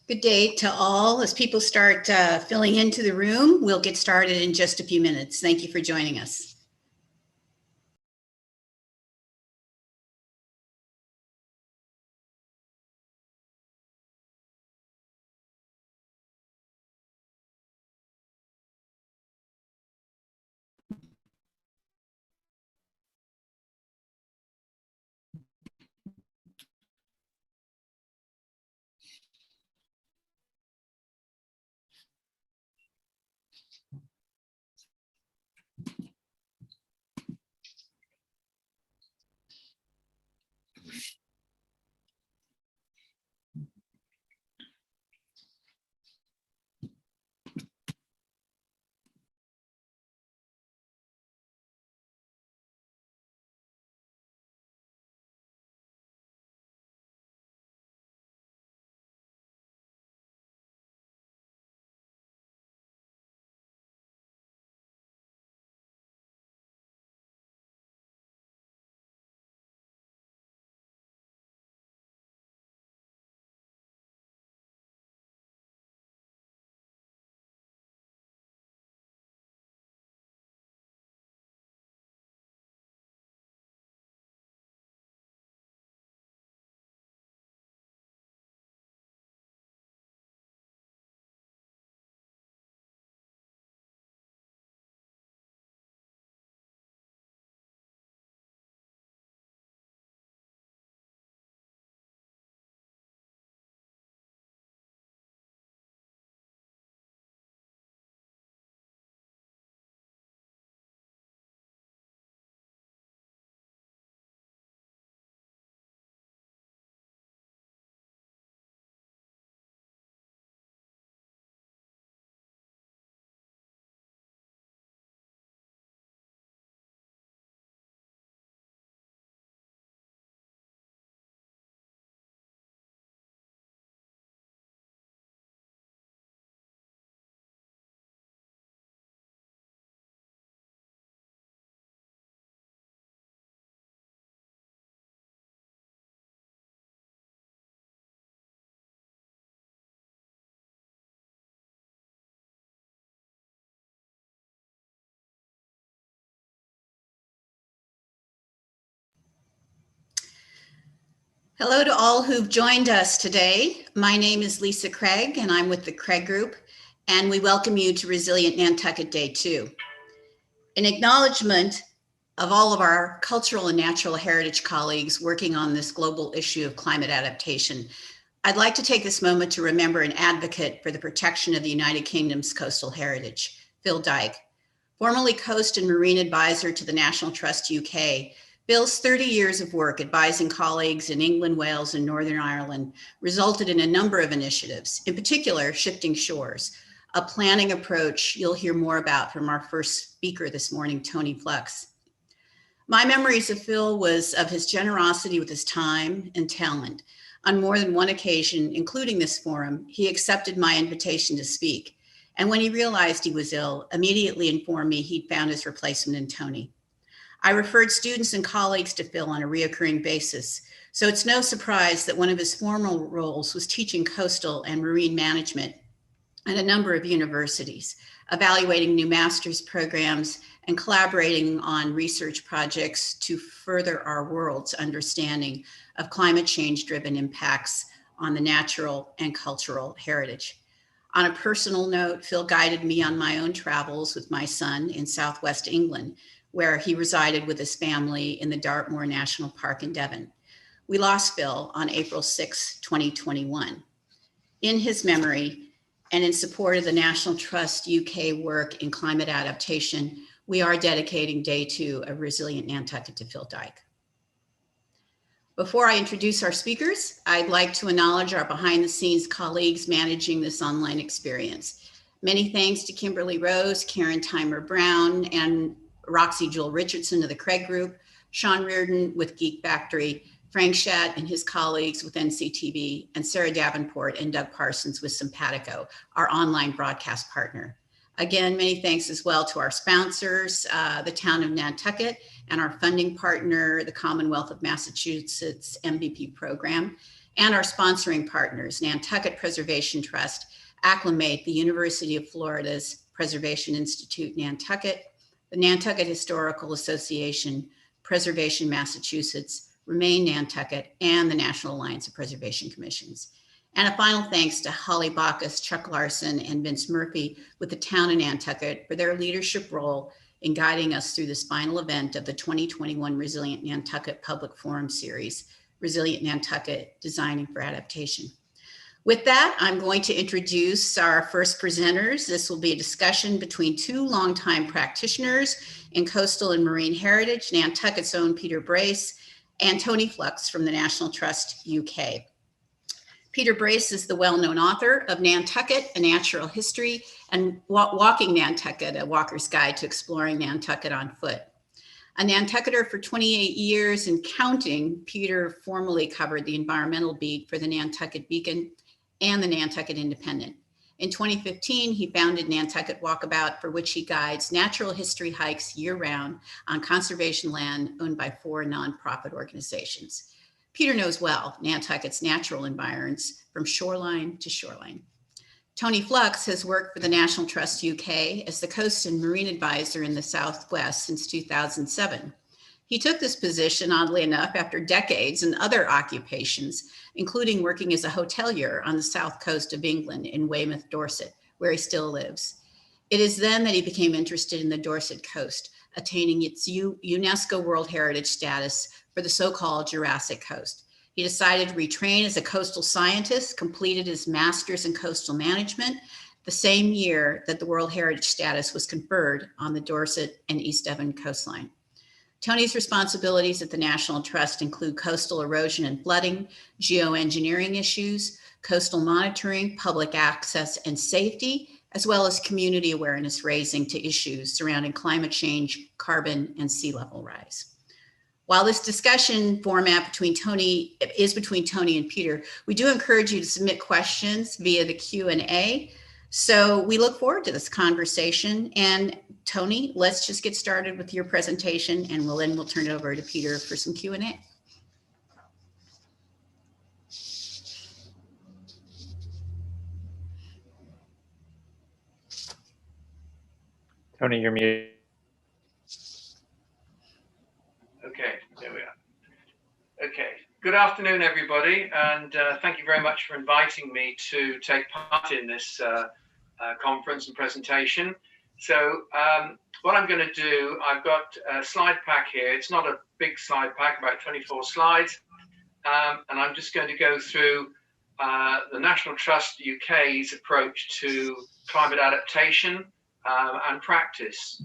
Good day to all. As people start filling into the room, we'll get started in just a few minutes. Thank you for joining us. Hello to all who've joined us today. My name is Lisa Craig, and I'm with the Craig Group, and we welcome you to Resilient Nantucket Day 2. In acknowledgement of all of our cultural and natural heritage colleagues working on this global issue of climate adaptation, I'd like to take this moment to remember an advocate for the protection of the United Kingdom's coastal heritage, Phil Dyke. Formerly Coast and Marine Advisor to the National Trust UK, Bill's 30 years of work advising colleagues in England, Wales, and Northern Ireland resulted in a number of initiatives, in particular, Shifting Shores, a planning approach you'll hear more about from our first speaker this morning, Tony Flux. My memories of Phil was of his generosity with his time and talent. On more than one occasion, including this forum, he accepted my invitation to speak. And when he realized he was ill, immediately informed me he'd found his replacement in Tony. I referred students and colleagues to Phil on a reoccurring basis, so it's no surprise that one of his formal roles was teaching coastal and marine management at a number of universities, evaluating new master's programs and collaborating on research projects to further our world's understanding of climate change-driven impacts on the natural and cultural heritage. On a personal note, Phil guided me on my own travels with my son in Southwest England, where he resided with his family in the Dartmoor National Park in Devon. We lost Phil on April 6, 2021. In his memory and in support of the National Trust UK work in climate adaptation, we are dedicating Day 2 of Resilient Nantucket to Phil Dyke. Before I introduce our speakers, I'd like to acknowledge our behind-the-scenes colleagues managing this online experience. Many thanks to Kimberly Rose, Karen Timer-Brown, and Roxy Jewel Richardson of the Craig Group, Sean Reardon with Geek Factory, Frank Schatt and his colleagues with NCTV, and Sarah Davenport and Doug Parsons with Simpatico, our online broadcast partner. Again, many thanks as well to our sponsors, the town of Nantucket, and our funding partner, the Commonwealth of Massachusetts MVP program. and our sponsoring partners, Nantucket Preservation Trust, Acclimate, the University of Florida's Preservation Institute, Nantucket, the Nantucket Historical Association, Preservation Massachusetts, Remain Nantucket, and the National Alliance of Preservation Commissions. And a final thanks to Holly Bacchus, Chuck Larson, and Vince Murphy with the town of Nantucket for their leadership role in guiding us through this final event of the 2021 Resilient Nantucket Public Forum Series, Resilient Nantucket, Designing for Adaptation. With that, I'm going to introduce our first presenters. This will be a discussion between two longtime practitioners in coastal and marine heritage, Nantucket's own Peter Brace and Tony Flux from the National Trust UK. Peter Brace is the well-known author of Nantucket, A Natural History, and Walking Nantucket, A Walker's Guide to Exploring Nantucket on Foot. A Nantucketer for 28 years and counting, Peter formerly covered the environmental beat for the Nantucket Beacon and the Nantucket Independent. In 2015, he founded Nantucket Walkabout, for which he guides natural history hikes year-round on conservation land owned by 4 nonprofit organizations. Peter knows well Nantucket's natural environs from shoreline to shoreline. Tony Flux has worked for the National Trust UK as the Coast and Marine Advisor in the Southwest since 2007. He took this position, oddly enough, after decades in other occupations, including working as a hotelier on the south coast of England in Weymouth, Dorset, where he still lives. It is then that he became interested in the Dorset coast, attaining its UNESCO World Heritage status for the so-called Jurassic Coast. He decided to retrain as a coastal scientist, completed his master's in coastal management the same year that the World Heritage status was conferred on the Dorset and East Devon coastline. Tony's responsibilities at the National Trust include coastal erosion and flooding, geoengineering issues, coastal monitoring, public access and safety, as well as community awareness raising to issues surrounding climate change, carbon, and sea level rise. While this discussion format between Tony and Peter, we do encourage you to submit questions via the Q&A. So we look forward to this conversation. And Tony, let's just get started with your presentation, and we'll turn it over to Peter for some Q&A. Tony, you're muted. Okay, there we are. Okay, good afternoon, everybody, and thank you very much for inviting me to take part in this conference and presentation. So what I'm going to do, I've got a slide pack here. It's not a big slide pack, about 24 slides, and I'm just going to go through the National Trust UK's approach to climate adaptation and practice.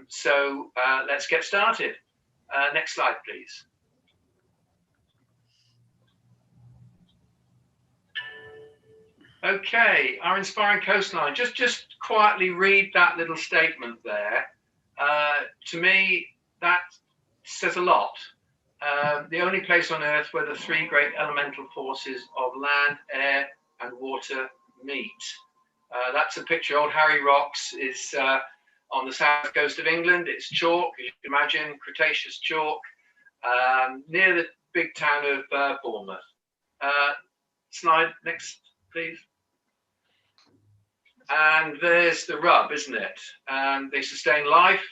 So let's get started. Next slide, please. Okay, our inspiring coastline. Just quietly read that little statement there. To me, that says a lot. The only place on Earth where the 3 great elemental forces of land, air, and water meet. That's a picture. Old Harry Rocks is on the south coast of England. It's chalk, as you can imagine, Cretaceous chalk, near the big town of Bournemouth. Slide next, please. And there's the rub, isn't it? They sustain life,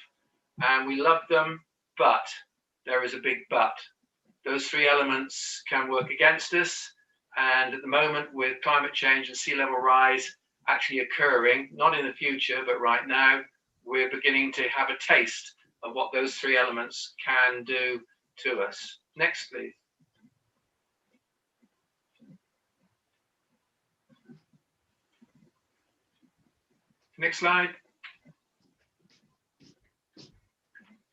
and we love them, but there is a big but. Those 3 elements can work against us, and at the moment, with climate change and sea level rise actually occurring, not in the future, but right now, we're beginning to have a taste of what those 3 elements can do to us. Next, please. Next slide.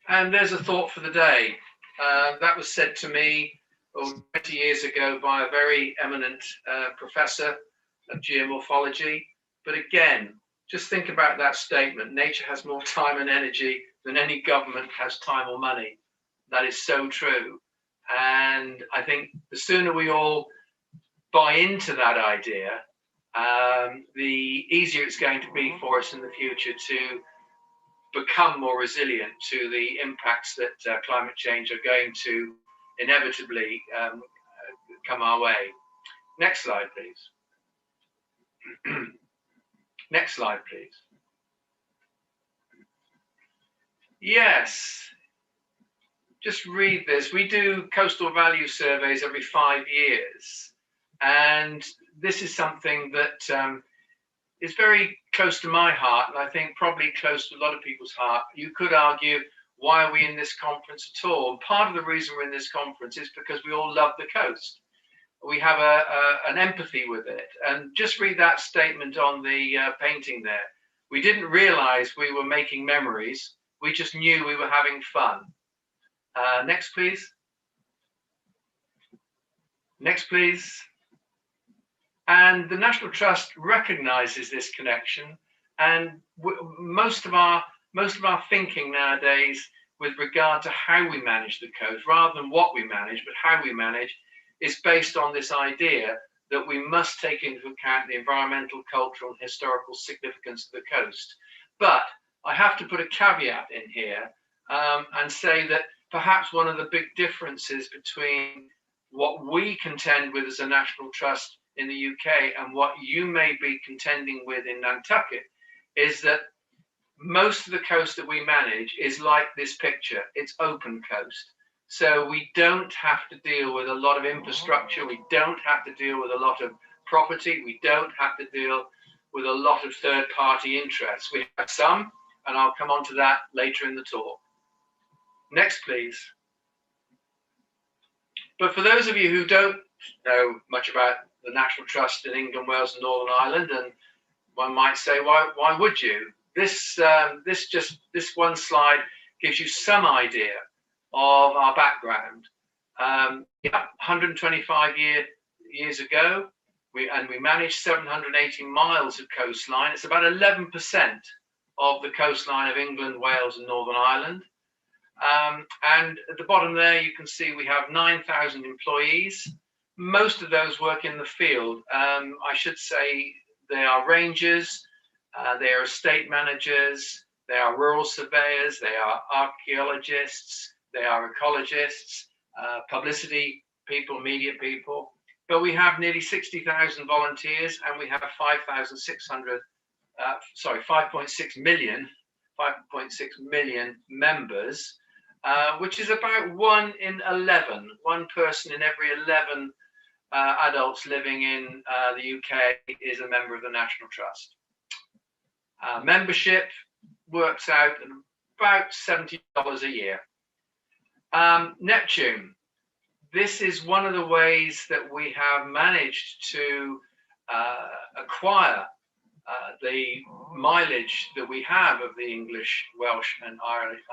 And there's a thought for the day. That was said to me 20 years ago by a very eminent professor of geomorphology. But again, just think about that statement. Nature has more time and energy than any government has time or money. That is so true. And I think the sooner we all buy into that idea, the easier it's going to be for us in the future to become more resilient to the impacts that climate change are going to inevitably come our way. Next slide, please. Next slide, please. Yes, just read this. We do coastal value surveys every 5 years. And this is something that is very close to my heart, and I think probably close to a lot of people's heart. You could argue, why are we in this conference at all? And part of the reason we're in this conference is because we all love the coast. We have an empathy with it. And just read that statement on the painting there. We didn't realize we were making memories. We just knew we were having fun. Next, please. Next, please. And the National Trust recognizes this connection, and most of our thinking nowadays with regard to how we manage the coast, rather than what we manage, but how we manage, is based on this idea that we must take into account the environmental, cultural, and historical significance of the coast. But I have to put a caveat in here and say that perhaps one of the big differences between what we contend with as a National Trust in the UK and what you may be contending with in Nantucket is that most of the coast that we manage is like this picture. It's open coast. So we don't have to deal with a lot of infrastructure. We don't have to deal with a lot of property. We don't have to deal with a lot of third-party interests. We have some, and I'll come on to that later in the talk. Next, please. But for those of you who don't know much about the National Trust in England, Wales, and Northern Ireland, and one might say, why would you? This one slide gives you some idea of our background. 125 years ago, we managed 780 miles of coastline. It's about 11% of the coastline of England, Wales, and Northern Ireland. And at the bottom there, you can see we have 9,000 employees. Most of those work in the field. I should say they are rangers, they are estate managers, they are rural surveyors, they are archaeologists, they are ecologists, publicity people, media people. But we have nearly 60,000 volunteers, and we have 5.6 million members, which is about 1 in 11, one person in every 11 adults living in the UK is a member of the National Trust. Membership works out at about $70 a year. Neptune, this is one of the ways that we have managed to acquire the mileage that we have of the English, Welsh, and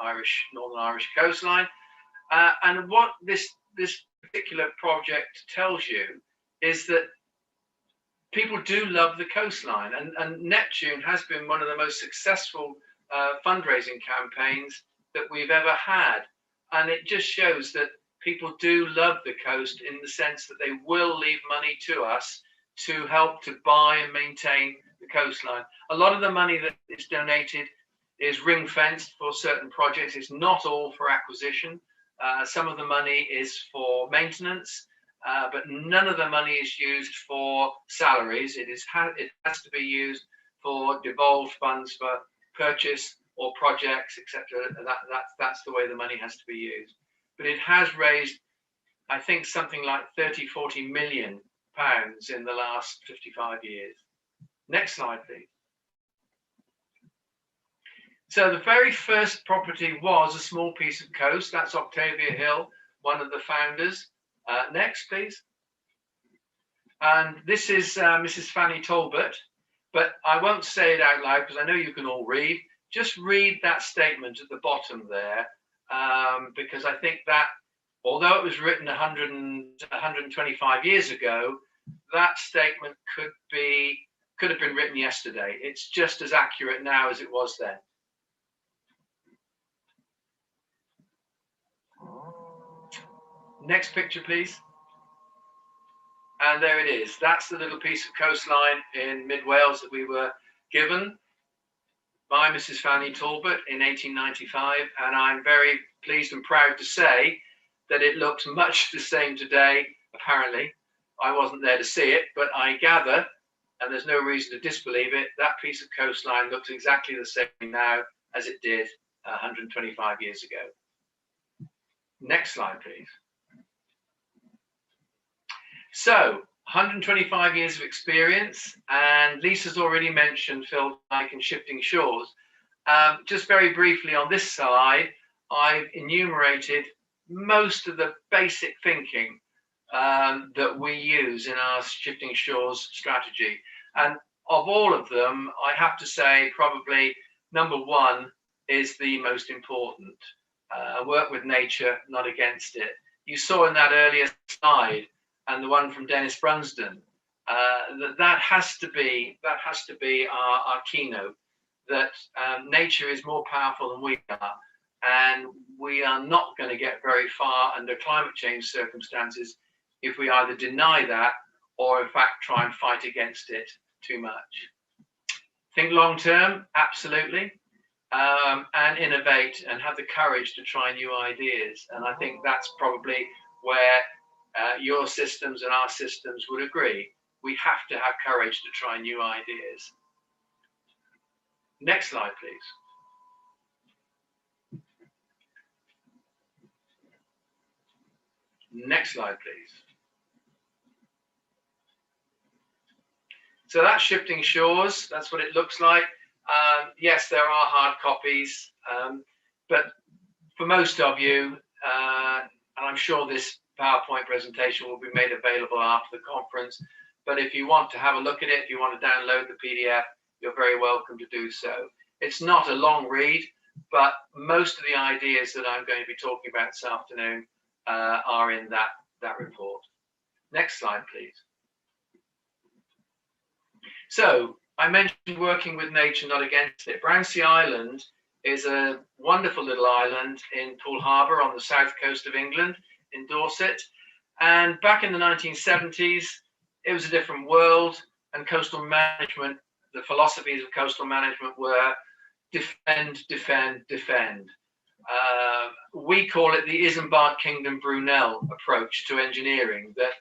Irish, Northern Irish coastline. And what this particular project tells you is that people do love the coastline, and Neptune has been one of the most successful fundraising campaigns that we've ever had. And it just shows that people do love the coast in the sense that they will leave money to us to help to buy and maintain the coastline. A lot of the money that is donated is ring fenced for certain projects. It's not all for acquisition. Some of the money is for maintenance, but none of the money is used for salaries. It has to be used for devolved funds for purchase or projects, etc. That's the way the money has to be used. But it has raised, I think, something like 30-40 million pounds in the last 55 years. Next slide, please. So the very first property was a small piece of coast. That's Octavia Hill, one of the founders. Next, please. And this is Mrs. Fanny Talbot, but I won't say it out loud because I know you can all read. Just read that statement at the bottom there, because I think that, although it was written 125 years ago, that statement could have been written yesterday. It's just as accurate now as it was then. Next picture, please. And there it is. That's the little piece of coastline in mid-Wales that we were given by Mrs. Fanny Talbot in 1895. And I'm very pleased and proud to say that it looks much the same today, apparently. I wasn't there to see it, but I gather, and there's no reason to disbelieve it, that piece of coastline looks exactly the same now as it did 125 years ago. Next slide, please. So, 125 years of experience, and Lisa's already mentioned Phil Dyke and shifting shores. Just very briefly on this slide, I've enumerated most of the basic thinking that we use in our shifting shores strategy. And of all of them, I have to say probably number one is the most important. Work with nature, not against it. You saw in that earlier slide, and the one from Dennis Brunsden, that has to be our keynote. That nature is more powerful than we are, and we are not going to get very far under climate change circumstances if we either deny that or in fact try and fight against it too much. Think long term, absolutely, and innovate and have the courage to try new ideas. And I think that's probably where your systems and our systems would agree. We have to have courage to try new ideas. Next slide, please. Next slide, please. So that's shifting shores. That's what it looks like. Yes, there are hard copies, but for most of you, and I'm sure this PowerPoint presentation will be made available after the conference, but if you want to have a look at it, if you want to download the PDF, you're very welcome to do so. It's not a long read, but most of the ideas that I'm going to be talking about this afternoon are in that report. Next slide, please. So I mentioned working with nature, not against it. Brownsea Island is a wonderful little island in Poole Harbour on the south coast of England in Dorset. And back in the 1970s, it was a different world, and coastal management, the philosophies of coastal management were defend, defend, defend. We call it the Isambard Kingdom Brunel approach to engineering, that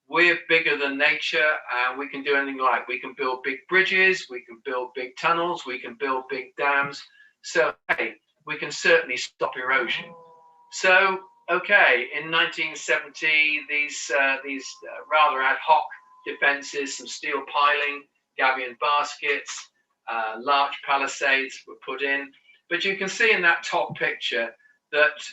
we're bigger than nature and we can do anything like. We can build big bridges, we can build big tunnels, we can build big dams. So, hey, we can certainly stop erosion. So, okay, in 1970, these rather ad hoc defenses, some steel piling, gabion baskets, large palisades were put in. But you can see in that top picture that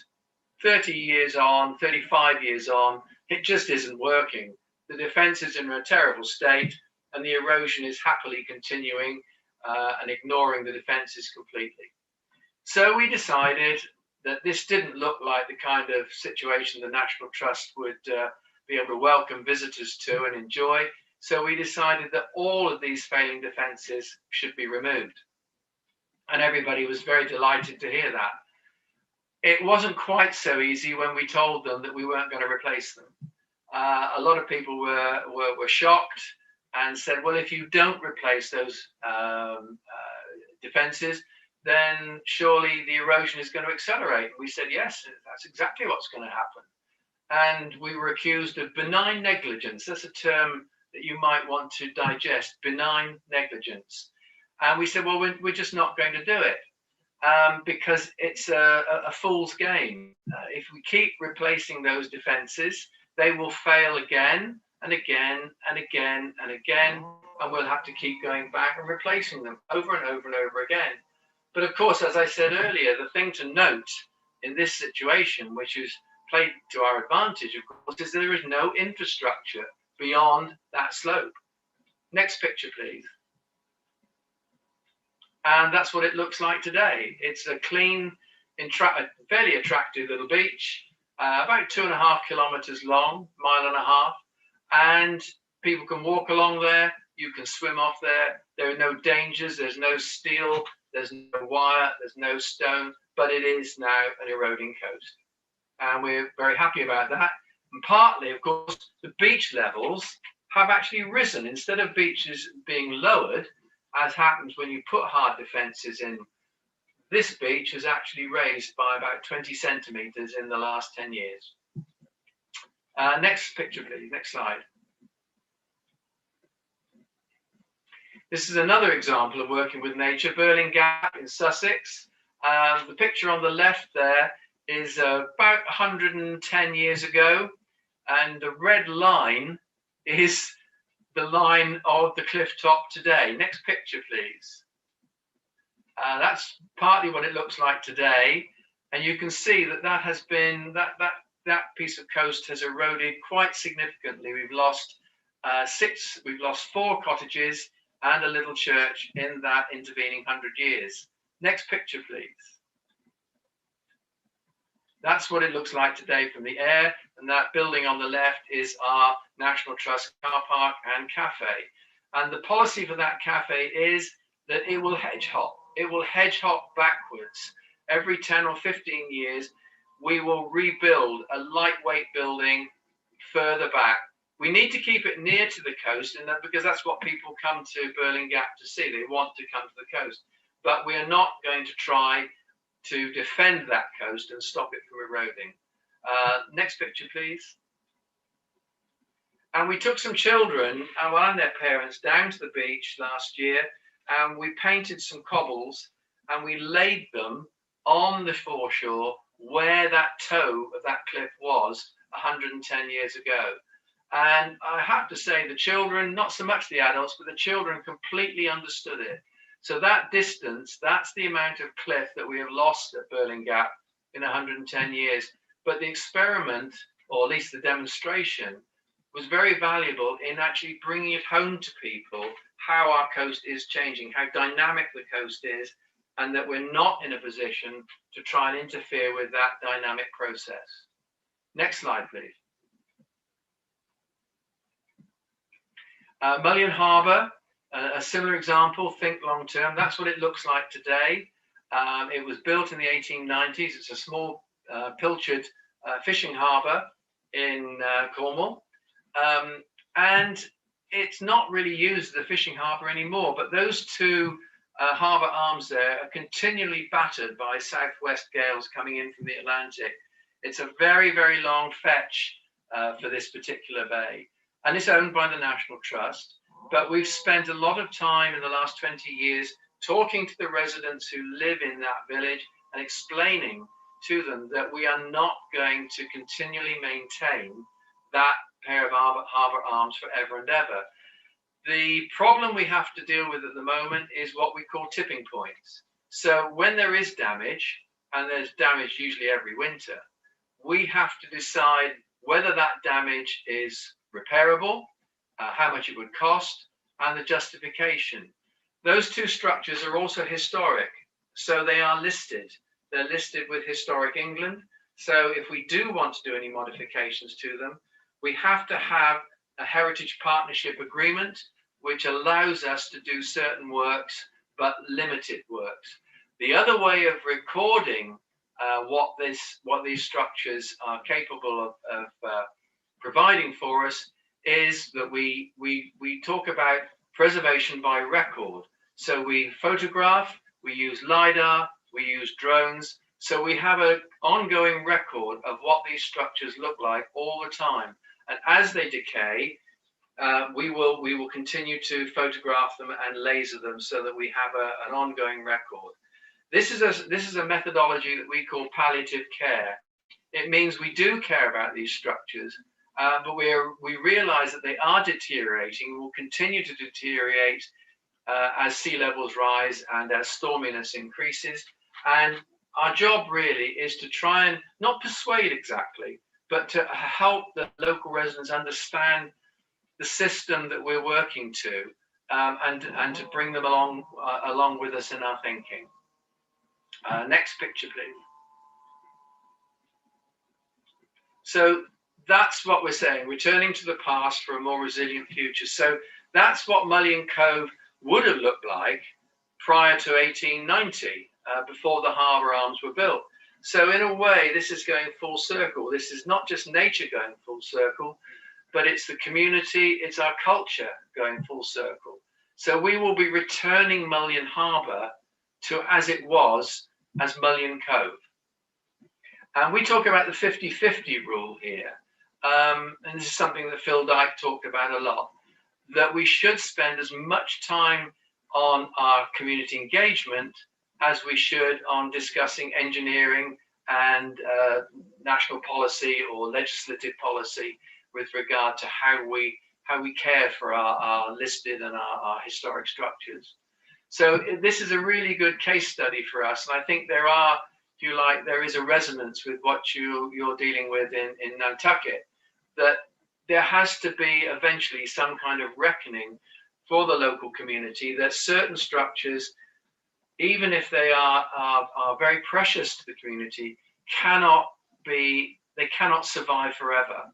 30 years on, 35 years on, it just isn't working. The defense is in a terrible state and the erosion is happily continuing and ignoring the defenses completely. So we decided that this didn't look like the kind of situation the National Trust would be able to welcome visitors to and enjoy. So we decided that all of these failing defenses should be removed. And everybody was very delighted to hear that. It wasn't quite so easy when we told them that we weren't going to replace them. A lot of people were shocked and said, well, if you don't replace those defenses, then surely the erosion is going to accelerate. We said, yes, that's exactly what's going to happen. And we were accused of benign negligence. That's a term that you might want to digest, benign negligence. And we said, well, we're just not going to do it because it's a fool's game. If we keep replacing those defenses, they will fail again and again and again and again, and we'll have to keep going back and replacing them over and over and over again. But of course, as I said earlier, the thing to note in this situation, which is played to our advantage, of course, is there is no infrastructure beyond that slope. Next picture, please. And that's what it looks like today. It's a clean, fairly attractive little beach, about 2.5 kilometers long, 1.5 miles, and people can walk along there. You can swim off there. There are no dangers. There's no steel. There's no wire. There's no stone. But it is now an eroding coast. And we're very happy about that. And partly, of course, the beach levels have actually risen. Instead of beaches being lowered, as happens when you put hard defenses in, this beach has actually raised by about 20 centimeters in the last 10 years. Next picture, please. Next slide. This is another example of working with nature, Burling Gap in Sussex. The picture on the left there is about 110 years ago, and the red line is the line of the cliff top today. Next picture, please. That's partly what it looks like today, and you can see that that has been that piece of coast has eroded quite significantly. We've lost we've lost 4 cottages and a little church in that intervening 100 years. Next picture, please. That's what it looks like today from the air, and that building on the left is our National Trust car park and cafe. And the policy for that cafe is that it will hedge hop. It will hedge hop backwards. Every 10 or 15 years, we will rebuild a lightweight building further back. We need to keep it near to the coast, and that because that's what people come to Burling Gap to see. They want to come to the coast, but we are not going to try to defend that coast and stop it from eroding. Next picture, please. And we took some children and their parents down to the beach last year, and we painted some cobbles and we laid them on the foreshore where that toe of that cliff was 110 years ago. And I have to say, the children, not so much the adults, but the children completely understood it. So that distance, that's the amount of cliff that we have lost at Burling Gap in 110 years. But the experiment, or at least the demonstration, was very valuable in actually bringing it home to people how our coast is changing, how dynamic the coast is, and that we're not in a position to try and interfere with that dynamic process. Next slide, please. Mullion Harbour, a similar example, think long term. That's what it looks like today. It was built in the 1890s. It's a small pilchard fishing harbour in Cornwall. And it's not really used as a fishing harbour anymore, but those 2 harbour arms there are continually battered by southwest gales coming in from the Atlantic. It's a very, very long fetch for this particular bay, and it's owned by the National Trust. But we've spent a lot of time in the last 20 years talking to the residents who live in that village and explaining to them that we are not going to continually maintain that pair of harbour arms forever and ever. The problem we have to deal with at the moment is what we call tipping points. So when there is damage, and there's damage usually every winter, we have to decide whether that damage is repairable, how much it would cost, and the justification. Those 2 structures are also historic, so they are listed. They're listed with Historic England. So if we do want to do any modifications to them, we have to have a heritage partnership agreement, which allows us to do certain works, but limited works. The other way of recording what these structures are capable of providing for us is that we talk about preservation by record. So we photograph, we use LiDAR, we use drones. So we have an ongoing record of what these structures look like all the time. And as they decay, we will continue to photograph them and laser them so that we have an ongoing record. This is a methodology that we call palliative care. It means we do care about these structures, but we realize that they are deteriorating, will continue to deteriorate as sea levels rise and as storminess increases. And our job really is to try and not persuade exactly, but to help the local residents understand the system that we're working to, and to bring them along with us in our thinking. Next picture, please. So that's what we're saying, returning to the past for a more resilient future. So that's what Mullion Cove would have looked like prior to 1890, before the harbour arms were built. So in a way, this is going full circle. This is not just nature going full circle, but it's the community, it's our culture going full circle. So we will be returning Mullion Harbour to as it was as Mullion Cove. And we talk about the 50-50 rule here. And this is something that Phil Dyke talked about a lot. that we should spend as much time on our community engagement as we should on discussing engineering and national policy or legislative policy with regard to how we care for our listed and our historic structures. So this is a really good case study for us, and I think there are, if you like, there is a resonance with what you're dealing with in Nantucket, that there has to be eventually some kind of reckoning for the local community that certain structures, even if they are very precious to the community, cannot survive forever.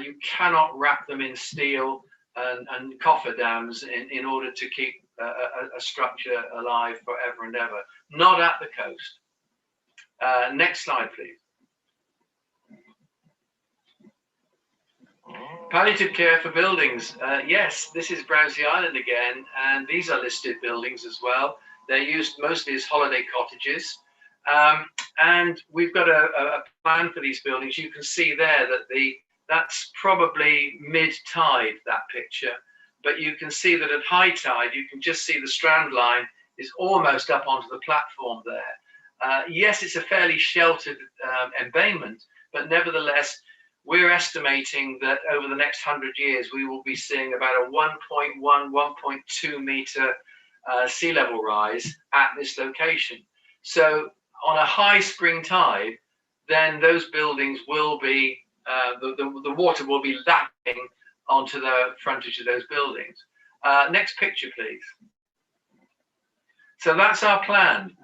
You cannot wrap them in steel and cofferdams in order to keep a structure alive forever and ever. Not at the coast. Next slide, please. Palliative care for buildings. Yes, this is Brownsea Island again, and these are listed buildings as well. They're used mostly as holiday cottages. And we've got a plan for these buildings. You can see there that that's probably mid-tide, that picture. But you can see that at high tide, you can just see the strand line is almost up onto the platform there. Yes, it's a fairly sheltered embayment, but nevertheless, we're estimating that over the next 100 years, we will be seeing about a 1.1, 1.2 meter sea level rise at this location. So on a high spring tide, then those buildings will be, the water will be lapping onto the frontage of those buildings. Next picture, please. So that's our plan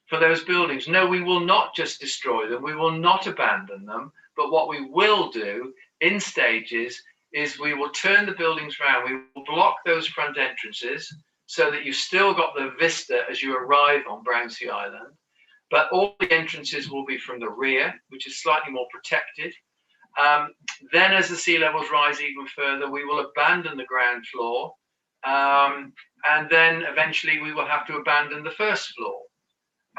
for those buildings. No, we will not just destroy them. We will not abandon them. But what we will do in stages is we will turn the buildings around. We will block those front entrances so that you've still got the vista as you arrive on Brownsea Island. But all the entrances will be from the rear, which is slightly more protected. Then as the sea levels rise even further, we will abandon the ground floor. And then eventually we will have to abandon the first floor.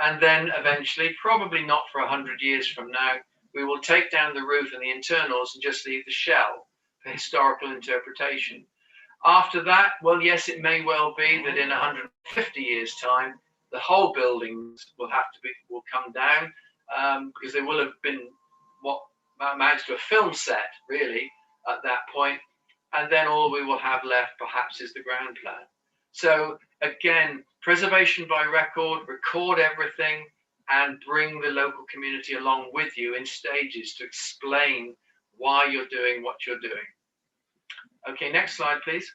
And then eventually, probably not for 100 years from now, we will take down the roof and the internals and just leave the shell for historical interpretation. After that, well, yes, it may well be that in 150 years' time, the whole buildings will come down because they will have been what amounts to a film set, really, at that point. And then all we will have left, perhaps, is the ground plan. So again, preservation by record everything, and bring the local community along with you in stages to explain why you're doing what you're doing. Okay, next slide, please.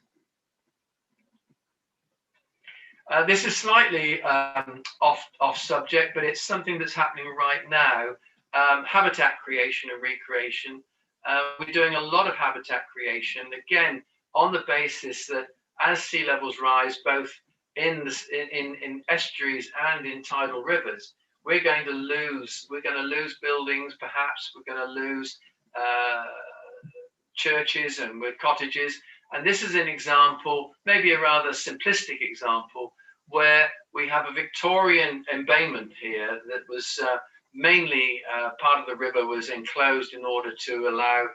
This is slightly off subject, but it's something that's happening right now. Habitat creation and recreation. We're doing a lot of habitat creation, again, on the basis that as sea levels rise, both in estuaries and in tidal rivers, we're going to lose buildings, perhaps we're going to lose churches and cottages. And this is an example, maybe a rather simplistic example, where we have a Victorian embayment here that was mainly part of the river was enclosed in order to allow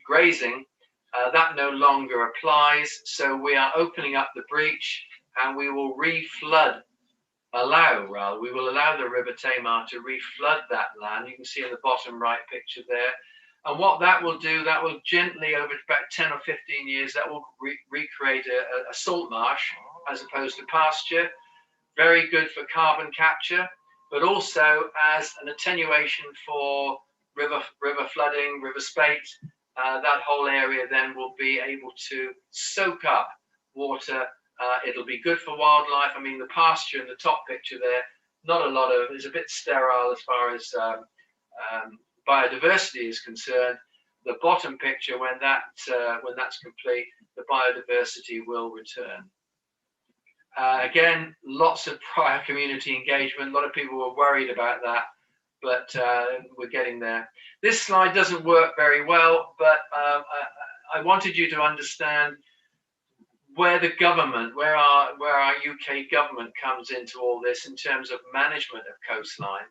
grazing. That no longer applies. So we are opening up the breach, and we will we will allow the River Tamar to reflood that land. You can see in the bottom right picture there. And what that will do, that will gently, over about 10 or 15 years, that will recreate a salt marsh as opposed to pasture. Very good for carbon capture, but also as an attenuation for river flooding, river spate. That whole area then will be able to soak up water. It'll be good for wildlife. I mean, the pasture in the top picture there, not a lot of, it's a bit sterile as far as biodiversity is concerned. The bottom picture, when that's complete, the biodiversity will return. Again, lots of prior community engagement. A lot of people were worried about that, but we're getting there. This slide doesn't work very well, but I wanted you to understand where the government, where our UK government comes into all this in terms of management of coastline.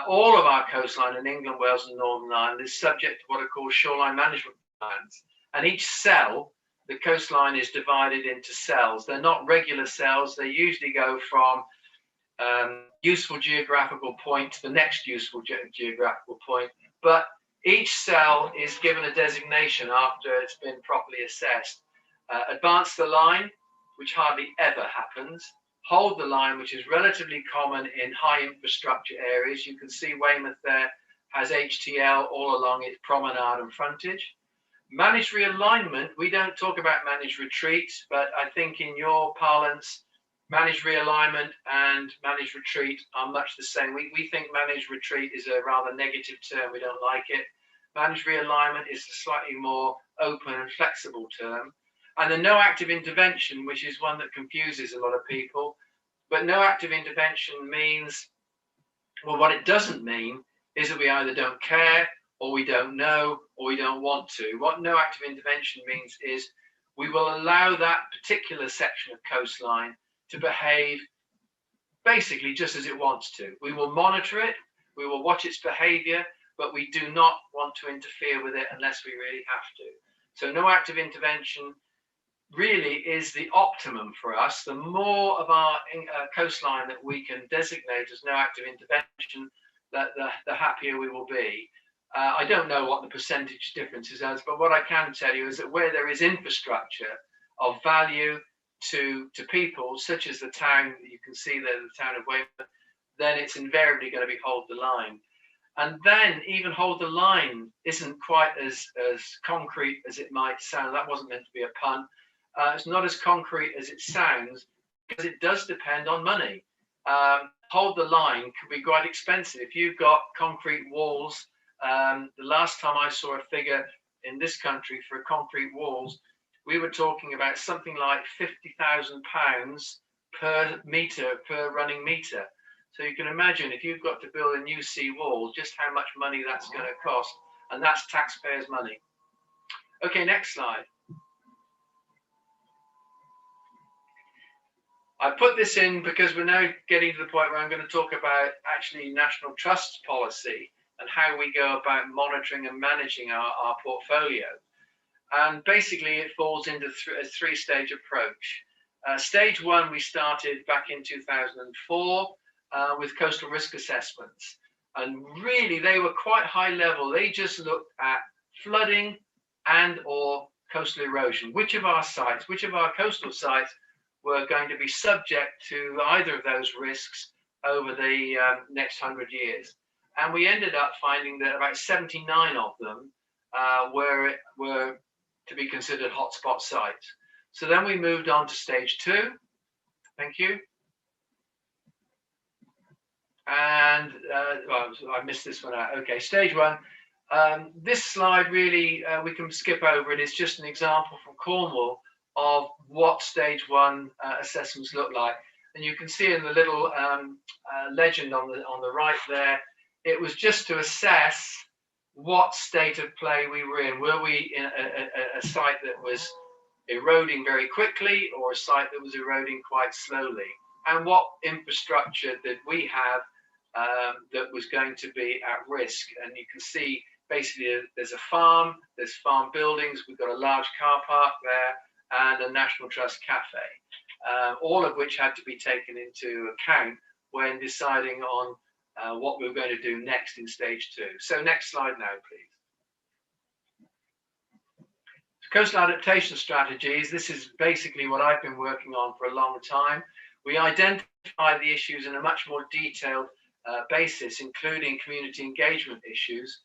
All of our coastline in England, Wales and Northern Ireland is subject to what are called shoreline management plans. And each cell the coastline is divided into cells. They're not regular cells. They usually go from useful geographical point to the next useful geographical point. But each cell is given a designation after it's been properly assessed. Advance the line, which hardly ever happens. Hold the line, which is relatively common in high infrastructure areas. You can see Weymouth there has HTL all along its promenade and frontage. Managed realignment, we don't talk about managed retreat, but I think in your parlance, managed realignment and managed retreat are much the same. We think managed retreat is a rather negative term. We don't like it. Managed realignment is a slightly more open and flexible term. And the no active intervention, which is one that confuses a lot of people. But no active intervention means, well, what it doesn't mean is that we either don't care, or we don't know, or we don't want to. What no active intervention means is we will allow that particular section of coastline to behave basically just as it wants to. We will monitor it, we will watch its behavior, but we do not want to interfere with it unless we really have to. So no active intervention really is the optimum for us. The more of our coastline that we can designate as no active intervention, the happier we will be. I don't know what the percentage differences are, but what I can tell you is that where there is infrastructure of value to people, such as the town that you can see there, the town of Weymouth, then it's invariably going to be hold the line. And then even hold the line isn't quite as concrete as it might sound. That wasn't meant to be a pun. It's not as concrete as it sounds, because it does depend on money. Hold the line can be quite expensive. If you've got concrete walls, the last time I saw a figure in this country for concrete walls, we were talking about something like £50,000 per meter, per running meter. So you can imagine if you've got to build a new sea wall, just how much money that's going to cost. And that's taxpayers' money. Okay, next slide. I put this in because we're now getting to the point where I'm going to talk about actually National Trust's policy and how we go about monitoring and managing our portfolio. And basically it falls into a three-stage approach. Stage one, we started back in 2004 with coastal risk assessments. And really they were quite high level. They just looked at flooding and or coastal erosion. Which of our sites, which of our coastal sites were going to be subject to either of those risks over the next 100 years. And we ended up finding that about 79 of them were to be considered hotspot sites. So then we moved on to stage two. Thank you. And well, I missed this one out. Okay, stage one. This slide really, we can skip over it. It's just an example from Cornwall of what stage one assessments look like. And you can see in the little legend on the right there, it was just to assess what state of play we were in. Were we in a site that was eroding very quickly or a site that was eroding quite slowly? And what infrastructure did we have that was going to be at risk? And you can see basically there's a farm, there's farm buildings, we've got a large car park there, and a National Trust cafe, all of which had to be taken into account when deciding on what we were going to do next in stage two. So next slide now, please. Coastal adaptation strategies. This is basically what I've been working on for a long time. We identify the issues in a much more detailed basis, including community engagement issues.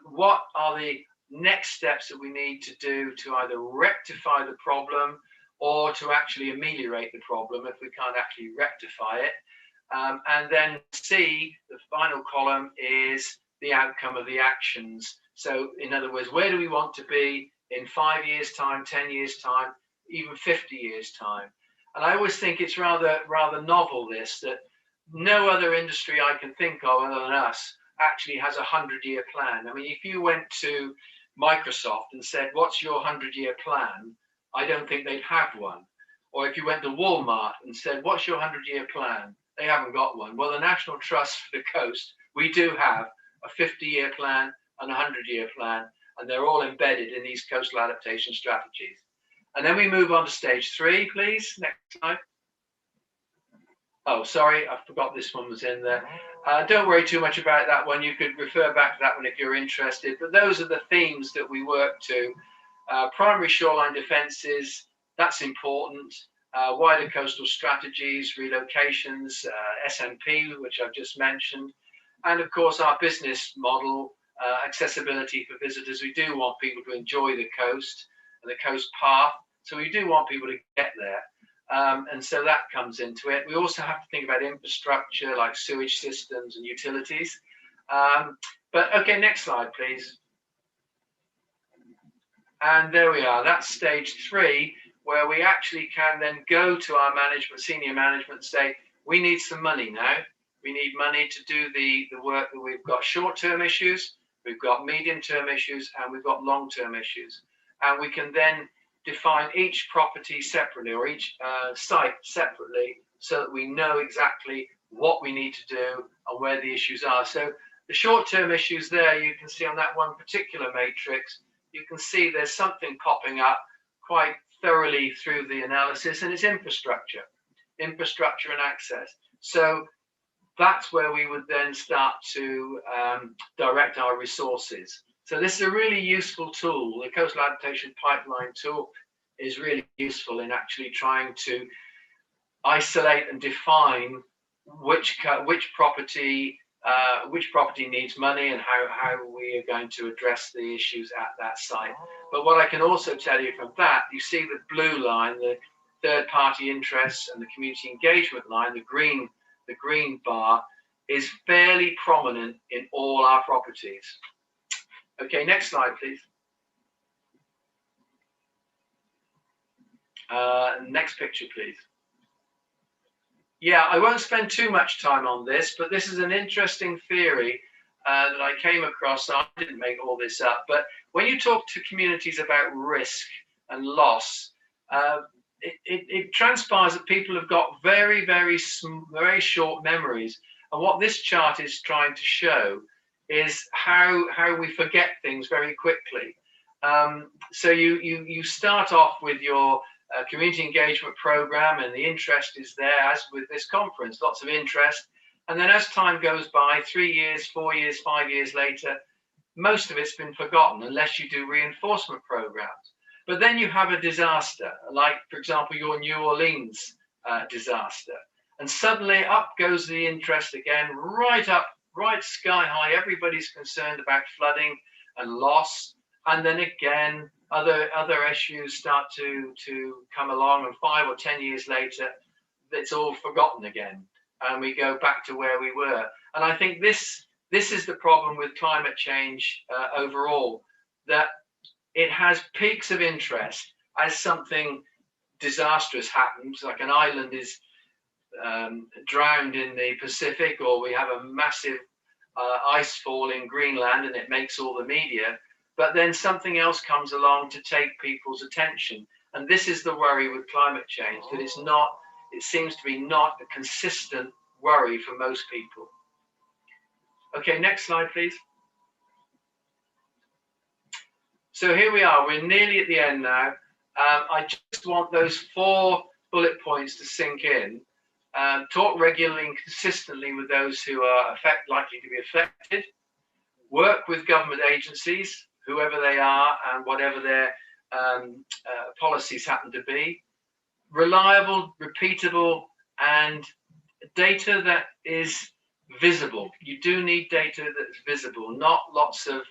What are the next steps that we need to do to either rectify the problem or to actually ameliorate the problem if we can't actually rectify it? And then C, the final column, is the outcome of the actions. So in other words, where do we want to be in 5 years' time, 10 years' time, even 50 years' time? And I always think it's rather novel, this, that no other industry I can think of other than us actually has a 100-year plan. I mean, if you went to Microsoft and said, what's your 100-year plan? I don't think they'd have one. Or if you went to Walmart and said, what's your 100-year plan? They haven't got one. Well, the National Trust for the Coast, we do have a 50-year plan and a 100-year plan, and they're all embedded in these coastal adaptation strategies. And then we move on to stage 3, please. Next slide. Oh, sorry, I forgot this one was in there. Don't worry too much about that one. You could refer back to that one if you're interested. But those are the themes that we work to. Primary shoreline defences, that's important. Wider coastal strategies, relocations, SNP, which I've just mentioned. And of course, our business model, accessibility for visitors. We do want people to enjoy the coast and the coast path. So we do want people to get there. And so that comes into it. We also have to think about infrastructure like sewage systems and utilities. But okay, next slide, please. And there we are. That's stage 3, where we actually can then go to our management, senior management, and say, we need some money now. We need money to do the work that we've got short-term issues, we've got medium-term issues, and we've got long-term issues. And we can then define each property separately or each site separately so that we know exactly what we need to do and where the issues are. So the short-term issues there, you can see on that one particular matrix, you can see there's something popping up quite thoroughly through the analysis, and it's infrastructure and access. So that's where we would then start to direct our resources. So this is a really useful tool. The Coastal Adaptation Pipeline tool is really useful in actually trying to isolate and define which property needs money and how we are going to address the issues at that site. But what I can also tell you from that, you see the blue line, the third-party interests, and the community engagement line, the green bar, is fairly prominent in all our properties. Okay, next slide, please. Next picture, please. Yeah, I won't spend too much time on this, but this is an interesting theory that I came across. I didn't make all this up, but when you talk to communities about risk and loss, it transpires that people have got very, very short memories. And what this chart is trying to show is how we forget things very quickly. So you start off with your community engagement program, and the interest is there, as with this conference, lots of interest. And then as time goes by, 3 years, 4 years, 5 years later, most of it's been forgotten unless you do reinforcement programs. But then you have a disaster, like, for example, your New Orleans disaster. And suddenly up goes the interest again, right up, right sky high. Everybody's concerned about flooding and loss. And then again, other issues start to come along, and 5 or 10 years later, it's all forgotten again. And we go back to where we were. And I think this is the problem with climate change overall, that it has peaks of interest as something disastrous happens, like an island is drowned in the Pacific, or we have a massive ice fall in Greenland and it makes all the media. But then something else comes along to take people's attention. And this is the worry with climate change, that it seems to be not a consistent worry for most people. Okay, next slide, please. So here we are, we're nearly at the end now. I just want those 4 bullet points to sink in. Talk regularly and consistently with those who are likely to be affected. Work with government agencies, whoever they are and whatever their policies happen to be. Reliable, repeatable, and data that is visible. You do need data that's visible, not lots of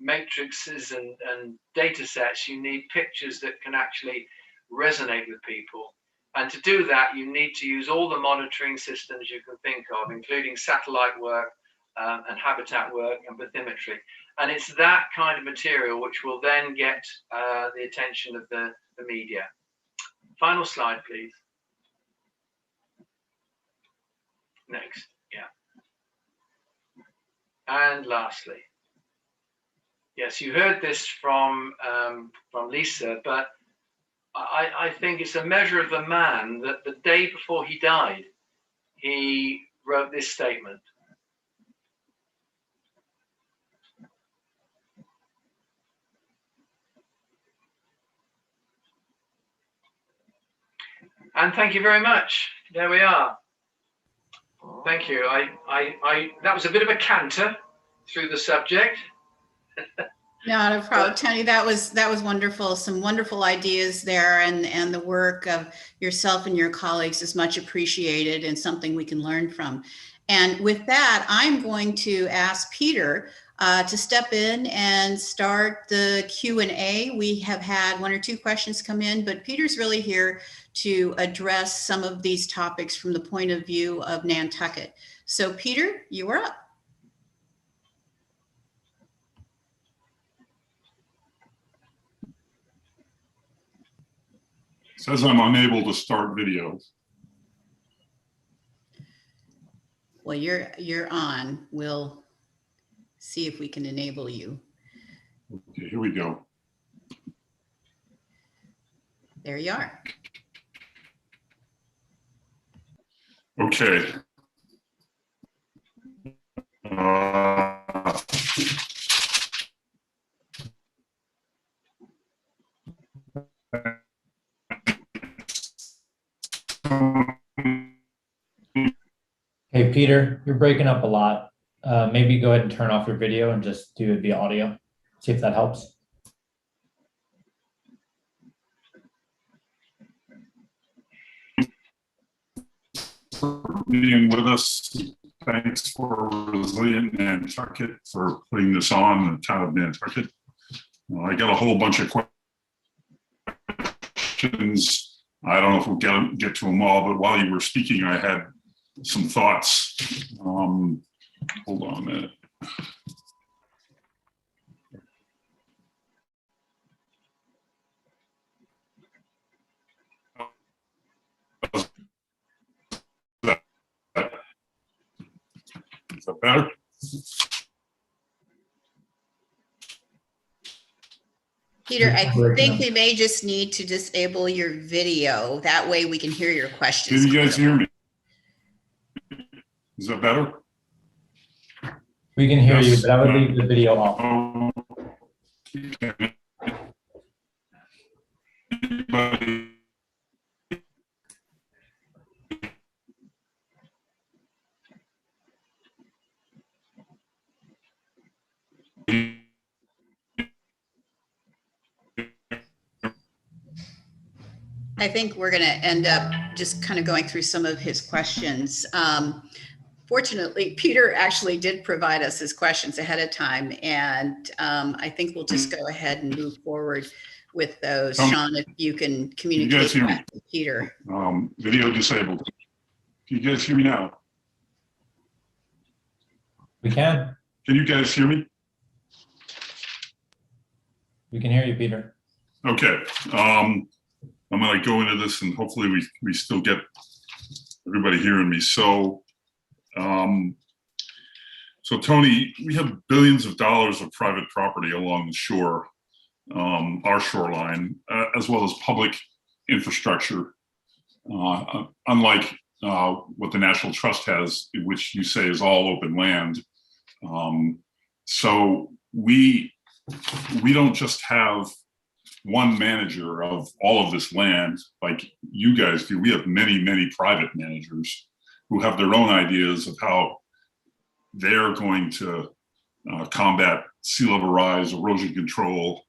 matrices and data sets. You need pictures that can actually resonate with people. And to do that, you need to use all the monitoring systems you can think of, including satellite work and habitat work and bathymetry. And it's that kind of material which will then get the attention of the media. Final slide, please. Next, yeah. And lastly, yes, you heard this from Lisa, but I think it's a measure of the man that the day before he died, he wrote this statement. And thank you very much. There we are. Thank you. That was a bit of a canter through the subject. No problem, Tony. That was wonderful. Some wonderful ideas there, and the work of yourself and your colleagues is much appreciated and something we can learn from. And with that, I'm going to ask Peter to step in and start the Q&A. We have had one or two questions come in, but Peter's really here to address some of these topics from the point of view of Nantucket. So Peter, you are up. Says I'm unable to start video. Well, you're on. We'll see if we can enable you. Okay, here we go. There you are. Okay. Hey, Peter, you're breaking up a lot. Maybe go ahead and turn off your video and just do it via audio. See if that helps. For being with us. Thanks for Resilient Nantucket for putting this on, the town of Nantucket. I got a whole bunch of questions. I don't know if we'll get to them all, but while you were speaking, I had some thoughts. Hold on a minute. Is that better? Peter, I think we may just need to disable your video. That way we can hear your questions. Can you guys hear me? Is that better? We can hear you, Yes. but I would leave the video off. Anybody? I think we're going to end up just kind of going through some of his questions. Fortunately, Peter actually did provide us his questions ahead of time, and I think we'll just go ahead and move forward with those. Sean, if you can communicate back to Peter. Video disabled. Can you guys hear me now? We can. Can you guys hear me? We can hear you, Peter. Okay. I'm gonna go into this and hopefully we still get everybody hearing me. So, so Tony, we have billions of dollars of private property along the shore, our shoreline, as well as public infrastructure, unlike what the National Trust has, which you say is all open land. So we don't just have one manager of all of this land like you guys do. We have many, many private managers who have their own ideas of how they're going to combat sea level rise, erosion control.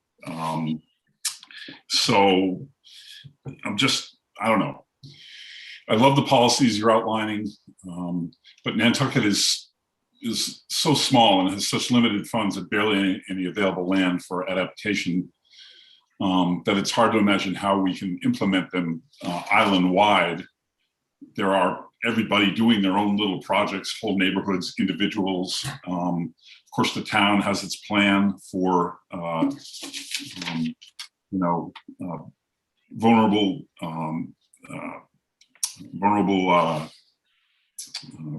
So I don't know. I love the policies you're outlining, but Nantucket is so small and has such limited funds and barely any available land for adaptation that it's hard to imagine how we can implement them island-wide. There are everybody doing their own little projects, whole neighborhoods, individuals. Of course, the town has its plan for vulnerable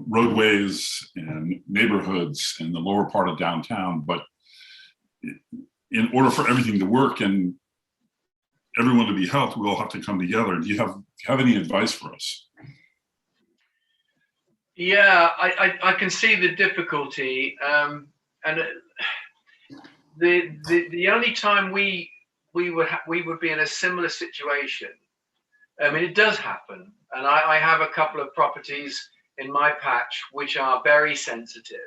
roadways and neighborhoods in the lower part of downtown. But in order for everything to work and everyone to be helped, we all have to come together. Do you have any advice for us? Yeah, I can see the difficulty, and the only time we would be in a similar situation I mean, it does happen. And I have a couple of properties in my patch which are very sensitive.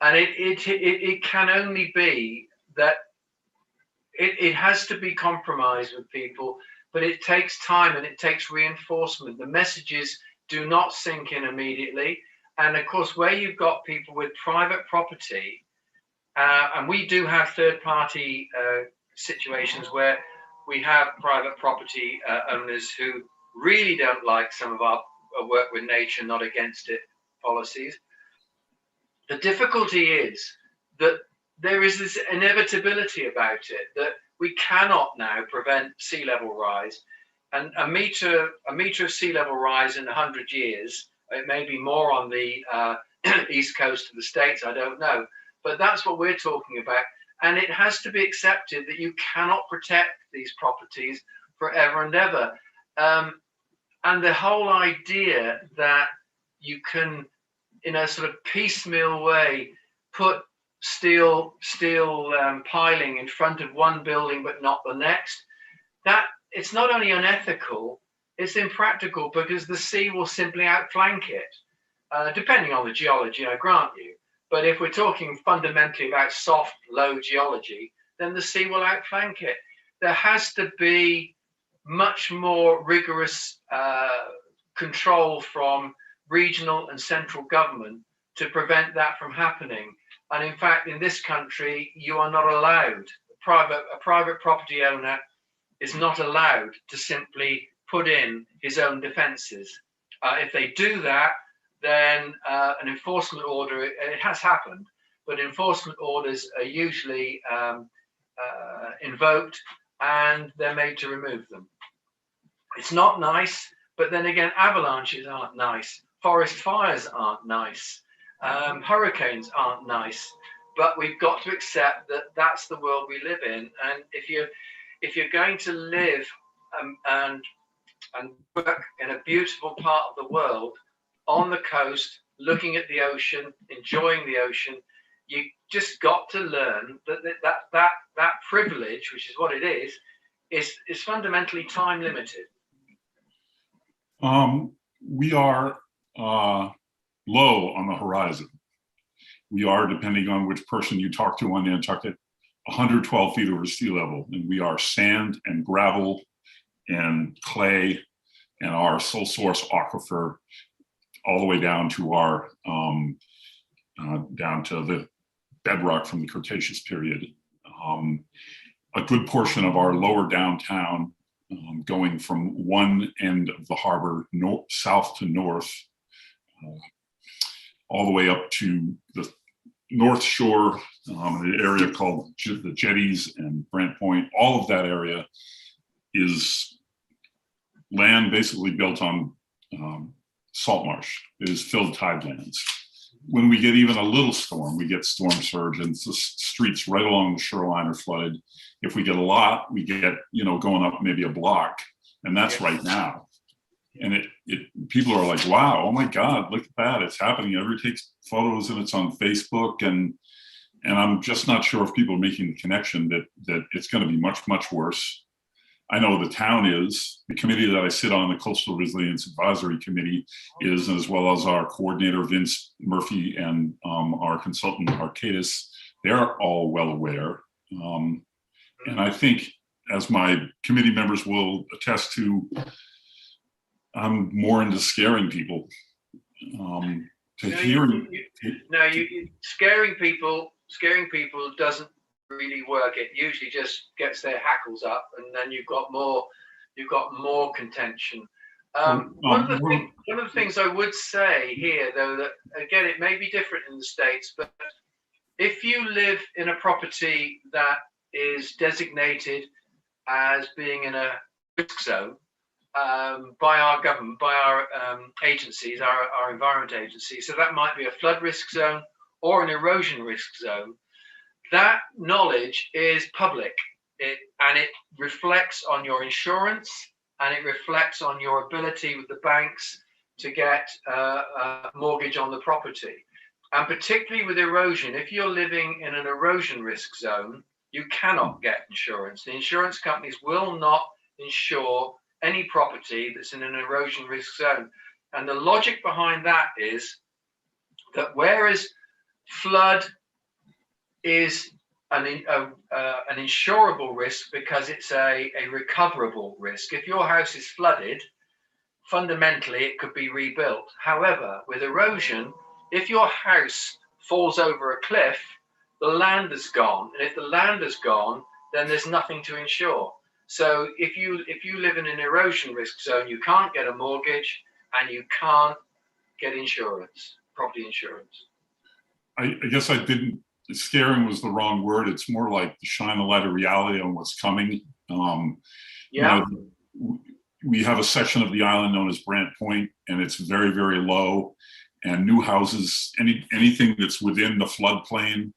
And it can only be that it has to be compromised with people, but it takes time and it takes reinforcement. The messages do not sink in immediately. And of course, where you've got people with private property, and we do have third-party situations where we have private property owners who really don't like some of our work with nature, not against it policies. The difficulty is that there is this inevitability about it that we cannot now prevent sea level rise. And a meter of sea level rise in 100 years, it may be more on the east coast of the States, I don't know. But that's what we're talking about. And it has to be accepted that you cannot protect these properties forever and ever. And the whole idea that you can, in a sort of piecemeal way, put steel piling in front of one building but not the next, that it's not only unethical, it's impractical, because the sea will simply outflank it, depending on the geology, I grant you. But if we're talking fundamentally about soft, low geology, then the sea will outflank it. There has to be much more rigorous control from regional and central government to prevent that from happening. And in fact, in this country, you are not allowed, a private property owner is not allowed to simply put in his own defences. If they do that, then an enforcement order, it has happened, but enforcement orders are usually invoked and they're made to remove them. It's not nice, but then again, avalanches aren't nice. Forest fires aren't nice. Hurricanes aren't nice. But we've got to accept that that's the world we live in. And if you're going to live and work in a beautiful part of the world, on the coast, looking at the ocean, enjoying the ocean, you just got to learn that privilege, which is what it is fundamentally time limited. We are low on the horizon. We are, depending on which person you talk to on Nantucket, 112 feet over sea level, and we are sand and gravel and clay and our sole source aquifer all the way down to our down to the bedrock from the Cretaceous period. A good portion of our lower downtown, going from one end of the harbor south to north, all the way up to the North Shore, an area called the Jetties and Brant Point. All of that area is land basically built on salt marsh. It is filled tidelands. When we get even a little storm, we get storm surge, and the streets right along the shoreline are flooded. If we get a lot, we get, going up maybe a block, and that's right now. And people are like, wow, oh my God, look at that, it's happening. Everybody takes photos and it's on Facebook, and I'm just not sure if people are making the connection that it's going to be much, much worse. I know the town is. The committee that I sit on, the Coastal Resilience Advisory Committee, is, as well as our coordinator, Vince Murphy, and our consultant, Arcadis, they're all well aware. And I think, as my committee members will attest to, I'm more into scaring people. Scaring people doesn't really work. It usually just gets their hackles up, and then you've got more contention. One of the things I would say here, though, that again, it may be different in the States, but if you live in a property that is designated as being in a risk zone by our government, by our agencies, our environment agencies, so that might be a flood risk zone or an erosion risk zone, that knowledge is public, and it reflects on your insurance, and it reflects on your ability with the banks to get a mortgage on the property. And particularly with erosion, if you're living in an erosion risk zone, you cannot get insurance. The insurance companies will not insure any property that's in an erosion risk zone. And the logic behind that is that whereas flood is an insurable risk because it's a recoverable risk. If your house is flooded, fundamentally it could be rebuilt. However, with erosion, if your house falls over a cliff, the land is gone. And if the land is gone, then there's nothing to insure. So if you live in an erosion risk zone, you can't get a mortgage and you can't get insurance, property insurance. I guess I didn't, scaring was the wrong word. It's more like to shine a light of reality on what's coming. Yeah. You know, we have a section of the island known as Brant Point, and it's very, very low. And new houses, anything that's within the floodplain,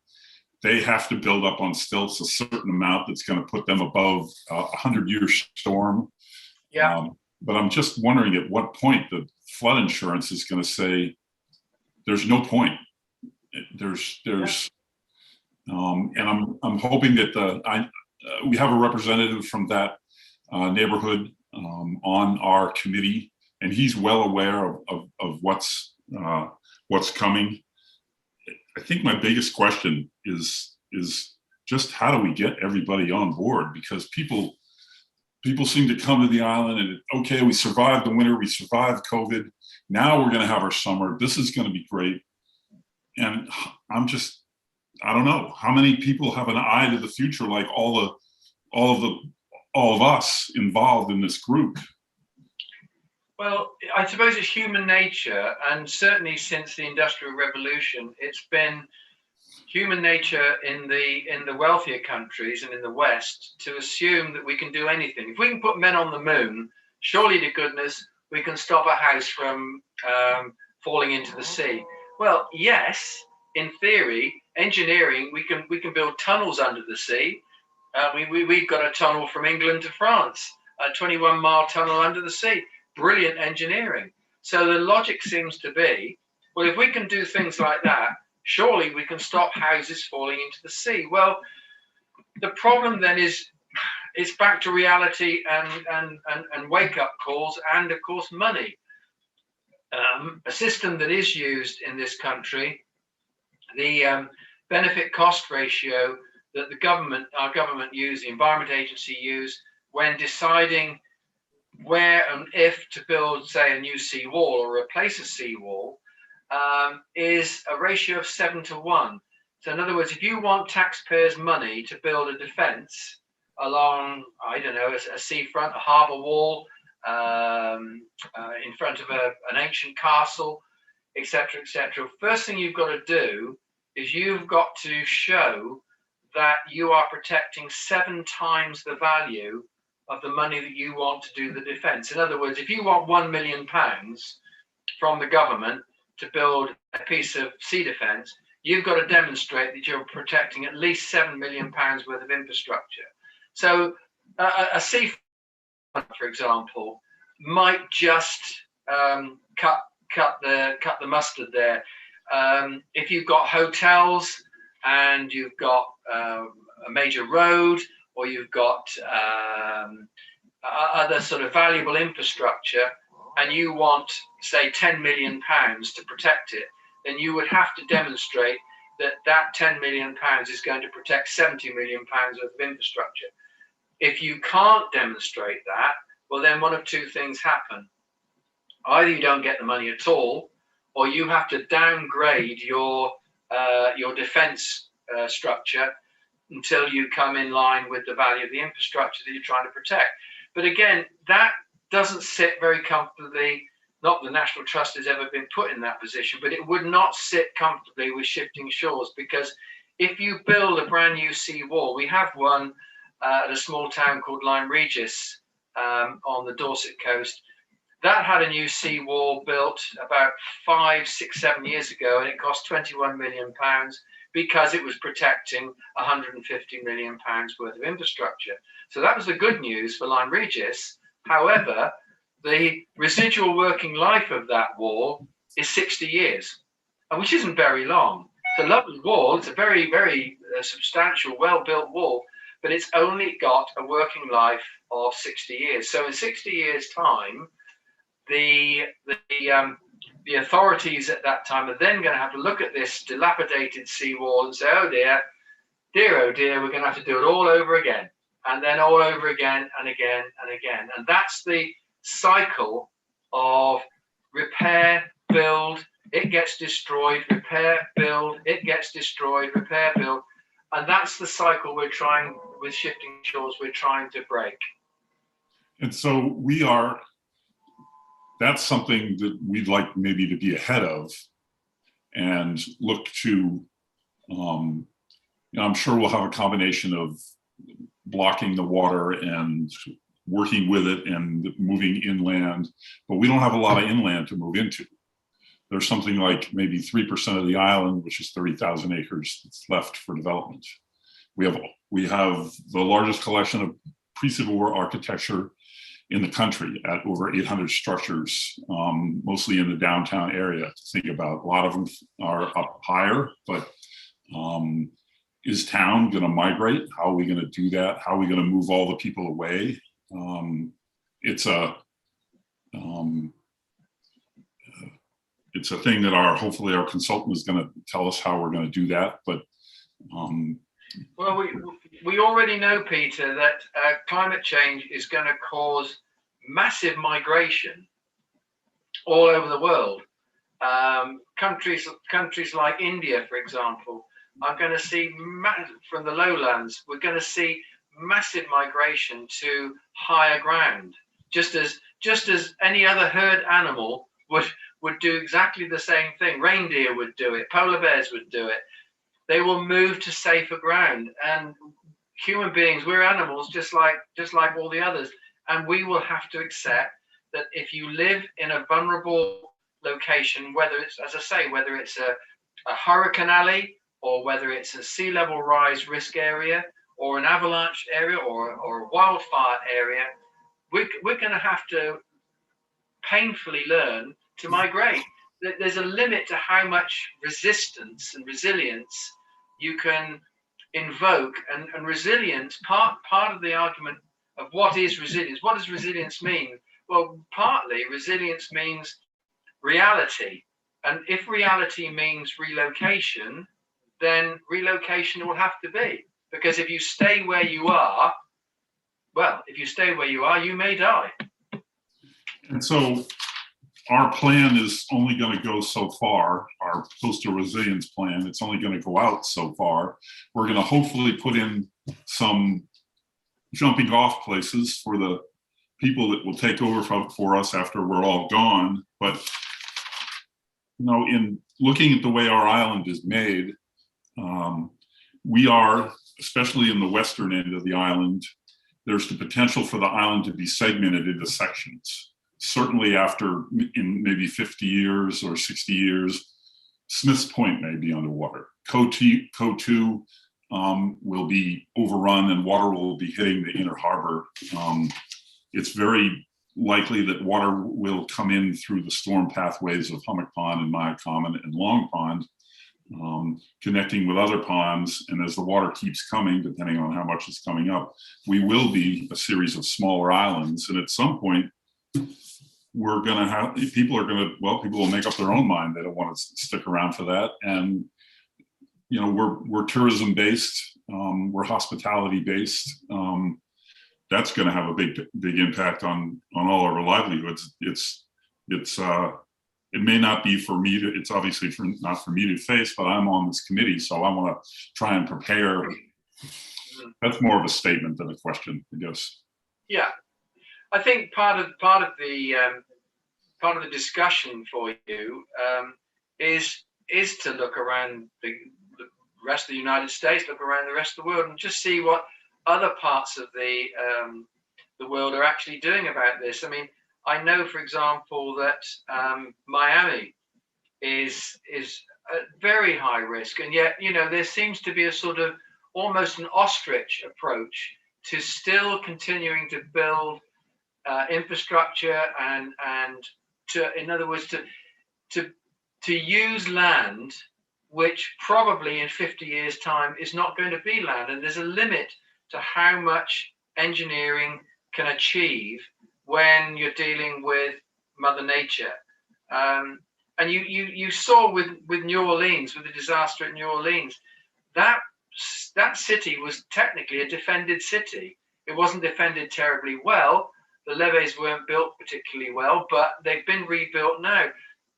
they have to build up on stilts a certain amount that's going to put them above a 100-year storm. Yeah. But I'm just wondering at what point the flood insurance is going to say there's no point. And I'm hoping that we have a representative from that neighborhood on our committee, and he's well aware of what's coming. I think my biggest question is just how do we get everybody on board? Because people seem to come to the island and okay, we survived the winter, we survived COVID. Now we're going to have our summer. This is going to be great. And I don't know how many people have an eye to the future, like all of us involved in this group. Well, I suppose it's human nature, and certainly since the Industrial Revolution, it's been human nature in the wealthier countries and in the West to assume that we can do anything. If we can put men on the moon, surely to goodness we can stop a house from falling into the sea. Well, yes, in theory, engineering, we can build tunnels under the sea. We've got a tunnel from England to France, a 21-mile tunnel under the sea. Brilliant engineering. So the logic seems to be, well, if we can do things like that, surely we can stop houses falling into the sea. Well, the problem then is it's back to reality and wake-up calls and, of course, money. A system that is used in this country, the benefit cost ratio that our government use, the Environment Agency use when deciding where and if to build, say, a new seawall or replace a seawall, is a ratio of 7-to-1. So in other words, if you want taxpayers' money to build a defense along, I don't know, a seafront, a harbor wall, in front of an ancient castle, etc., etc., first thing you've got to do is you've got to show that you are protecting 7 times the value of the money that you want to do the defense. In other words, if you want £1 million from the government to build a piece of sea defense, you've got to demonstrate that you're protecting at least £7 million worth of infrastructure. So a seafront, for example, might just cut the mustard there. If you've got hotels and you've got a major road, or you've got other sort of valuable infrastructure, and you want, say, £10 million to protect it, then you would have to demonstrate that £10 million is going to protect £70 million worth of infrastructure. If you can't demonstrate that, well, then one of two things happen. Either you don't get the money at all, or you have to downgrade your defense structure until you come in line with the value of the infrastructure that you're trying to protect. But again, that doesn't sit very comfortably. Not that the National Trust has ever been put in that position, but it would not sit comfortably with shifting shores, because if you build a brand new sea-wall, we have one at a small town called Lyme Regis on the Dorset coast. That had a new sea-wall built about 5, 6, 7 years ago, and it cost £21 million because it was protecting £150 million worth of infrastructure. So that was the good news for Lyme Regis. However, the residual working life of that wall is 60 years, which isn't very long. It's a lovely wall. It's a very, very substantial, well-built wall. but it's only got a working life of 60 years. So in 60 years' time, the authorities at that time are then going to have to look at this dilapidated seawall and say, oh dear, oh dear, we're going to have to do it all over again, and then all over again and again and again. And that's the cycle of repair, build, it gets destroyed, repair, build, it gets destroyed, repair, build. And that's the cycle we're trying, with Shifting Shores, we're trying to break. And so that's something that we'd like maybe to be ahead of and look to, I'm sure we'll have a combination of blocking the water and working with it and moving inland, but we don't have a lot of inland to move into. There's something like maybe 3% of the island, which is 30,000 acres, that's left for development. We have the largest collection of pre-Civil War architecture in the country at over 800 structures, mostly in the downtown area to think about. A lot of them are up higher, but is town going to migrate? How are we going to do that? How are we going to move all the people away? It's a thing that hopefully our consultant is going to tell us how we're going to do that. But well, we already know, Peter, that climate change is going to cause massive migration all over the world. Countries like India, for example, are going to see from the lowlands. We're going to see massive migration to higher ground, just as any other herd animal would do exactly the same thing. Reindeer would do it. Polar bears would do it. They will move to safer ground. And human beings, we're animals just like all the others. And we will have to accept that if you live in a vulnerable location, whether it's, as I say, whether it's a hurricane alley, or whether it's a sea level rise risk area, or an avalanche area, or a wildfire area, we're going to have to painfully learn to migrate. There's a limit to how much resistance and resilience you can invoke, and resilience, part of the argument of what is resilience. What does resilience mean? Well, partly resilience means reality, and if reality means relocation, then relocation will have to be, because if you stay where you are, you may die. And so our plan is only going to go so far. Our coastal resilience plan, it's only going to go out so far. We're going to hopefully put in some jumping off places for the people that will take over for us after we're all gone. But in looking at the way our island is made, we are, especially in the western end of the island, there's the potential for the island to be segmented into sections. Certainly after in maybe 50 years or 60 years, Smith's Point may be underwater. Co2 will be overrun and water will be hitting the inner harbor. It's very likely that water will come in through the storm pathways of Hummock Pond and Maya Common and Long Pond, connecting with other ponds. And as the water keeps coming, depending on how much is coming up, we will be a series of smaller islands. And at some point, we're going to have, people will make up their own mind. They don't want to stick around for that. And, we're tourism based, we're hospitality based. That's going to have a big impact on all our livelihoods. It may not be for me to, it's obviously not for me to face, but I'm on this committee, so I want to try and prepare. That's more of a statement than a question, I guess. Yeah, I think part of the discussion for you is to look around the rest of the United States, look around the rest of the world, and just see what other parts of the world are actually doing about this. I mean, I know, for example, that Miami is at very high risk, and yet there seems to be a sort of almost an ostrich approach to still continuing to build infrastructure and to, in other words, to use land which probably in 50 years' time is not going to be land, and there's a limit to how much engineering can achieve when you're dealing with Mother Nature. And you saw with New Orleans, with the disaster at New Orleans, that city was technically a defended city. It wasn't defended terribly well. The levees weren't built particularly well, but they've been rebuilt now.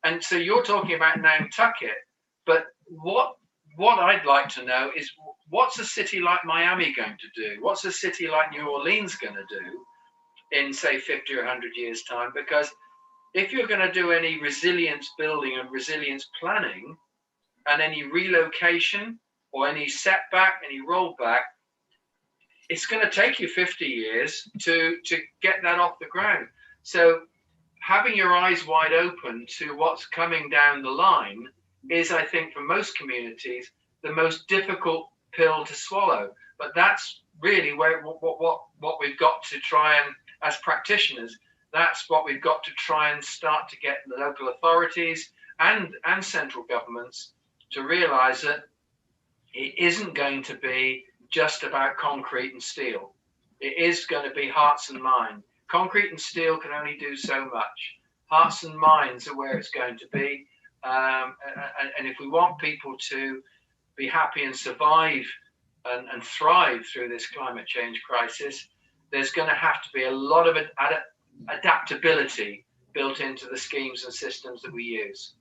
And so you're talking about Nantucket, but what I'd like to know is, what's a city like Miami going to do? What's a city like New Orleans going to do in, say, 50 or 100 years' time? Because if you're going to do any resilience building and resilience planning and any relocation or any setback, any rollback, it's going to take you 50 years to get that off the ground. So having your eyes wide open to what's coming down the line is, I think, for most communities, the most difficult pill to swallow. But that's really where what we've got to try and, as practitioners, that's what we've got to try and start to get the local authorities and central governments to realize that it isn't going to be just about concrete and steel. It is going to be hearts and minds. Concrete and steel can only do so much. Hearts and minds are where it's going to be. And if we want people to be happy and survive and thrive through this climate change crisis, there's going to have to be a lot of adaptability built into the schemes and systems that we use.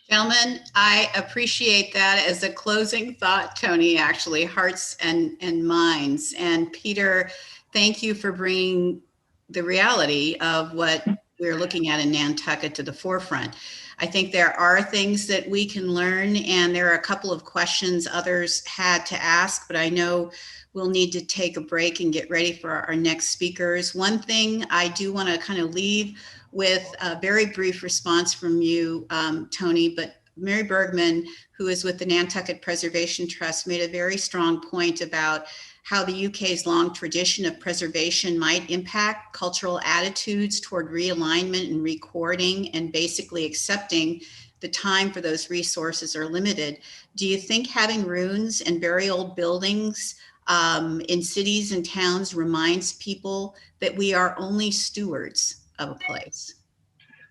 Gentlemen, I appreciate that as a closing thought, Tony, actually, hearts and minds. And Peter, thank you for bringing the reality of what we're looking at in Nantucket to the forefront. I think there are things that we can learn, and there are a couple of questions others had to ask, but I know we'll need to take a break and get ready for our next speakers. One thing I do want to kind of leave with a very brief response from you, Tony, but Mary Bergman, who is with the Nantucket Preservation Trust, made a very strong point about how the UK's long tradition of preservation might impact cultural attitudes toward realignment and recording, and basically accepting the time for those resources are limited. Do you think having ruins and very old buildings in cities and towns reminds people that we are only stewards of a place?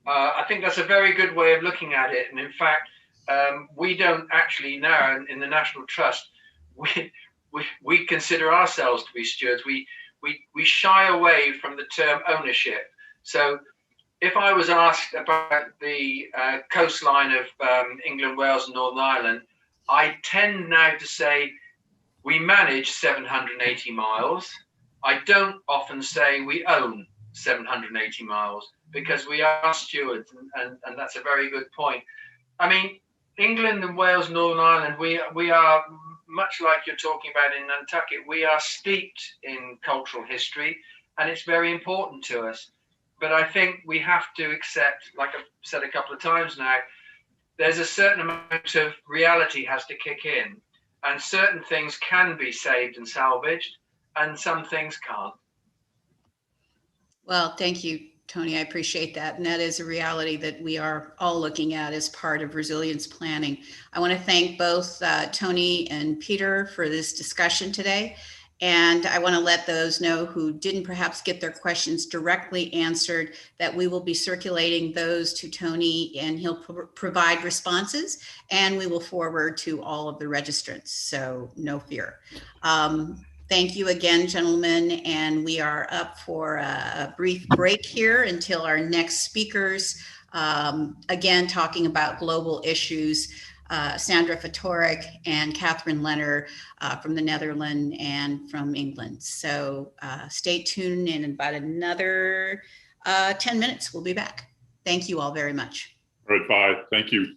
I think that's a very good way of looking at it. And in fact, we don't actually now in the National Trust, we consider ourselves to be stewards. We shy away from the term ownership. So if I was asked about the coastline of England, Wales, and Northern Ireland, I tend now to say we manage 780 miles. I don't often say we own 780 miles, because we are stewards, and that's a very good point. I mean, England and Wales, Northern Ireland, we are, much like you're talking about in Nantucket, we are steeped in cultural history, and it's very important to us. But I think we have to accept, like I've said a couple of times now, there's a certain amount of reality has to kick in, and certain things can be saved and salvaged, and some things can't. Well, thank you, Tony. I appreciate that. And that is a reality that we are all looking at as part of resilience planning. I want to thank both Tony and Peter for this discussion today. And I want to let those know who didn't perhaps get their questions directly answered that we will be circulating those to Tony, and he'll provide responses, and we will forward to all of the registrants. So no fear. Thank you again, gentlemen, and we are up for a brief break here until our next speakers, again, talking about global issues, Sandra Fatorik and Catherine Leonard from the Netherlands and from England. So stay tuned, in about another 10 minutes, we'll be back. Thank you all very much. All right, bye. Thank you.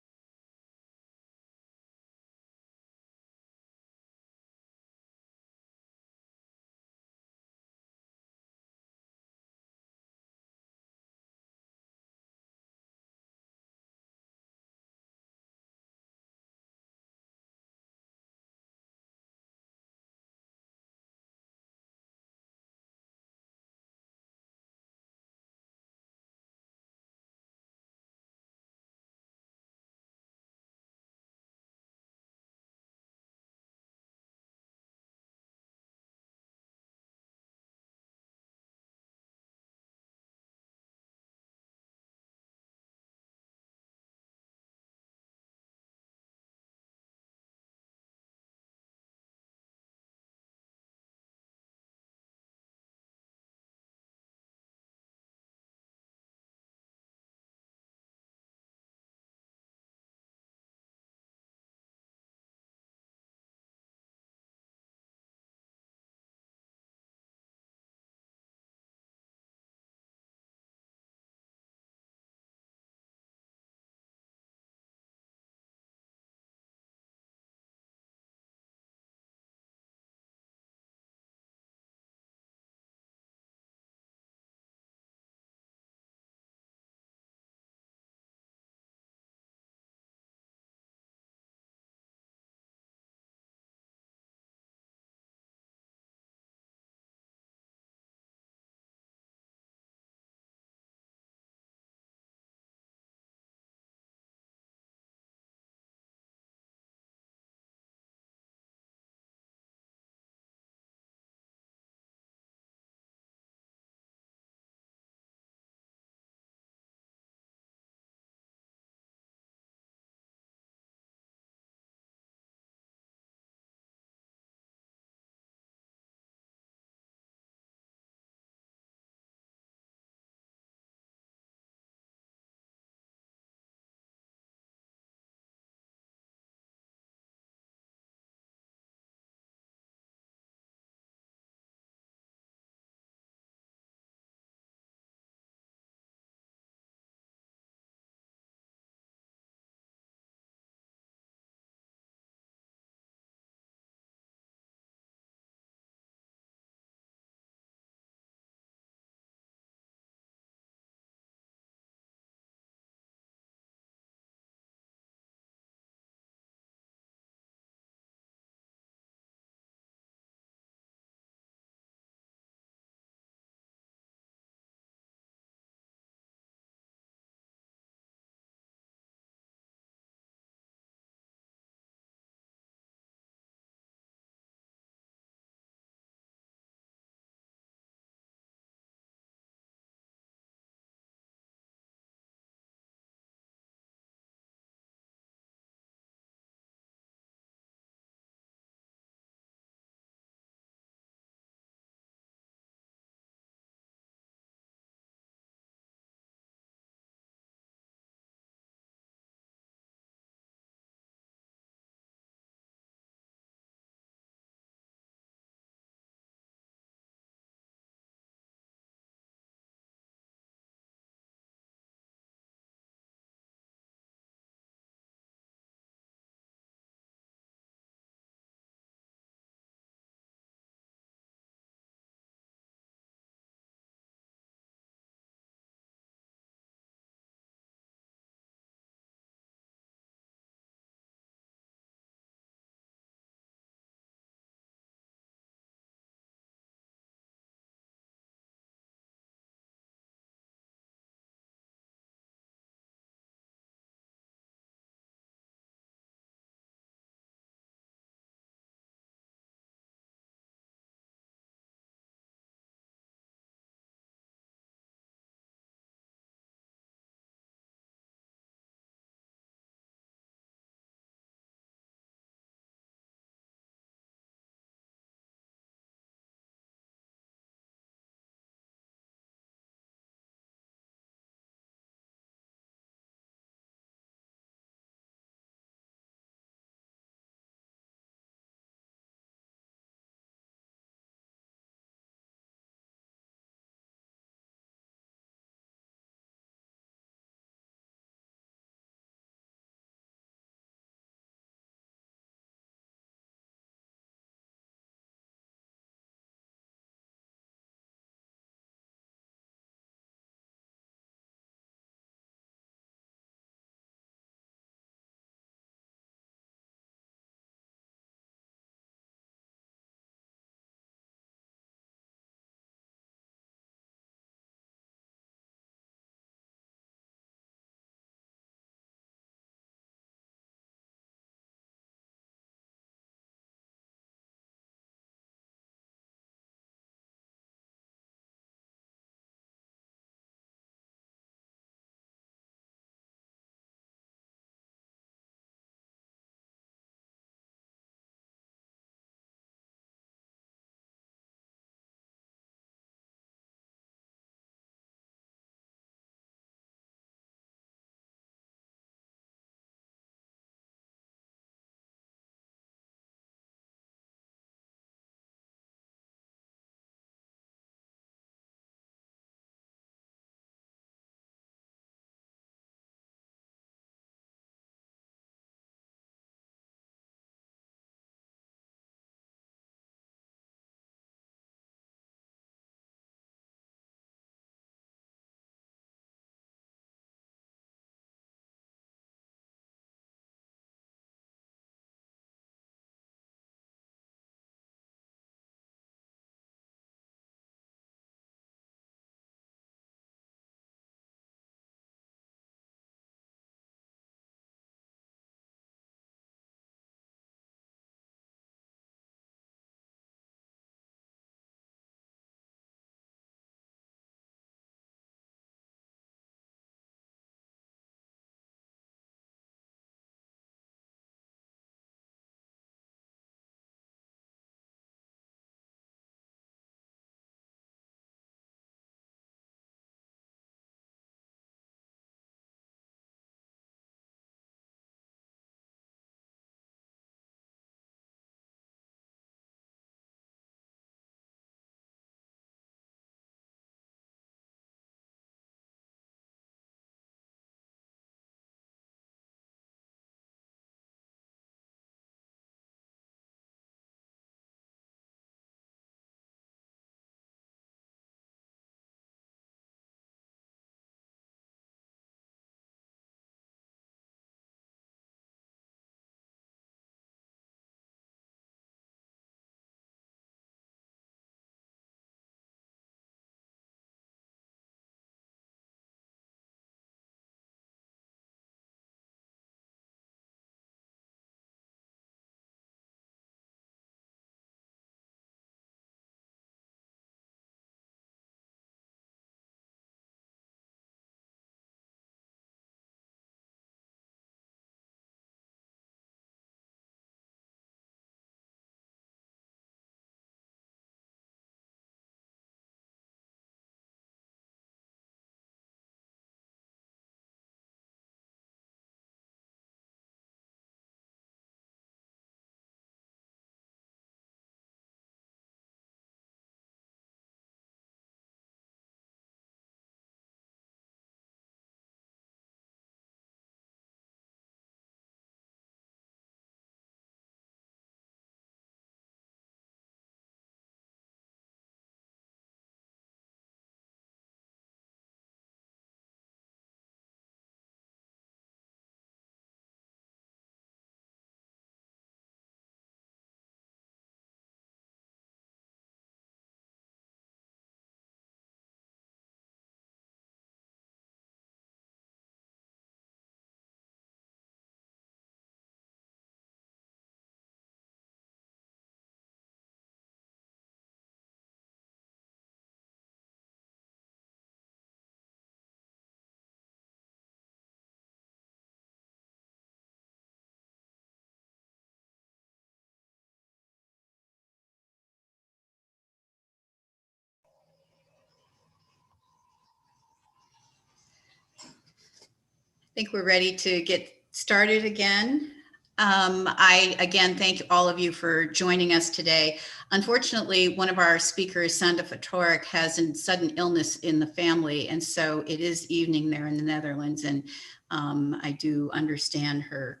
think we're ready to get started again. I again thank all of you for joining us today. Unfortunately, one of our speakers, Sanda Fatorik, has a sudden illness in the family, and so it is evening there in the Netherlands, and I do understand her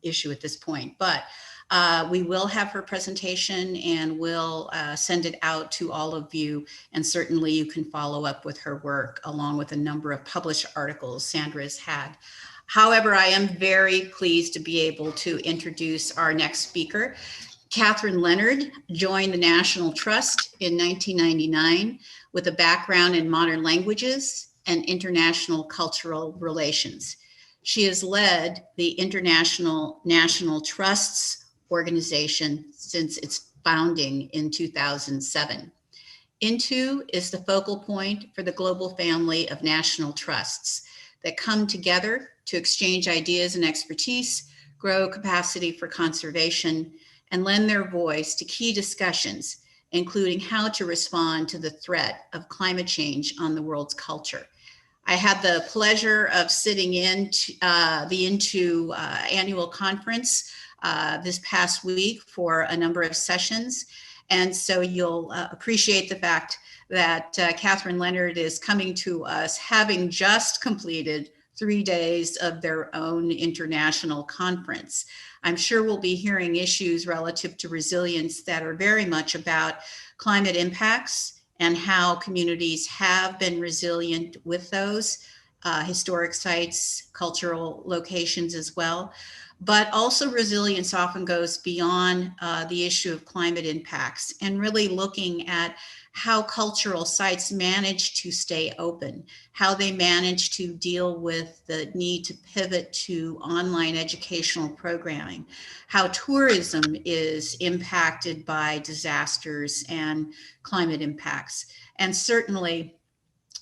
issue at this point. But we will have her presentation, and we'll send it out to all of you, and certainly you can follow up with her work along with a number of published articles Sandra has had. However, I am very pleased to be able to introduce our next speaker. Catherine Leonard joined the National Trust in 1999 with a background in modern languages and international cultural relations. She has led the International National Trusts organization since its founding in 2007. INTU is the focal point for the global family of national trusts that come together to exchange ideas and expertise, grow capacity for conservation, and lend their voice to key discussions, including how to respond to the threat of climate change on the world's culture. I had the pleasure of sitting in the INTU annual conference this past week for a number of sessions. And so you'll appreciate the fact that Catherine Leonard is coming to us having just completed 3 days of their own international conference. I'm sure we'll be hearing issues relative to resilience that are very much about climate impacts and how communities have been resilient with those historic sites, cultural locations as well. But also resilience often goes beyond the issue of climate impacts and really looking at how cultural sites manage to stay open, how they manage to deal with the need to pivot to online educational programming, how tourism is impacted by disasters and climate impacts, and certainly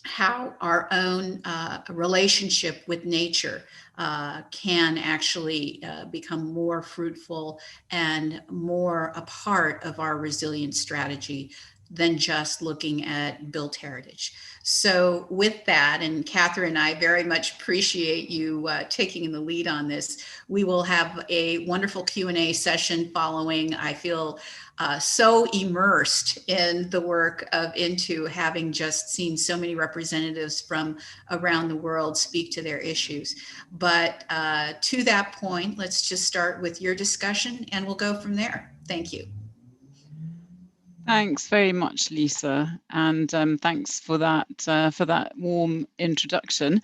how our own relationship with nature can actually become more fruitful and more a part of our resilience strategy than just looking at built heritage. So with that, and Catherine, I very much appreciate you taking the lead on this. We will have a wonderful Q&A session following. I feel so immersed in the work of INTU, having just seen so many representatives from around the world speak to their issues. But to that point, let's just start with your discussion and we'll go from there. Thank you. Thanks very much, Lisa, and thanks for that warm introduction.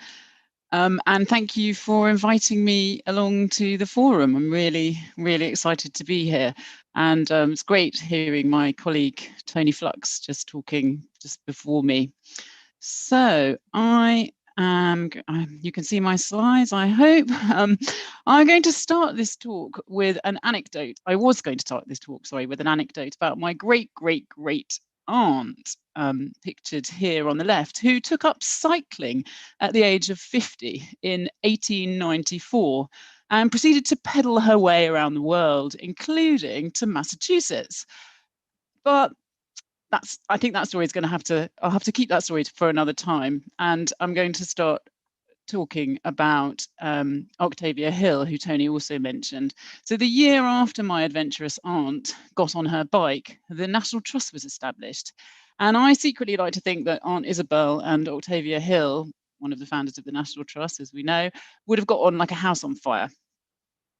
And thank you for inviting me along to the forum. I'm really, really excited to be here. And it's great hearing my colleague, Tony Flux, just talking just before me. So you can see my slides, I hope. I'm going to start this talk with an anecdote. I was going to start this talk, sorry, with an anecdote about my great-great-great aunt, pictured here on the left, who took up cycling at the age of 50 in 1894 and proceeded to pedal her way around the world, including to Massachusetts. But I think that story is going to I'll have to keep that story for another time. And I'm going to start talking about Octavia Hill, who Tony also mentioned. So the year after my adventurous aunt got on her bike, the National Trust was established. And I secretly like to think that Aunt Isabel and Octavia Hill, one of the founders of the National Trust, as we know, would have got on like a house on fire.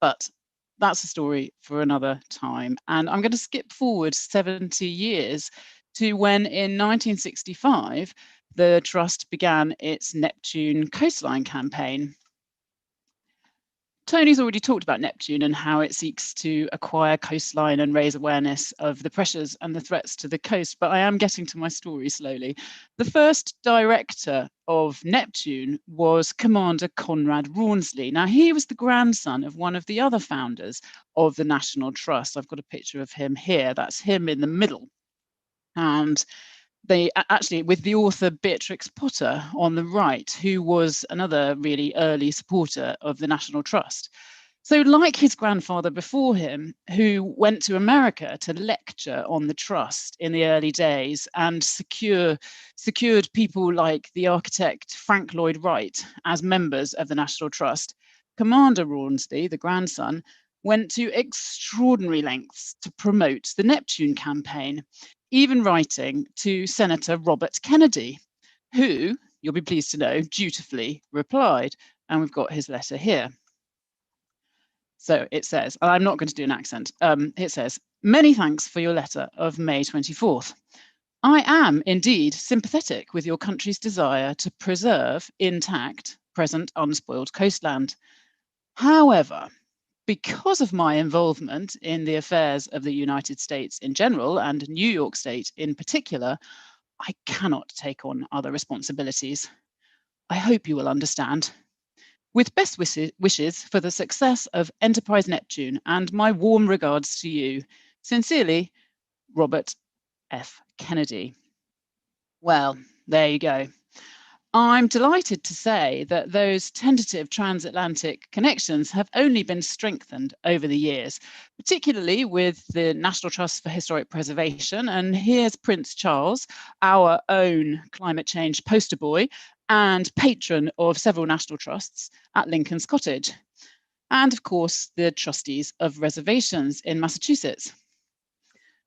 But that's a story for another time. And I'm going to skip forward 70 years to when in 1965, the Trust began its Neptune coastline campaign. Tony's already talked about Neptune and how it seeks to acquire coastline and raise awareness of the pressures and the threats to the coast, but I am getting to my story slowly. The first director of Neptune was Commander Conrad Rawnsley. Now, he was the grandson of one of the other founders of the National Trust. I've got a picture of him here. That's him in the middle. And they actually, with the author Beatrix Potter on the right, who was another really early supporter of the National Trust. So like his grandfather before him, who went to America to lecture on the trust in the early days and secured people like the architect Frank Lloyd Wright as members of the National Trust, Commander Rawnsley, the grandson, went to extraordinary lengths to promote the Neptune campaign, even writing to Senator Robert Kennedy, who, you'll be pleased to know, dutifully replied. And we've got his letter here. So it says, I'm not going to do an accent. It says, many thanks for your letter of May 24th. I am indeed sympathetic with your country's desire to preserve intact present unspoiled coastland. However, because of my involvement in the affairs of the United States in general and New York State in particular, I cannot take on other responsibilities. I hope you will understand. With best wishes for the success of Enterprise Neptune and my warm regards to you. Sincerely, Robert F. Kennedy. Well, there you go. I'm delighted to say that those tentative transatlantic connections have only been strengthened over the years, particularly with the National Trust for Historic Preservation. And here's Prince Charles, our own climate change poster boy and patron of several national trusts at Lincoln's Cottage. And of course, the trustees of reservations in Massachusetts,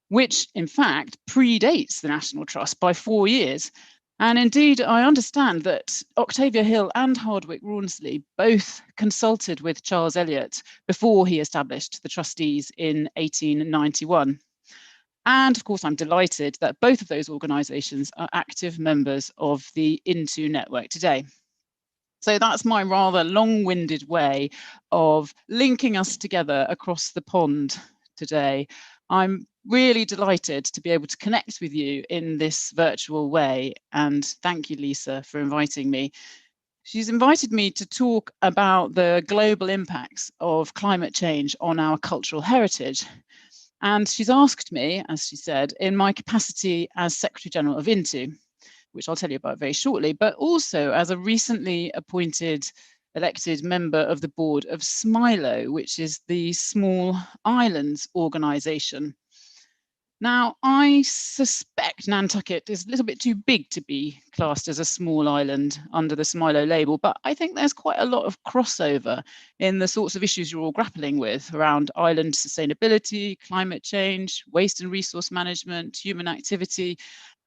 which in fact predates the National Trust by 4 years. And indeed, I understand that Octavia Hill and Hardwicke Rawnsley both consulted with Charles Eliot before he established the trustees in 1891. And of course, I'm delighted that both of those organisations are active members of the Into network today. So that's my rather long-winded way of linking us together across the pond today. I'm really delighted to be able to connect with you in this virtual way. And thank you, Lisa, for inviting me. She's invited me to talk about the global impacts of climate change on our cultural heritage. And she's asked me, as she said, in my capacity as Secretary General of Into, which I'll tell you about very shortly, but also as a recently appointed elected member of the board of SMILO, which is the Small Islands Organisation. Now, I suspect Nantucket is a little bit too big to be classed as a small island under the SMILO label, but I think there's quite a lot of crossover in the sorts of issues you're all grappling with around island sustainability, climate change, waste and resource management, human activity,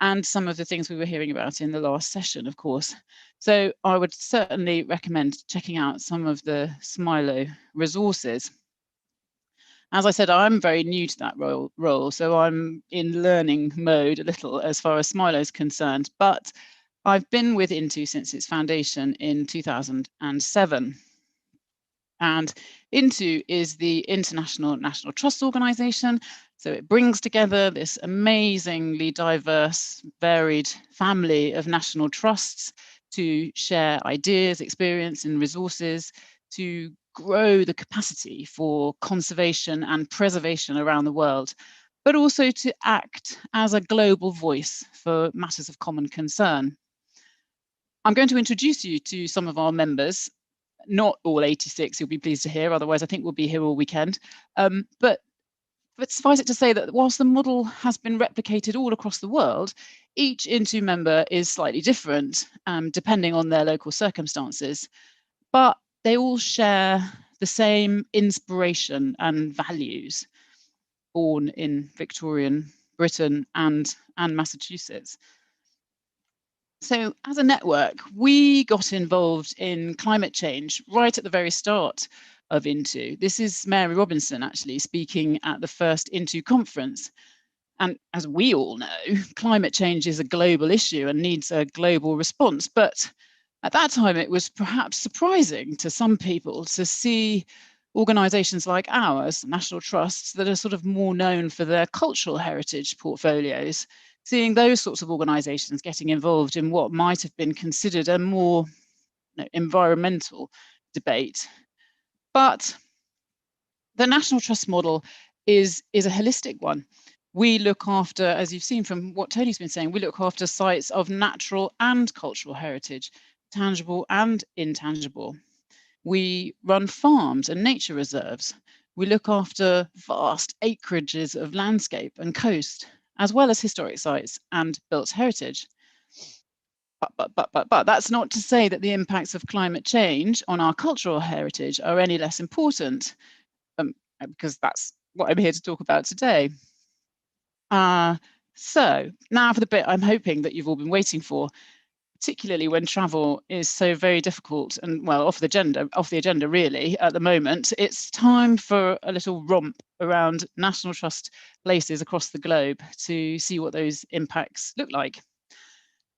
and some of the things we were hearing about in the last session, of course. So I would certainly recommend checking out some of the SMILO resources. As I said, I'm very new to that role, so I'm in learning mode a little as far as SMILO is concerned, but I've been with Into since its foundation in 2007. And Into is the International National Trust Organization, so it brings together this amazingly diverse, varied family of national trusts to share ideas, experience, and resources to grow the capacity for conservation and preservation around the world, but also to act as a global voice for matters of common concern. I'm going to introduce you to some of our members, not all 86, you'll be pleased to hear, otherwise I think we'll be here all weekend. But suffice it to say that whilst the model has been replicated all across the world, each Into member is slightly different, depending on their local circumstances. But they all share the same inspiration and values, born in Victorian Britain and Massachusetts. So as a network, we got involved in climate change right at the very start of Into. This is Mary Robinson actually speaking at the first Into conference. And as we all know, climate change is a global issue and needs a global response. But at that time, it was perhaps surprising to some people to see organisations like ours, national trusts, that are sort of more known for their cultural heritage portfolios, seeing those sorts of organisations getting involved in what might have been considered a more environmental debate. But the national trust model is a holistic one. We look after, as you've seen from what Tony's been saying, we look after sites of natural and cultural heritage, tangible and intangible. We run farms and nature reserves. We look after vast acreages of landscape and coast, as well as historic sites and built heritage. But that's not to say that the impacts of climate change on our cultural heritage are any less important, because that's what I'm here to talk about today. So now for the bit I'm hoping that you've all been waiting for, particularly when travel is so very difficult and, well, off the agenda really at the moment. It's time for a little romp around National Trust places across the globe to see what those impacts look like.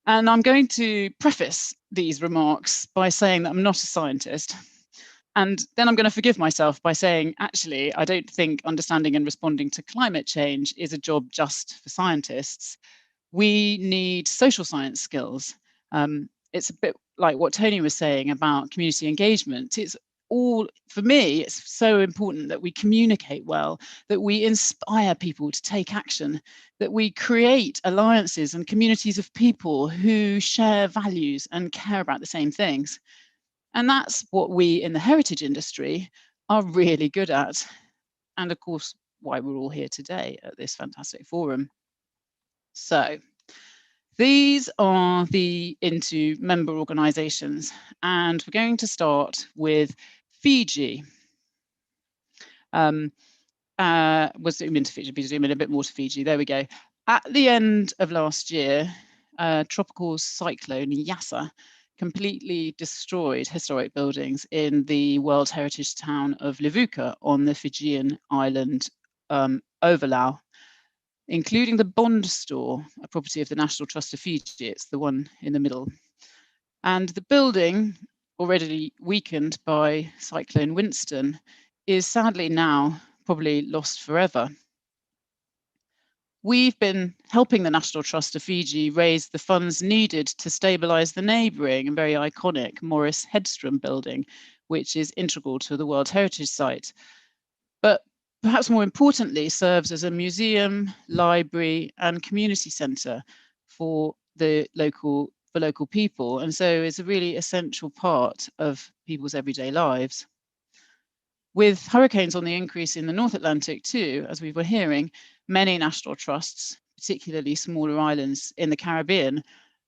And I'm going to preface these remarks by saying that I'm not a scientist. And then I'm going to forgive myself by saying, actually, I don't think understanding and responding to climate change is a job just for scientists. We need social science skills. It's a bit like what Tony was saying about community engagement. It's all, for me, it's so important that we communicate well, that we inspire people to take action, that we create alliances and communities of people who share values and care about the same things. And that's what we in the heritage industry are really good at. And of course, why we're all here today at this fantastic forum. So these are the Into member organisations, and we're going to start with Fiji. We'll zoom into Fiji, zoom in a bit more to Fiji. There we go. At the end of last year, tropical cyclone Yasa completely destroyed historic buildings in the World Heritage town of Levuka on the Fijian island Ovalau, including the Bond Store, a property of the National Trust of Fiji. It's the one in the middle. And the building, already weakened by Cyclone Winston, is sadly now probably lost forever. We've been helping the National Trust of Fiji raise the funds needed to stabilise the neighbouring and very iconic Morris Hedstrom building, which is integral to the World Heritage Site, but perhaps more importantly serves as a museum, library and community centre for the local people, and so is a really essential part of people's everyday lives. With hurricanes on the increase in the North Atlantic too, as we were hearing, many national trusts, particularly smaller islands in the Caribbean,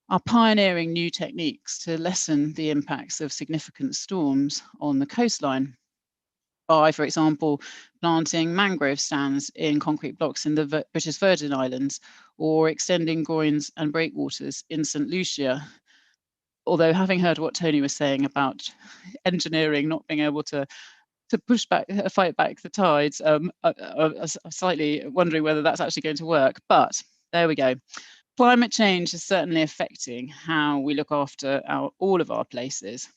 are pioneering new techniques to lessen the impacts of significant storms on the coastline by, for example, planting mangrove stands in concrete blocks in the British Virgin Islands, or extending groins and breakwaters in St. Lucia. Although, having heard what Tony was saying about engineering not being able to fight back the tides, I'm slightly wondering whether that's actually going to work, but there we go. Climate change is certainly affecting how we look after all of our places.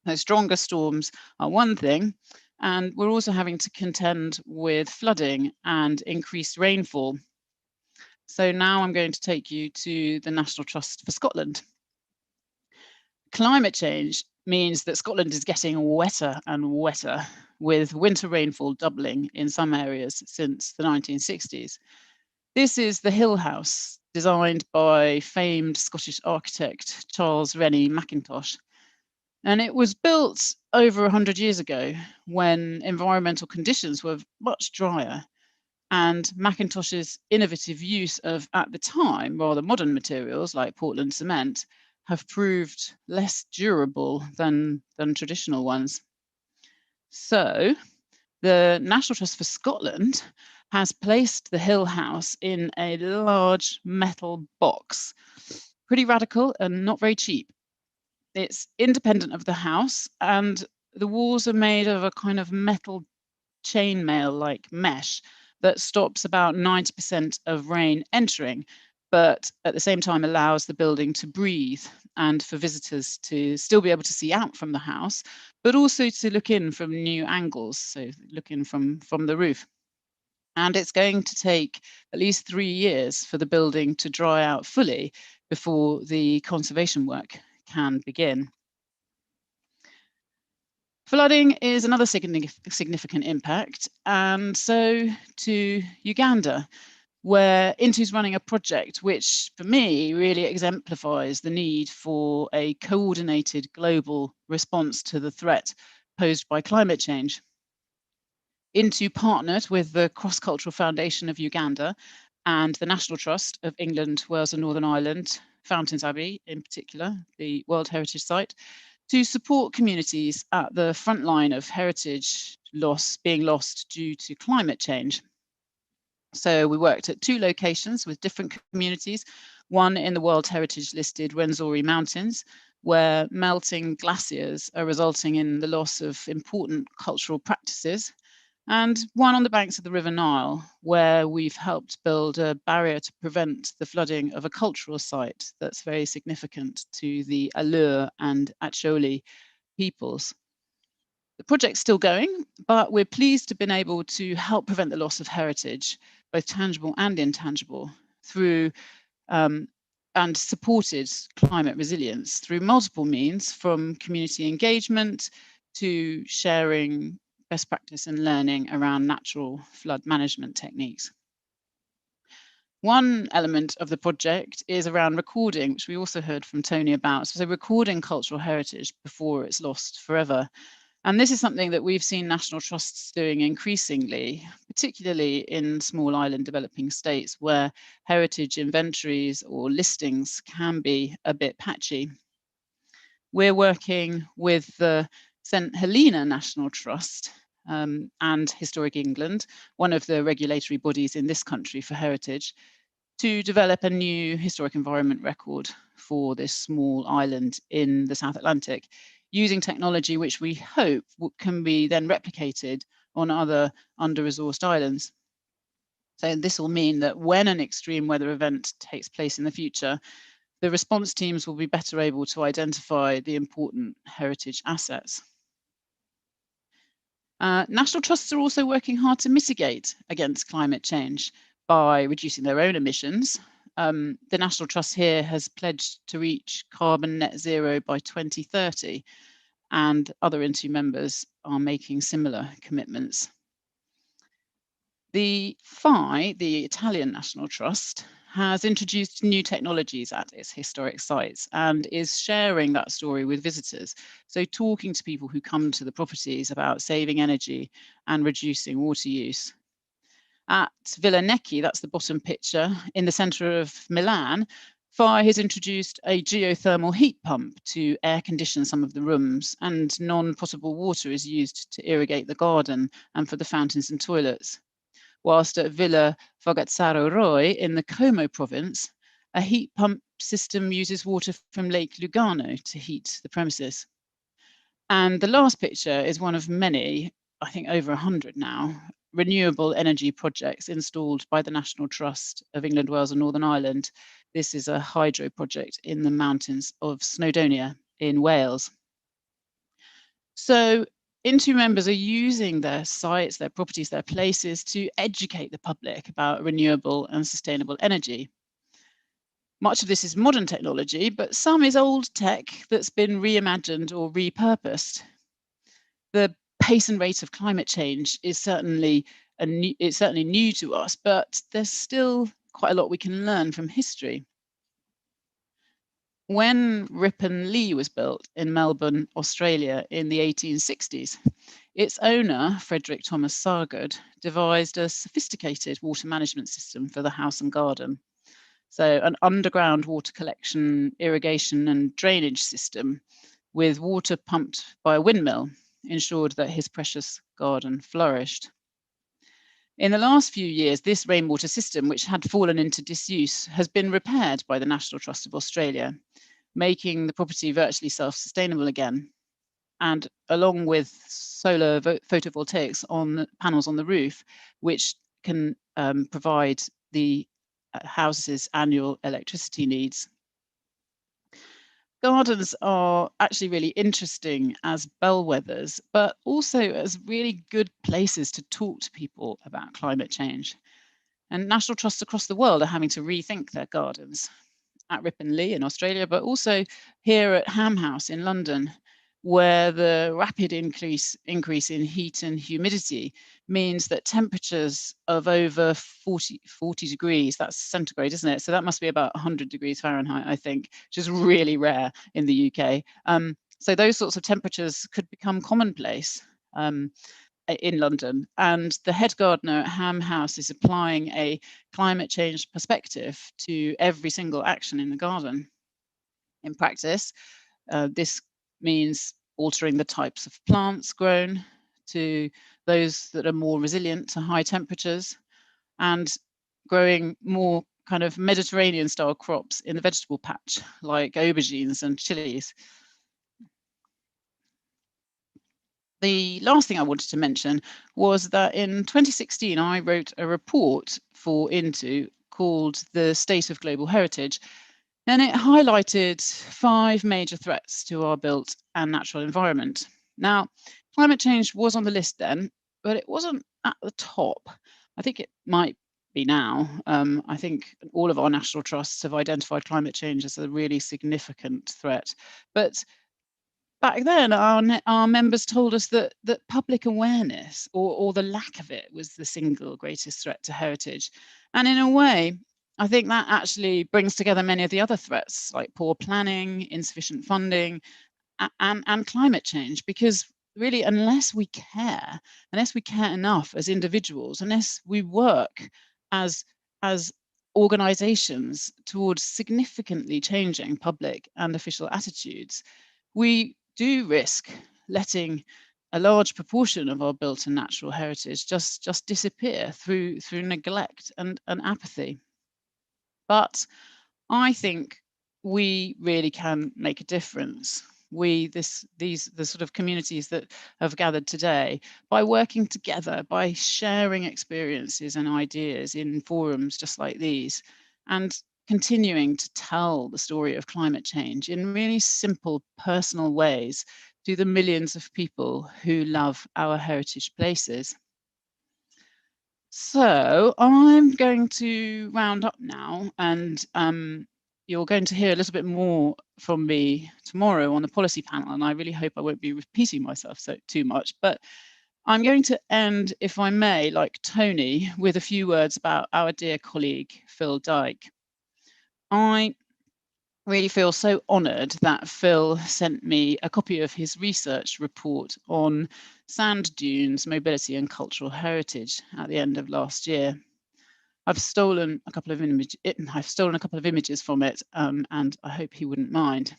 So stronger storms are one thing, and we're also having to contend with flooding and increased rainfall. So now I'm going to take you to the National Trust for Scotland. Climate change means that Scotland is getting wetter and wetter, with winter rainfall doubling in some areas since the 1960s. This is the Hill House, designed by famed Scottish architect Charles Rennie Mackintosh. And it was built over 100 years ago when environmental conditions were much drier, and Mackintosh's innovative use of, at the time, rather modern materials like Portland cement have proved less durable than traditional ones. So the National Trust for Scotland has placed the Hill House in a large metal box. Pretty radical and not very cheap. It's independent of the house, and the walls are made of a kind of metal chainmail-like mesh that stops about 90% of rain entering, but at the same time allows the building to breathe and for visitors to still be able to see out from the house, but also to look in from new angles, so look in from the roof. And it's going to take at least 3 years for the building to dry out fully before the conservation work can begin. Flooding is another significant impact, and so to Uganda. where Intu's running a project which, for me, really exemplifies the need for a coordinated global response to the threat posed by climate change. Intu partnered with the Cross-Cultural Foundation of Uganda and the National Trust of England, Wales and Northern Ireland, Fountains Abbey in particular, the World Heritage Site, to support communities at the front line of heritage being lost due to climate change. So we worked at 2 locations with different communities, one in the World Heritage listed Rwenzori Mountains, where melting glaciers are resulting in the loss of important cultural practices, and one on the banks of the River Nile, where we've helped build a barrier to prevent the flooding of a cultural site that's very significant to the Alur and Acholi peoples. The project's still going, but we're pleased to have been able to help prevent the loss of heritage, both tangible and intangible, through and supported climate resilience through multiple means, from community engagement to sharing best practice and learning around natural flood management techniques. One element of the project is around recording, which we also heard from Tony about. So recording cultural heritage before it's lost forever. And this is something that we've seen national trusts doing increasingly, particularly in small island developing states where heritage inventories or listings can be a bit patchy. We're working with the St Helena National Trust and Historic England, one of the regulatory bodies in this country for heritage, to develop a new historic environment record for this small island in the South Atlantic, using technology which we hope can be then replicated on other under-resourced islands. So this will mean that when an extreme weather event takes place in the future, the response teams will be better able to identify the important heritage assets. National trusts are also working hard to mitigate against climate change by reducing their own emissions. The National Trust here has pledged to reach carbon net zero by 2030, and other Intu members are making similar commitments. The FI, the Italian National Trust, has introduced new technologies at its historic sites and is sharing that story with visitors. So talking to people who come to the properties about saving energy and reducing water use. At Villa Necchi, that's the bottom picture, in the centre of Milan, FI has introduced a geothermal heat pump to air condition some of the rooms, and non-potable water is used to irrigate the garden and for the fountains and toilets. Whilst at Villa Fogazzaro Roy in the Como province, a heat pump system uses water from Lake Lugano to heat the premises. And the last picture is one of many, I think over 100 now, renewable energy projects installed by the National Trust of England, Wales and Northern Ireland. This is a hydro project in the mountains of Snowdonia in Wales. So Intu members are using their sites, their properties, their places to educate the public about renewable and sustainable energy. Much of this is modern technology, but some is old tech that's been reimagined or repurposed. The pace and rate of climate change is certainly new to us, but there's still quite a lot we can learn from history. When Ripon Lea was built in Melbourne, Australia in the 1860s, its owner, Frederick Thomas Sargard, devised a sophisticated water management system for the house and garden. So an underground water collection, irrigation and drainage system with water pumped by a windmill ensured that his precious garden flourished. In the last few years, this rainwater system, which had fallen into disuse, has been repaired by the National Trust of Australia, making the property virtually self-sustainable again. And along with solar photovoltaics on panels on the roof, which can provide the house's annual electricity needs. Gardens are actually really interesting as bellwethers, but also as really good places to talk to people about climate change. And national trusts across the world are having to rethink their gardens. At Ripon Lea in Australia, but also here at Ham House in London, where the rapid increase in heat and humidity means that temperatures of over 40 degrees, that's centigrade, isn't it? So that must be about 100 degrees Fahrenheit, I think, which is really rare in the UK. So those sorts of temperatures could become commonplace in London. And the head gardener at Ham House is applying a climate change perspective to every single action in the garden. In practice, this means altering the types of plants grown to those that are more resilient to high temperatures, and growing more kind of Mediterranean style crops in the vegetable patch, like aubergines and chilies. The last thing I wanted to mention was that in 2016, I wrote a report for Into called The State of Global Heritage, and it highlighted 5 major threats to our built and natural environment. Now, climate change was on the list then, but it wasn't at the top. I think it might be now. I think all of our national trusts have identified climate change as a really significant threat. But back then, our members told us that public awareness or the lack of it was the single greatest threat to heritage. And in a way, I think that actually brings together many of the other threats, like poor planning, insufficient funding, and climate change, because really, unless we care enough as individuals, unless we work as organizations towards significantly changing public and official attitudes, we do risk letting a large proportion of our built and natural heritage just disappear through neglect and apathy. But I think we really can make a difference. The sort of communities that have gathered today, by working together, by sharing experiences and ideas in forums just like these, and continuing to tell the story of climate change in really simple, personal ways to the millions of people who love our heritage places. So I'm going to round up now, and you're going to hear a little bit more from me tomorrow on the policy panel, and I really hope I won't be repeating myself too much, but I'm going to end, if I may, like Tony, with a few words about our dear colleague, Phil Dyke. I really feel so honoured that Phil sent me a copy of his research report on sand dunes, mobility and cultural heritage at the end of last year. I've stolen a couple of images from it, and I hope he wouldn't mind.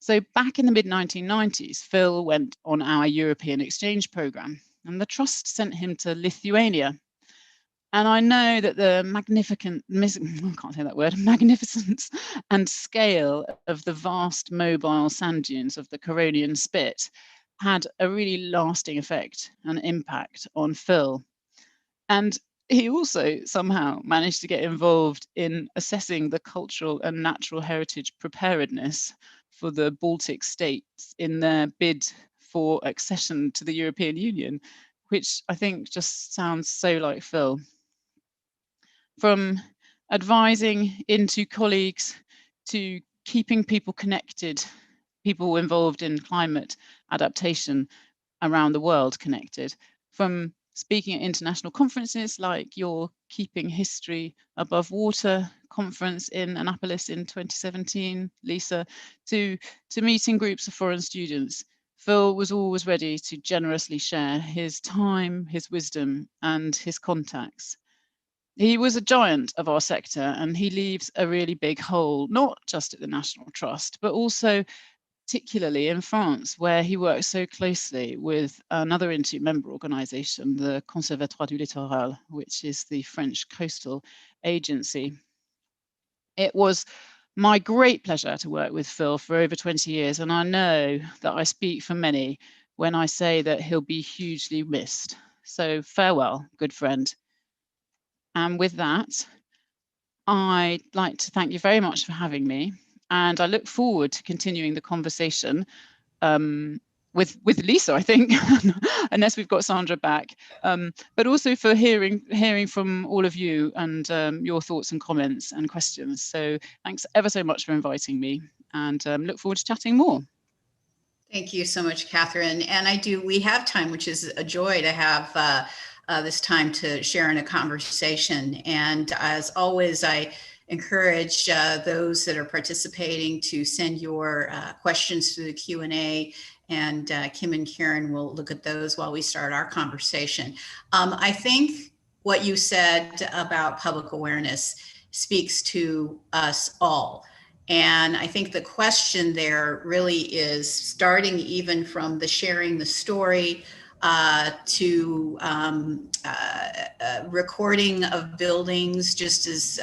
So back in the mid-1990s, Phil went on our European exchange programme, and the Trust sent him to Lithuania. And I know that the magnificence and scale of the vast mobile sand dunes of the Curonian Spit had a really lasting effect and impact on Phil. And he also somehow managed to get involved in assessing the cultural and natural heritage preparedness for the Baltic states in their bid for accession to the European Union, which I think just sounds so like Phil. From advising Into colleagues to keeping people connected, people involved in climate adaptation around the world connected, from speaking at international conferences like your Keeping History Above Water conference in Annapolis in 2017, Lisa, to meeting groups of foreign students. Phil was always ready to generously share his time, his wisdom, and his contacts. He was a giant of our sector, and he leaves a really big hole, not just at the National Trust, but also particularly in France, where he works so closely with another Into member organisation, the Conservatoire du Littoral, which is the French coastal agency. It was my great pleasure to work with Phil for over 20 years, and I know that I speak for many when I say that he'll be hugely missed. So farewell, good friend. And with that, I'd like to thank you very much for having me, and I look forward to continuing the conversation with Lisa, I think, unless we've got Sandra back, but also for hearing from all of you and your thoughts and comments and questions. So thanks ever so much for inviting me, and look forward to chatting more. Thank you so much, Catherine. And we have time, which is a joy to have this time to share in a conversation. And as always, I encourage those that are participating to send your questions through the Q&A, and Kim and Karen will look at those while we start our conversation. I think what you said about public awareness speaks to us all. And I think the question there really is starting even from the sharing the story to recording of buildings, just as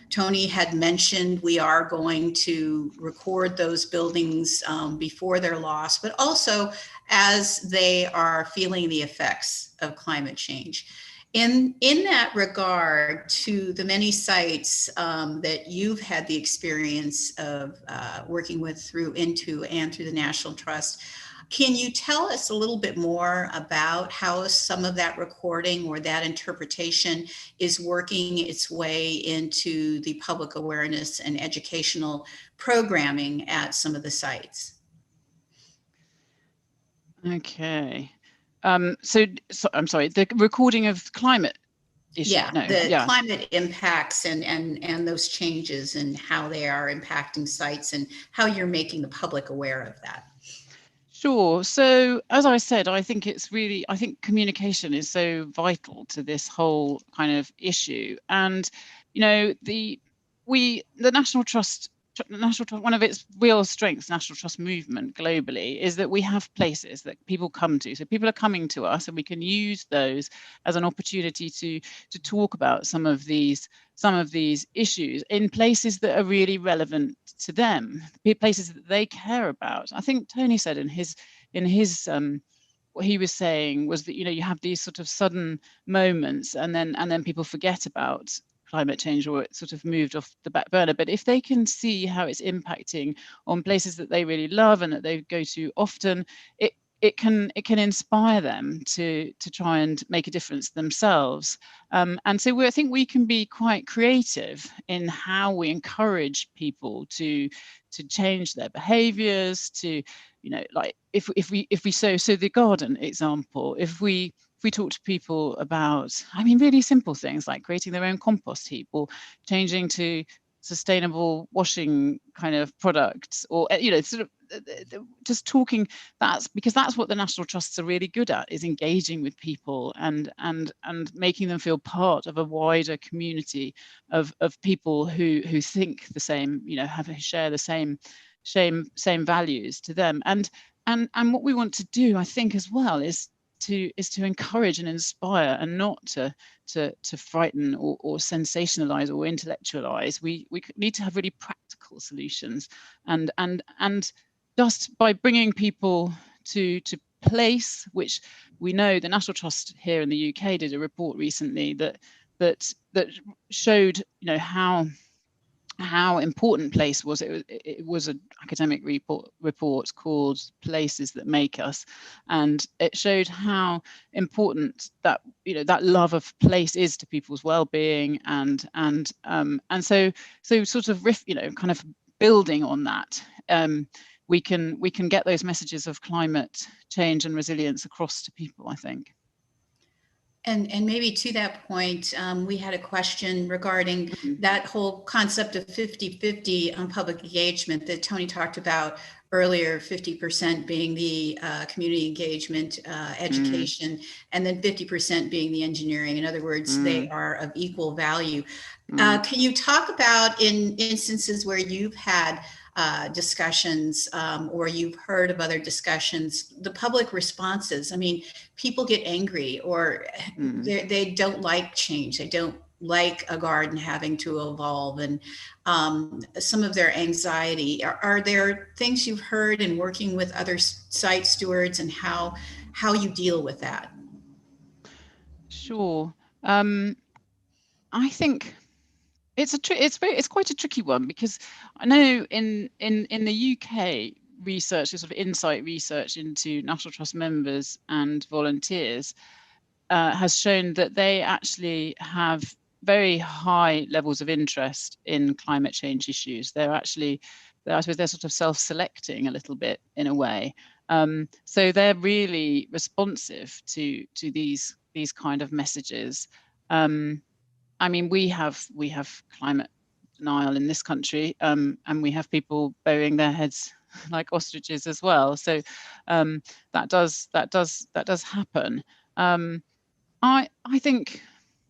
Tony had mentioned, we are going to record those buildings before they're lost, but also as they are feeling the effects of climate change. In that regard, to the many sites that you've had the experience of working with through Into and through the National Trust, can you tell us a little bit more about how some of that recording or that interpretation is working its way into the public awareness and educational programming at some of the sites? Okay. So I'm sorry, the recording of climate issue. Yeah, climate impacts and those changes and how they are impacting sites and how you're making the public aware of that. Sure. So as I said, I think communication is so vital to this whole kind of issue. And, the National Trust, one of its real strengths, National Trust movement globally, is that we have places that people come to. So people are coming to us, and we can use those as an opportunity to talk about some of these issues in places that are really relevant to them, places that they care about. I think Tony said in his what he was saying was that you have these sort of sudden moments, and then people forget about climate change, or it sort of moved off the back burner. But if they can see how it's impacting on places that they really love and that they go to often, it can inspire them to try and make a difference themselves. And so I think we can be quite creative in how we encourage people to change their behaviors, to like if we so the garden example, if we talk to people about, really simple things like creating their own compost heap, or changing to sustainable washing kind of products, or sort of just talking, because that's what the National Trusts are really good at, is engaging with people and making them feel part of a wider community of people who think the same, share the same values to them. And what we want to do, I think, as well, is to encourage and inspire, and not to frighten or sensationalize or intellectualize. We need to have really practical solutions, and just by bringing people to place, which we know the National Trust here in the UK did a report recently that showed how important place was. It was an academic report called Places That Make Us, and it showed how important that that love of place is to people's well-being, and so sort of kind of building on that, we can get those messages of climate change and resilience across to people, I think. And maybe to that point, we had a question regarding that whole concept of 50-50 on public engagement that Tony talked about earlier, 50% being the community engagement, education, and then 50% being the engineering. In other words, they are of equal value. Can you talk about, in instances where you've had discussions, or you've heard of other discussions, the public responses? People get angry, or they don't like change. They don't like a garden having to evolve, and some of their anxiety. Are there things you've heard in working with other site stewards, and how you deal with that? Sure. I think it's quite a tricky one, because I know in the UK, research, sort of insight research into National Trust members and volunteers, has shown that they actually have very high levels of interest in climate change issues. I suppose they're sort of self-selecting a little bit, in a way. So they're really responsive to these kind of messages. I mean, we have climate denial in this country, and we have people burying their heads like ostriches as well. So that does happen. I think,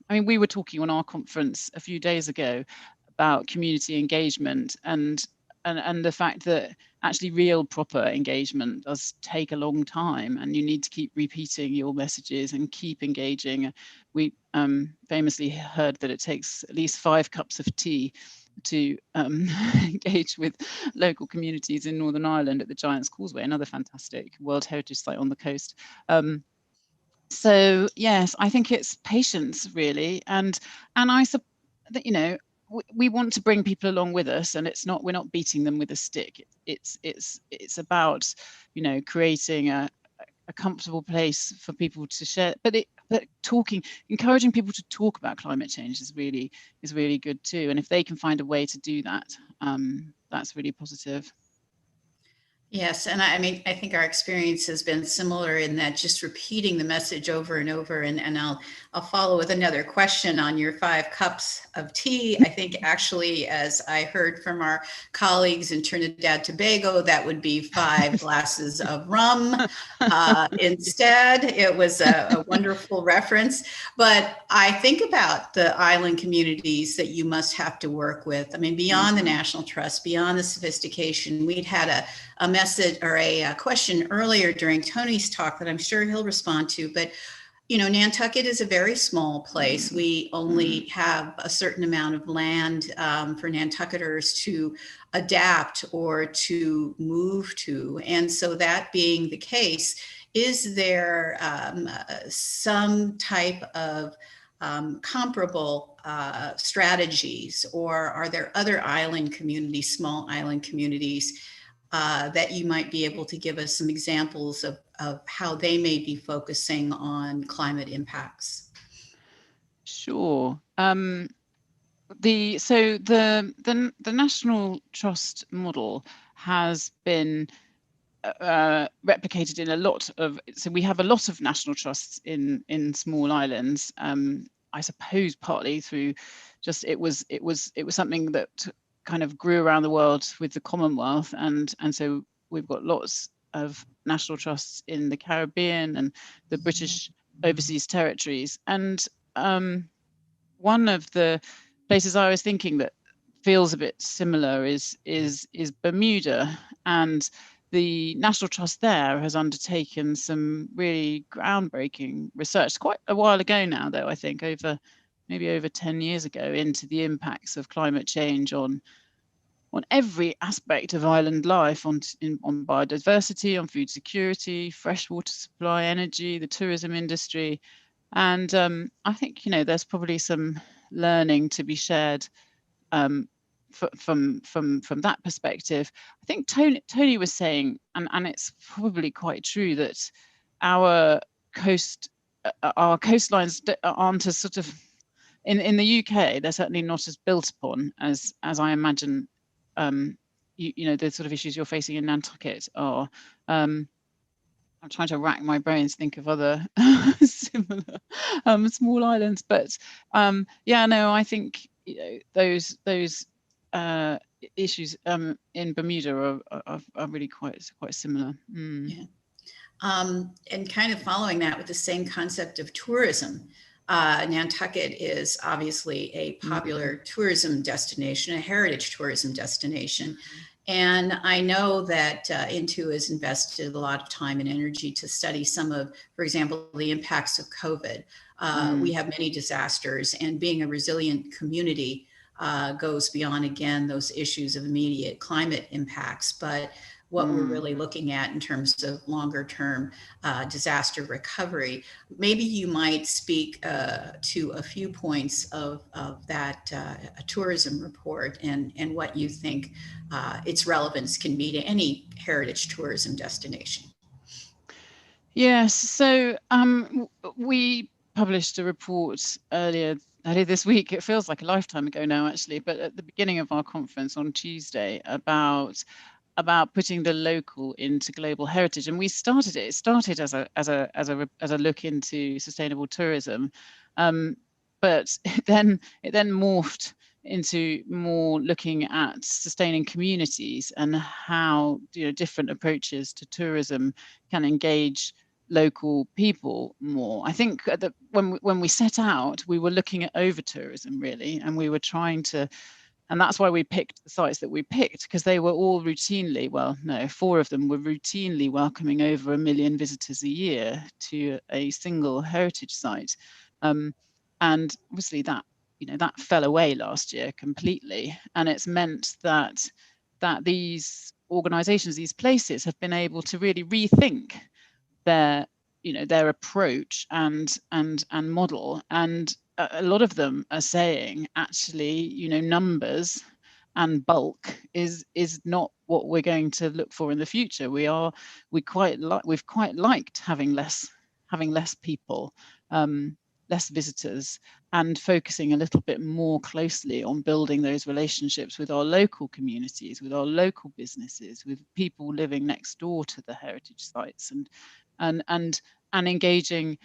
I mean, we were talking on our conference a few days ago about community engagement and the fact that actually real proper engagement does take a long time, and you need to keep repeating your messages and keep engaging. We famously heard that it takes at least 5 cups of tea to engage with local communities in Northern Ireland at the Giant's Causeway, another fantastic World Heritage Site on the coast. So yes, I think it's patience really, and I suppose that, you know, we want to bring people along with us, and we're not beating them with a stick. It's about, you know, creating a comfortable place for people to share, but encouraging people to talk about climate change is really good too. And if they can find a way to do that, that's really positive. Yes, and I mean, I think our experience has been similar in that just repeating the message over and over. And I'll follow with another question on your 5 cups of tea. I think actually, as I heard from our colleagues in Trinidad Tobago, that would be 5 glasses of rum. Instead, it was a wonderful reference. But I think about the island communities that you must have to work with. I mean, beyond the National Trust, beyond the sophistication, we'd had a message or a question earlier during Tony's talk that I'm sure he'll respond to, but you know, Nantucket is a very small place. We only have a certain amount of land for Nantucketers to adapt or to move to. And so that being the case, is there some type of comparable strategies, or are there other island communities, small island communities, that you might be able to give us some examples of how they may be focusing on climate impacts? Sure. The National Trust model has been replicated in a lot of, so we have a lot of national trusts in small islands. I suppose partly through just it was something that kind of grew around the world with the Commonwealth, and so we've got lots of national trusts in the Caribbean and the British overseas territories. And one of the places I was thinking that feels a bit similar is Bermuda, and the National Trust there has undertaken some really groundbreaking research quite a while ago now, though, I think maybe over 10 years ago, into the impacts of climate change on every aspect of island life, on biodiversity, on food security, freshwater supply, energy, the tourism industry. And I think, you know, there's probably some learning to be shared from that perspective. I think Tony was saying, and it's probably quite true, that our coastlines aren't as sort of, in the UK, they're certainly not as built upon as I imagine you know, the sort of issues you're facing in Nantucket are. I'm trying to rack my brains to think of other similar small islands, but yeah, no, I think, you know, those issues in Bermuda are really quite similar. Yeah. And kind of following that with the same concept of tourism. Nantucket is obviously a popular tourism destination, a heritage tourism destination. And I know that Intu has invested a lot of time and energy to study some of, for example, the impacts of COVID. We have many disasters, and being a resilient community goes beyond, again, those issues of immediate climate impacts, but what we're really looking at in terms of longer term disaster recovery. Maybe you might speak to a few points of that tourism report, and what you think its relevance can be to any heritage tourism destination. Yes, so we published a report earlier this week. It feels like a lifetime ago now, actually, but at the beginning of our conference on Tuesday, about about putting the local into global heritage, and we started it. It started as a look into sustainable tourism, but it then morphed into more looking at sustaining communities and how different approaches to tourism can engage local people more. I think that when we set out, we were looking at over tourism really, and we were trying to. And that's why we picked the sites that we picked, because they were all routinely, well, no, 4 of them were routinely welcoming over 1 million visitors a year to a single heritage site. And obviously that fell away last year completely. And it's meant that these organizations, these places have been able to really rethink their approach and model. And a lot of them are saying, actually, numbers and bulk is not what we're going to look for in the future. We've quite liked having less people, less visitors, and focusing a little bit more closely on building those relationships with our local communities, with our local businesses, with people living next door to the heritage sites, and engaging,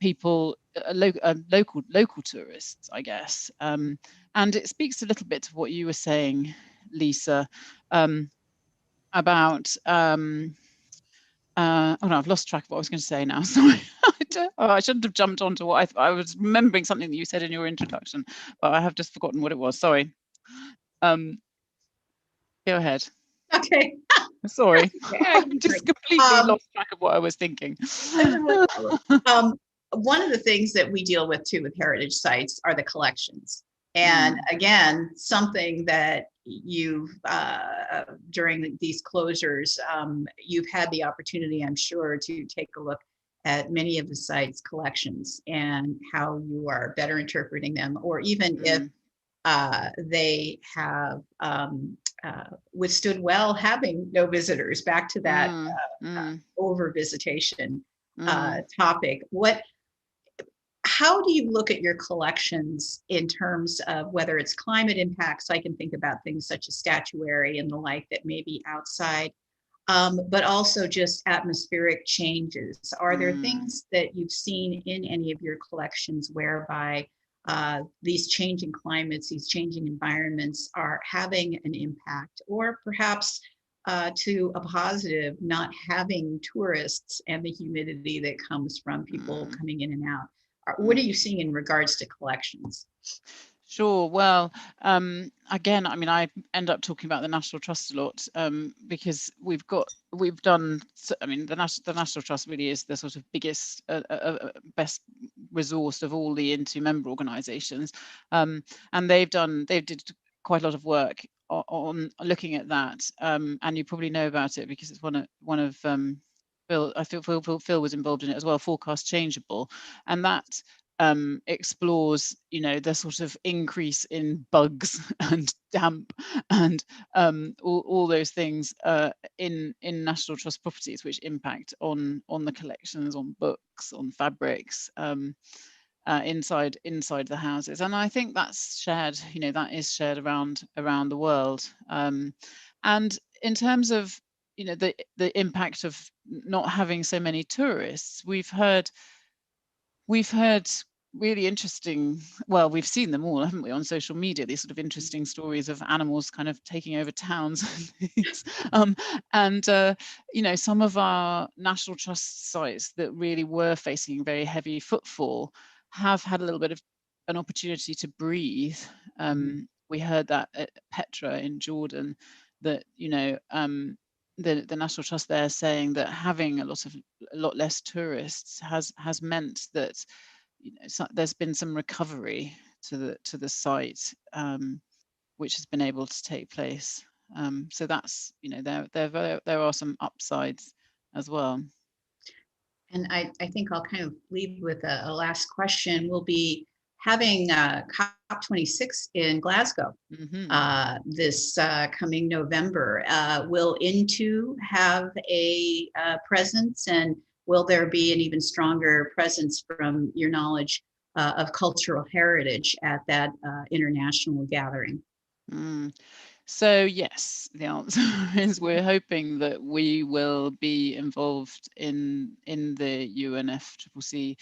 people, local tourists, I guess. And it speaks a little bit to what you were saying, Lisa, about oh no, I've lost track of what I was going to say now. Sorry. I shouldn't have jumped onto what I was remembering something that you said in your introduction, but I have just forgotten what it was. Sorry. Go ahead. Okay. Sorry. Yeah, I've just completely lost track of what I was thinking. One of the things that we deal with too with heritage sites are the collections. And again, something that you've, during these closures, you've had the opportunity, I'm sure, to take a look at many of the sites' collections and how you are better interpreting them, or even if they have withstood well having no visitors. Back to that over visitation topic. How do you look at your collections in terms of whether it's climate impacts? I can think about things such as statuary and the like that may be outside, but also just atmospheric changes. Are there things that you've seen in any of your collections whereby these changing climates, these changing environments are having an impact, or perhaps to a positive, not having tourists and the humidity that comes from people coming in and out? What are you seeing in regards to collections? Sure. Well, again, I mean, I end up talking about the National Trust a lot, because we've done. I mean, the National Trust really is the sort of biggest, best resource of all the INTO member organisations, and they did quite a lot of work on looking at that, and you probably know about it because it's one of Phil. I feel Phil was involved in it as well. Forecast Changeable, and that explores, the sort of increase in bugs and damp and all those things in National Trust properties, which impact on the collections, on books, on fabrics, inside the houses. And I think that's shared. That is shared around the world. And in terms of the impact of not having so many tourists, we've heard really interesting, well, we've seen them all, haven't we, on social media, these sort of interesting stories of animals kind of taking over towns and things. Some of our National Trust sites that really were facing very heavy footfall have had a little bit of an opportunity to breathe. We heard that at Petra in Jordan, that the National Trust there saying that having a lot less tourists has meant that there's been some recovery to the site, which has been able to take place. So that's there are some upsides as well. And I think I'll kind of leave with a last question. We'll be having COP26 in Glasgow this coming November. Will INTO have a presence, and will there be an even stronger presence from your knowledge of cultural heritage at that international gathering? So yes, the answer is we're hoping that we will be involved in the UNFCCC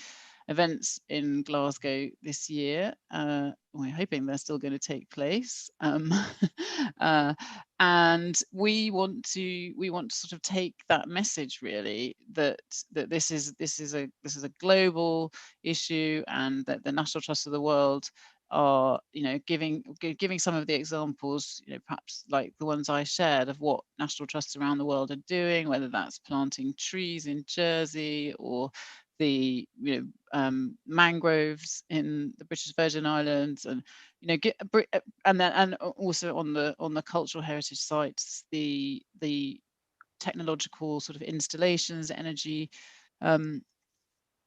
events in Glasgow this year. We're hoping they're still going to take place, and we want to sort of take that message really that this is a global issue, and that the National Trust of the World are, you know, giving some of the examples, you know, perhaps like the ones I shared of what national trusts around the world are doing, whether that's planting trees in Jersey or the mangroves in the British Virgin Islands, and you know, and also on the cultural heritage sites, the technological sort of installations, energy,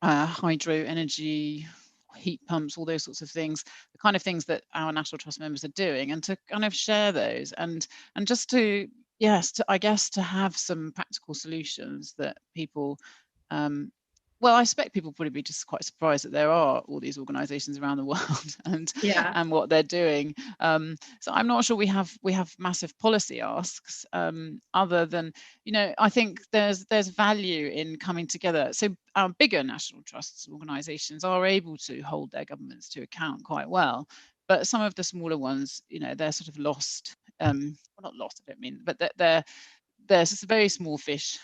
hydro energy, heat pumps, all those sorts of things, the kind of things that our National Trust members are doing, and to kind of share those, and just to, yes, to, I guess, to have some practical solutions that people, well, I expect people probably be just quite surprised that there are all these organisations around the world and what they're doing. So I'm not sure we have massive policy asks, other than, you know, I think there's value in coming together. So our bigger national trusts organisations are able to hold their governments to account quite well, but some of the smaller ones, you know, they're sort of lost. Well, not lost, I don't mean, but they're just a very small fish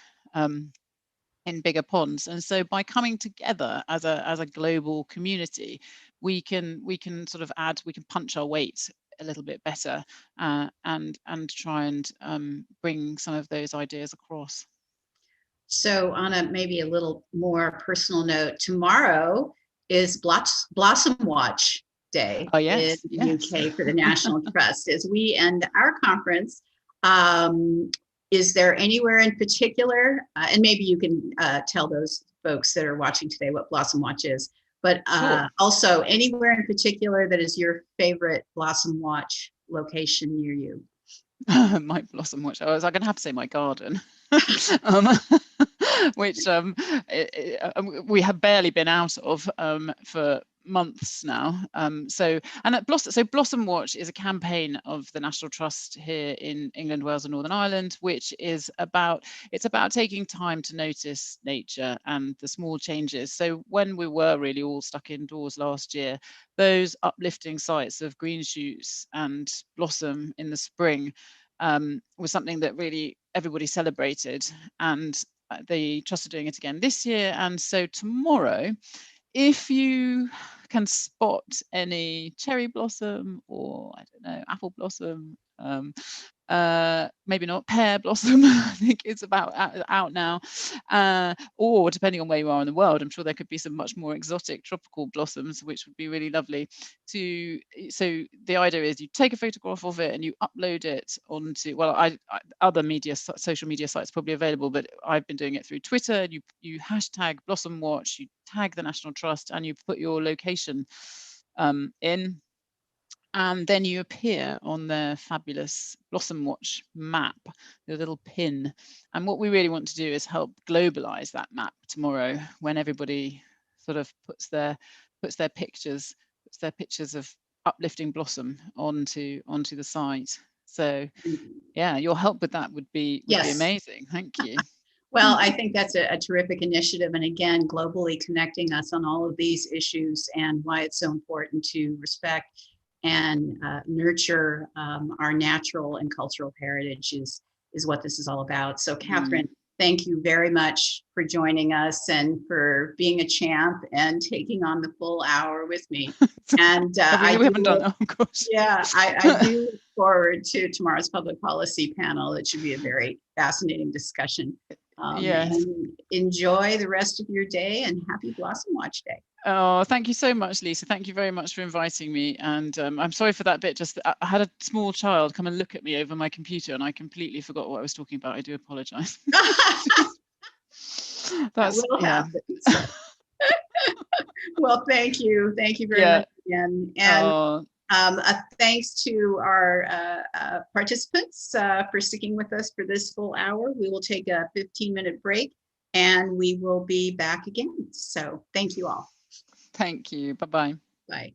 in bigger ponds, and so by coming together as a global community, we can sort of we can punch our weight a little bit better, and try and bring some of those ideas across. So on a maybe a little more personal note, tomorrow is Blossom Watch Day in the UK for the National Trust. As we end our conference, is there anywhere in particular, and maybe you can tell those folks that are watching today what Blossom Watch is, but Sure. Also anywhere in particular that is your favorite Blossom Watch location near you? My Blossom Watch. I was going to have to say my garden, which we have barely been out of for months now. So Blossom Watch is a campaign of the National Trust here in England, Wales and Northern Ireland, which is about taking time to notice nature and the small changes. So when we were really all stuck indoors last year, those uplifting sights of green shoots and blossom in the spring was something that really everybody celebrated, and the Trust are doing it again this year. And so tomorrow, if you can spot any cherry blossom, or I don't know, apple blossom, maybe not pear blossom, I think it's about out now, or depending on where you are in the world, I'm sure there could be some much more exotic tropical blossoms, which would be really lovely to. So the idea is you take a photograph of it and you upload it onto, well, other social media sites probably available, but I've been doing it through Twitter. You hashtag Blossom Watch, you tag the National Trust, and you put your location in, and then you appear on their fabulous Blossom Watch map, the little pin. And what we really want to do is help globalize that map tomorrow, when everybody sort of puts their pictures of uplifting blossom onto the site. So yeah, your help with that would be amazing. Thank you. Well, I think that's a terrific initiative. And again, globally connecting us on all of these issues and why it's so important to respect and nurture our natural and cultural heritage is what this is all about. So Catherine, thank you very much for joining us and for being a champ and taking on the full hour with me. And we haven't done that, of course. Yeah, I do look forward to tomorrow's public policy panel. It should be a very fascinating discussion. Yes. And enjoy the rest of your day, and happy Blossom Watch Day. Oh, thank you so much, Lisa. Thank you very much for inviting me. And I'm sorry for that bit. Just I had a small child come and look at me over my computer, and I completely forgot what I was talking about. I do apologize. That will happen. So. Well, thank you. Thank you very much again. And thanks to our participants for sticking with us for this full hour. We will take a 15-minute break and we will be back again. So thank you all. Thank you. Bye-bye. Bye.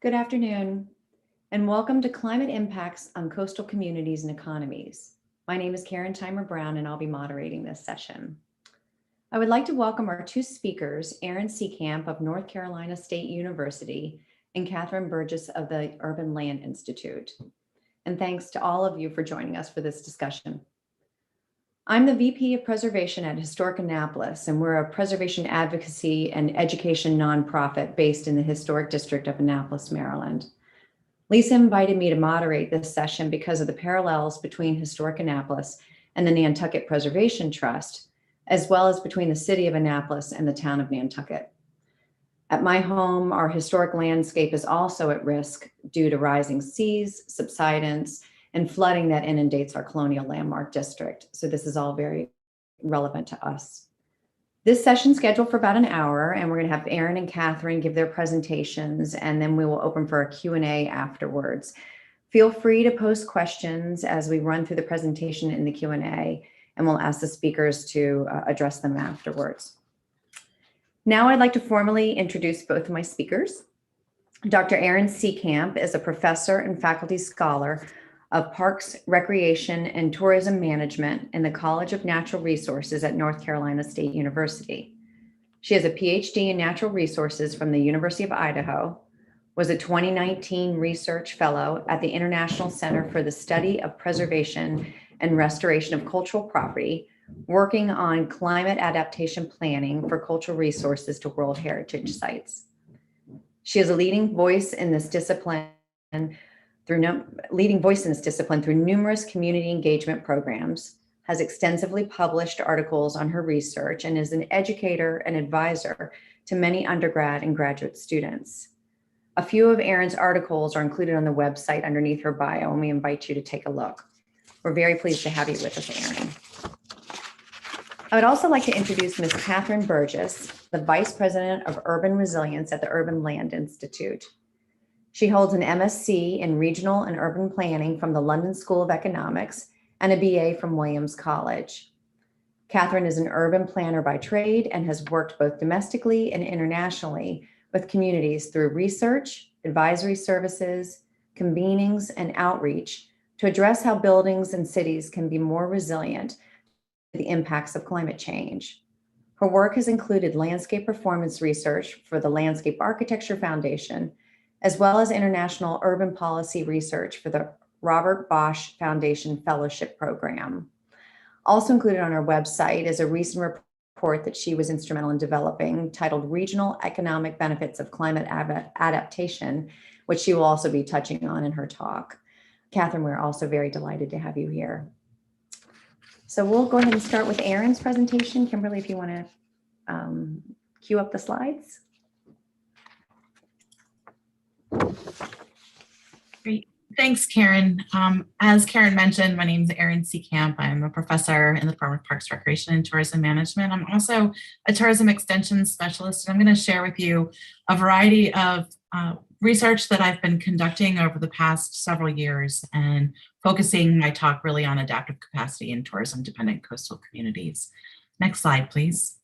Good afternoon, and welcome to Climate Impacts on Coastal Communities and Economies. My name is Karen Timer-Brown, and I'll be moderating this session. I would like to welcome our two speakers, Aaron Seecamp of North Carolina State University and Catherine Burgess of the Urban Land Institute. And thanks to all of you for joining us for this discussion. I'm the VP of Preservation at Historic Annapolis, and we're a preservation advocacy and education nonprofit based in the Historic District of Annapolis, Maryland. Lisa invited me to moderate this session because of the parallels between Historic Annapolis and the Nantucket Preservation Trust, as well as between the city of Annapolis and the town of Nantucket. At my home, our historic landscape is also at risk due to rising seas, subsidence, and flooding that inundates our colonial landmark district. So this is all very relevant to us. This session's scheduled for about an hour, and we're going to have Aaron and Catherine give their presentations, and then we will open for a Q&A afterwards. Feel free to post questions as we run through the presentation in the Q&A, and we'll ask the speakers to address them afterwards. Now I'd like to formally introduce both of my speakers. Dr. Aaron Seecamp is a professor and faculty scholar of Parks, Recreation, and Tourism Management in the College of Natural Resources at North Carolina State University. She has a PhD in Natural Resources from the University of Idaho, was a 2019 Research Fellow at the International Center for the Study of Preservation and Restoration of Cultural Property, working on climate adaptation planning for cultural resources to World Heritage Sites. She is a leading voice in this discipline through numerous community engagement programs, has extensively published articles on her research, and is an educator and advisor to many undergrad and graduate students. A few of Erin's articles are included on the website underneath her bio, and we invite you to take a look. We're very pleased to have you with us, Erin. I would also like to introduce Ms. Catherine Burgess, the Vice President of Urban Resilience at the Urban Land Institute. She holds an MSc in Regional and Urban Planning from the London School of Economics and a BA from Williams College. Catherine is an urban planner by trade and has worked both domestically and internationally with communities through research, advisory services, convenings, and outreach to address how buildings and cities can be more resilient to the impacts of climate change. Her work has included landscape performance research for the Landscape Architecture Foundation, as well as international urban policy research for the Robert Bosch Foundation Fellowship Program. Also included on our website is a recent report that she was instrumental in developing titled Regional Economic Benefits of Climate Adaptation, which she will also be touching on in her talk. Catherine, we're also very delighted to have you here. So we'll go ahead and start with Erin's presentation. Kimberly, if you want to cue up the slides. Great. Thanks, Karen. As Karen mentioned, my name is Aaron Seecamp. I'm a professor in the Department of Parks, Recreation, and Tourism Management. I'm also a tourism extension specialist, and I'm going to share with you a variety of research that I've been conducting over the past several years and focusing my talk really on adaptive capacity in tourism-dependent coastal communities. Next slide, please.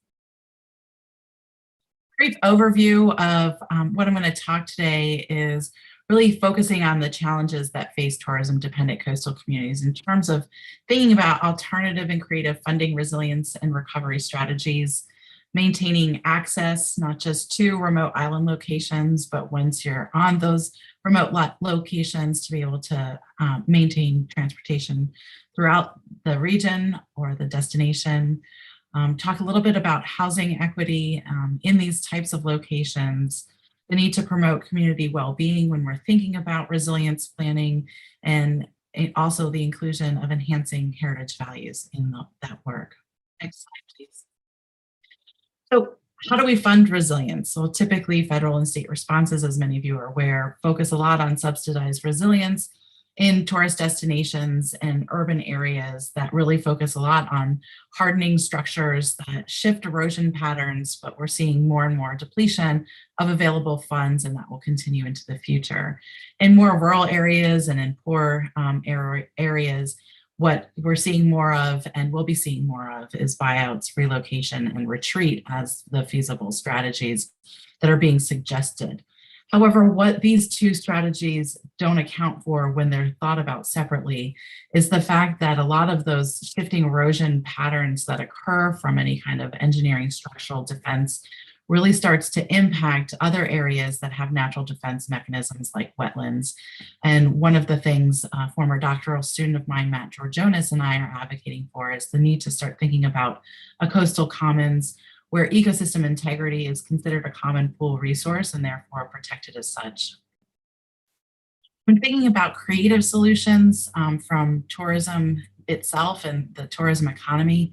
Brief overview of what I'm going to talk today is really focusing on the challenges that face tourism-dependent coastal communities in terms of thinking about alternative and creative funding, resilience, and recovery strategies, maintaining access not just to remote island locations, but once you're on those remote locations to be able to maintain transportation throughout the region or the destination. Talk a little bit about housing equity in these types of locations, the need to promote community well-being when we're thinking about resilience planning, and also the inclusion of enhancing heritage values in that work. Next slide, please. So how do we fund resilience? Well, typically federal and state responses, as many of you are aware, focus a lot on subsidized resilience in tourist destinations and urban areas that really focus a lot on hardening structures that shift erosion patterns, but we're seeing more and more depletion of available funds, and that will continue into the future. In more rural areas and in poor areas, what we're seeing more of and will be seeing more of is buyouts, relocation, and retreat as the feasible strategies that are being suggested. However, what these two strategies don't account for when they're thought about separately is the fact that a lot of those shifting erosion patterns that occur from any kind of engineering structural defense really starts to impact other areas that have natural defense mechanisms like wetlands. And one of the things a former doctoral student of mine, Matt Georgonis, and I are advocating for is the need to start thinking about a coastal commons where ecosystem integrity is considered a common pool resource and therefore protected as such. When thinking about creative solutions from tourism itself and the tourism economy,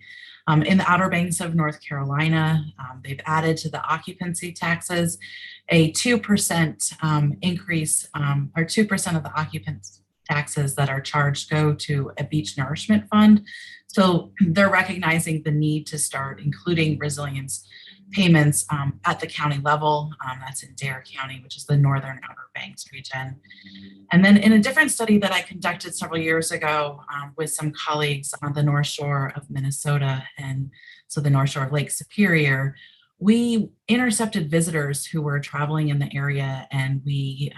in the Outer Banks of North Carolina, they've added to the occupancy taxes a 2% increase, or 2% of the occupancy taxes that are charged go to a beach nourishment fund. So they're recognizing the need to start including resilience payments at the county level. That's in Dare County, which is the northern Outer Banks region. And then in a different study that I conducted several years ago with some colleagues on the North Shore of Minnesota and so the North Shore of Lake Superior, we intercepted visitors who were traveling in the area, and we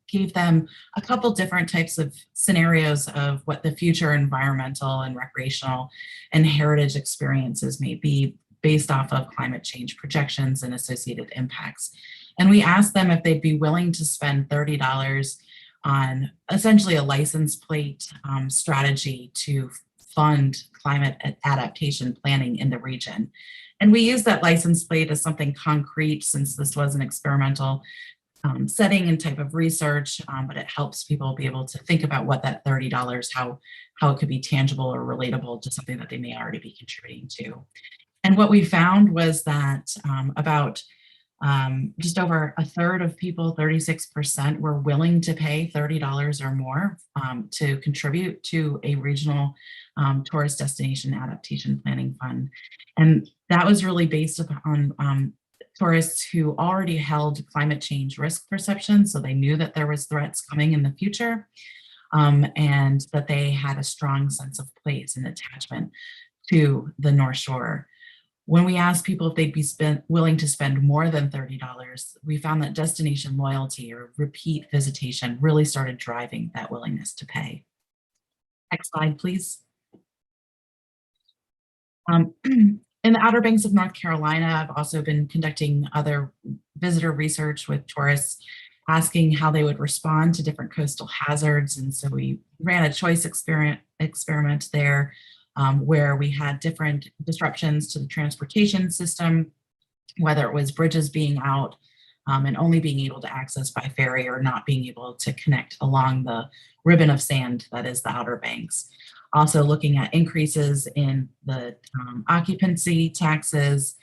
gave them a couple different types of scenarios of what the future environmental and recreational and heritage experiences may be based off of climate change projections and associated impacts. And we asked them if they'd be willing to spend $30 on essentially a license plate strategy to fund climate adaptation planning in the region. And we use that license plate as something concrete since this was an experimental setting and type of research, but it helps people be able to think about what that $30, how it could be tangible or relatable to something that they may already be contributing to. And what we found was that about just over a third of people, 36%, were willing to pay $30 or more to contribute to a regional tourist destination adaptation planning fund. And that was really based upon tourists who already held climate change risk perception. So they knew that there was threats coming in the future and that they had a strong sense of place and attachment to the North Shore. When we asked people if they'd be willing to spend more than $30, we found that destination loyalty or repeat visitation really started driving that willingness to pay. Next slide, please. In the Outer Banks of North Carolina, I've also been conducting other visitor research with tourists, asking how they would respond to different coastal hazards. And so we ran a choice experiment there where we had different disruptions to the transportation system, whether it was bridges being out and only being able to access by ferry or not being able to connect along the ribbon of sand that is the Outer Banks. Also looking at increases in the occupancy taxes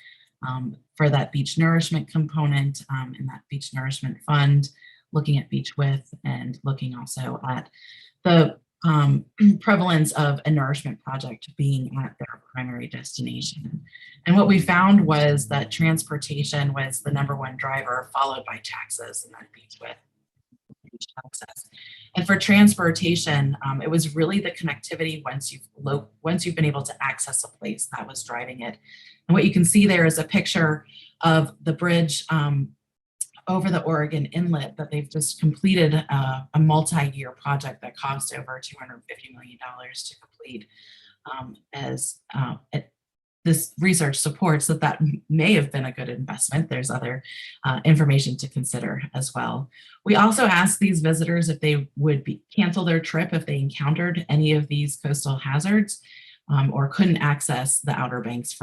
for that beach nourishment component in that beach nourishment fund, looking at beach width and looking also at the prevalence of a nourishment project being at their primary destination. And what we found was that transportation was the #1 driver, followed by taxes and then beach width. Access. And for transportation, it was really the connectivity once you've been able to access a place that was driving it. And what you can see there is a picture of the bridge over the Oregon Inlet that they've just completed a multi-year project that cost over $250 million to complete. This research supports that may have been a good investment. There's other information to consider as well. We also asked these visitors if they would cancel their trip if they encountered any of these coastal hazards or couldn't access the Outer Banks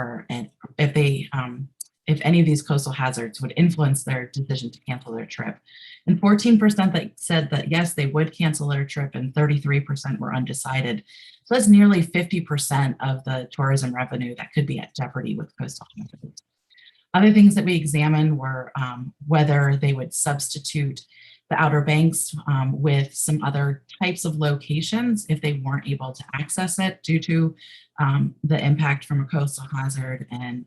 if any of these coastal hazards would influence their decision to cancel their trip. And 14% that said that yes, they would cancel their trip, and 33% were undecided. So that's nearly 50% of the tourism revenue that could be at jeopardy with coastal hazards. Other things that we examined were whether they would substitute the Outer Banks with some other types of locations if they weren't able to access it due to the impact from a coastal hazard, and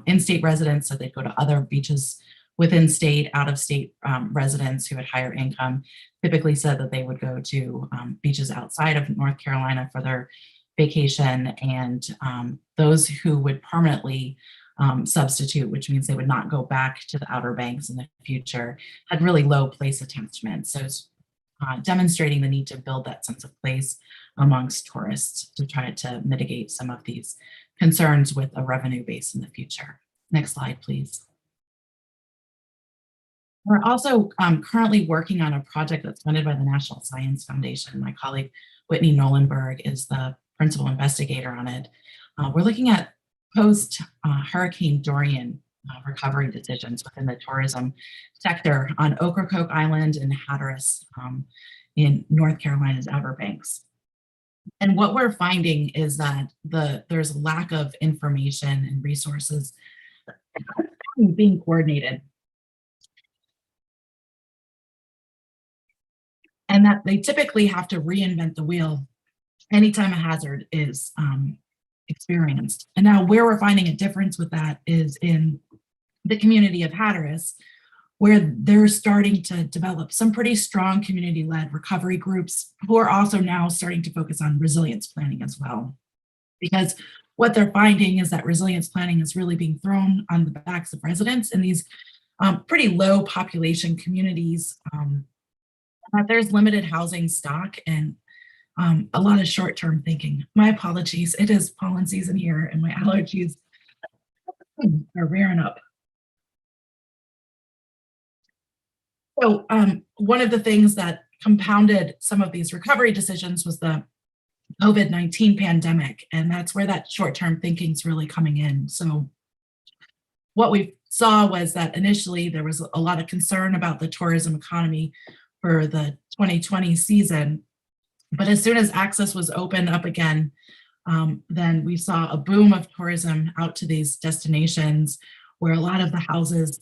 in-state residents, so they'd go to other beaches within state, out-of-state residents who had higher income typically said that they would go to beaches outside of North Carolina for their vacation, and those who would permanently substitute, which means they would not go back to the Outer Banks in the future, had really low place attachment. So it's demonstrating the need to build that sense of place amongst tourists to try to mitigate some of these concerns with a revenue base in the future. Next slide, please. We're also currently working on a project that's funded by the National Science Foundation. My colleague Whitney Nolenberg is the principal investigator on it. We're looking at post-Hurricane Dorian recovery decisions within the tourism sector on Ocracoke Island and Hatteras in North Carolina's Outer Banks. And what we're finding is that there's a lack of information and resources being coordinated, and that they typically have to reinvent the wheel anytime a hazard is experienced. And now where we're finding a difference with that is in the community of Hatteras, where they're starting to develop some pretty strong community-led recovery groups who are also now starting to focus on resilience planning as well. Because what they're finding is that resilience planning is really being thrown on the backs of residents in these pretty low population communities, that there's limited housing stock and a lot of short-term thinking. My apologies, it is pollen season here and my allergies are rearing up. So one of the things that compounded some of these recovery decisions was the COVID-19 pandemic, and that's where that short-term thinking is really coming in. So what we saw was that initially there was a lot of concern about the tourism economy for the 2020 season, but as soon as access was opened up again, then we saw a boom of tourism out to these destinations where a lot of the houses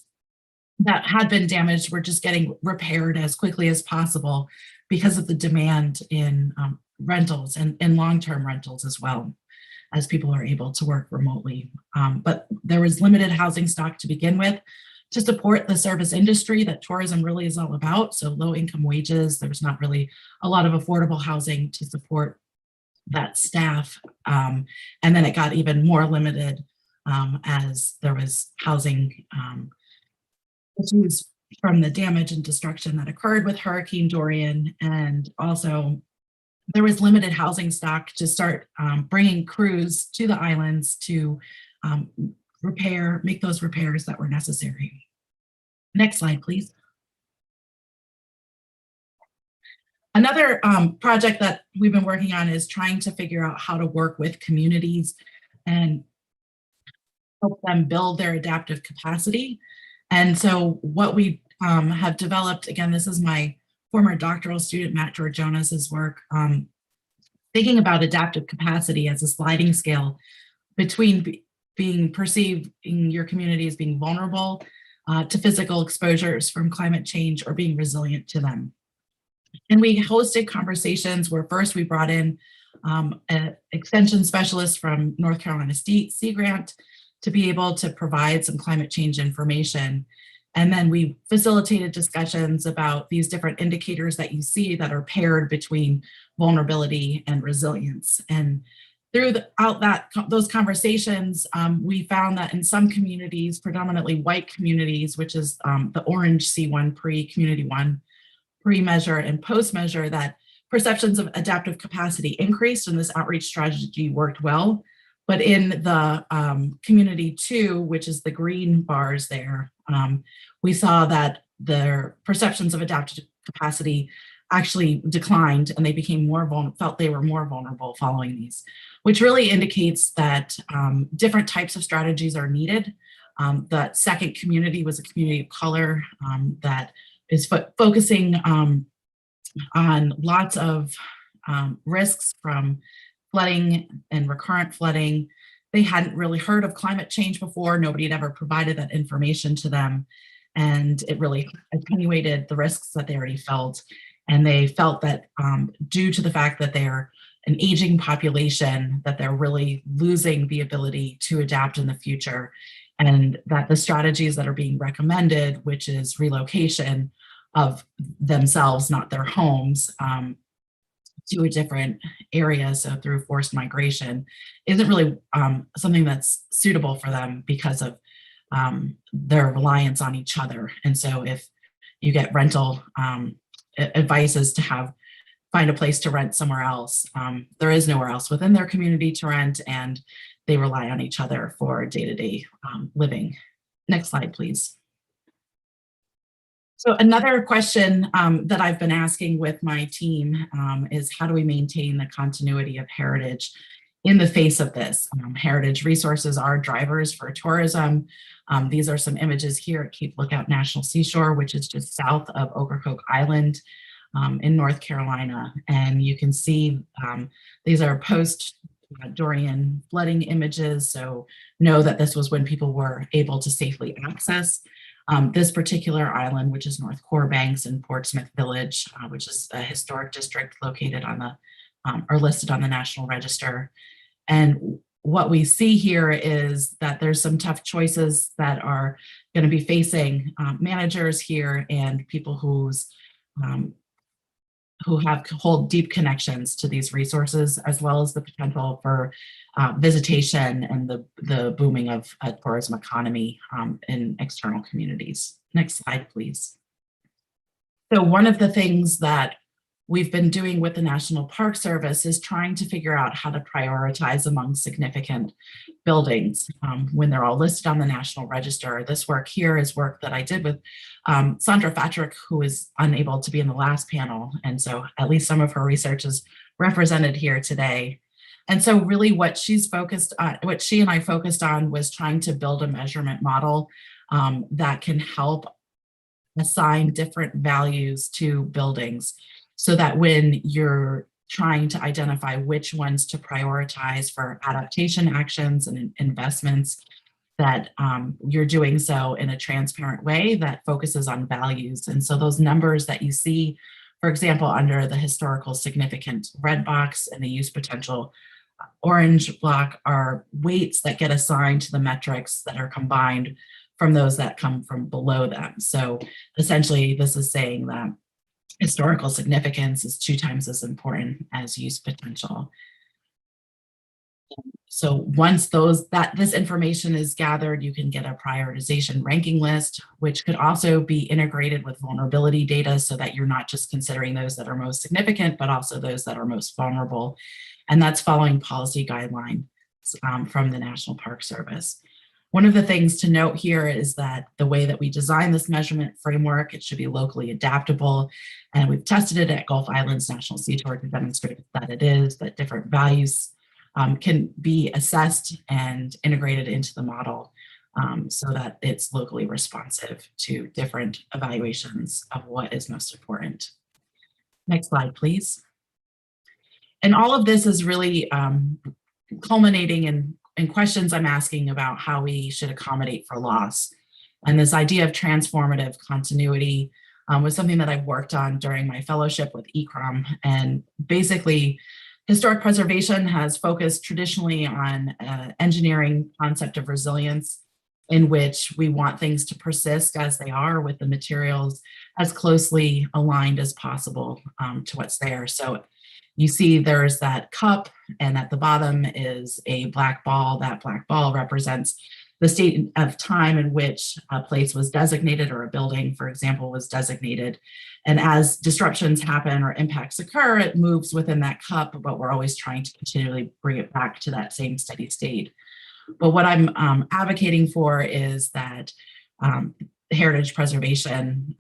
that had been damaged were just getting repaired as quickly as possible because of the demand in rentals and long-term rentals as well, as people are able to work remotely. But there was limited housing stock to begin with to support the service industry that tourism really is all about. So low income wages, there's not really a lot of affordable housing to support that staff. And then it got even more limited as there was housing issues from the damage and destruction that occurred with Hurricane Dorian. And also there was limited housing stock to start bringing crews to the islands to make those repairs that were necessary. Next slide, please. Another project that we've been working on is trying to figure out how to work with communities and help them build their adaptive capacity. And so what we have developed, again, this is my former doctoral student, Matt Georgianas's work, thinking about adaptive capacity as a sliding scale between perceiving your community as being vulnerable to physical exposures from climate change or being resilient to them. And we hosted conversations where first we brought in an extension specialist from North Carolina State Sea Grant to be able to provide some climate change information. And then we facilitated discussions about these different indicators that you see that are paired between vulnerability and resilience. And throughout those conversations, we found that in some communities, predominantly white communities, which is the orange C1 pre-community one, pre-measure and post-measure, that perceptions of adaptive capacity increased and this outreach strategy worked well. But in the community 2, which is the green bars there, we saw that their perceptions of adaptive capacity actually declined and they became felt they were more vulnerable following these, which really indicates that different types of strategies are needed. That second community was a community of color that is focusing on lots of risks from flooding and recurrent flooding. They hadn't really heard of climate change before. Nobody had ever provided that information to them. And it really attenuated the risks that they already felt. And they felt that due to the fact that they're an aging population, that they're really losing the ability to adapt in the future. And that the strategies that are being recommended, which is relocation of themselves, not their homes, to a different area, so through forced migration, isn't really something that's suitable for them because of their reliance on each other. And so if you get rental advices to find a place to rent somewhere else, there is nowhere else within their community to rent, and they rely on each other for day-to-day living. Next slide, please. So another question that I've been asking with my team is, how do we maintain the continuity of heritage in the face of this? Heritage resources are drivers for tourism. These are some images here at Cape Lookout National Seashore, which is just south of Ocracoke Island in North Carolina. And you can see these are post-Dorian flooding images. So know that this was when people were able to safely access this particular island, which is North Core Banks and Portsmouth Village, which is a historic district located on the, or listed on the National Register. And what we see here is that there's some tough choices that are going to be facing managers here and people who hold deep connections to these resources, as well as the potential for visitation and the booming of a tourism economy in external communities. Next slide, please. So one of the things that we've been doing with the National Park Service is trying to figure out how to prioritize among significant buildings when they're all listed on the National Register. This work here is work that I did with Sandra Fatrick, who is unable to be in the last panel. And so at least some of her research is represented here today. And so really what she and I focused on was trying to build a measurement model that can help assign different values to buildings, so that when you're trying to identify which ones to prioritize for adaptation actions and investments, that you're doing so in a transparent way that focuses on values. And so those numbers that you see, for example, under the historical significant red box and the use potential orange block, are weights that get assigned to the metrics that are combined from those that come from below them. So essentially, this is saying that historical significance is 2 times as important as use potential. So once this information is gathered, you can get a prioritization ranking list, which could also be integrated with vulnerability data, so that you're not just considering those that are most significant, but also those that are most vulnerable. And that's following policy guidelines from the National Park Service. One of the things to note here is that the way that we design this measurement framework, it should be locally adaptable. And we've tested it at Gulf Islands National Seashore to demonstrate that it is, that different values can be assessed and integrated into the model so that it's locally responsive to different evaluations of what is most important. Next slide, please. And all of this is really culminating in questions I'm asking about how we should accommodate for loss. And this idea of transformative continuity was something that I've worked on during my fellowship with ECROM. And basically, historic preservation has focused traditionally on engineering concept of resilience, in which we want things to persist as they are with the materials as closely aligned as possible to what's there. So you see there's that cup, and at the bottom is a black ball. That black ball represents the state of time in which a place was designated, or a building, for example, was designated. And as disruptions happen or impacts occur, it moves within that cup, but we're always trying to continually bring it back to that same steady state. But what I'm advocating for is that heritage preservation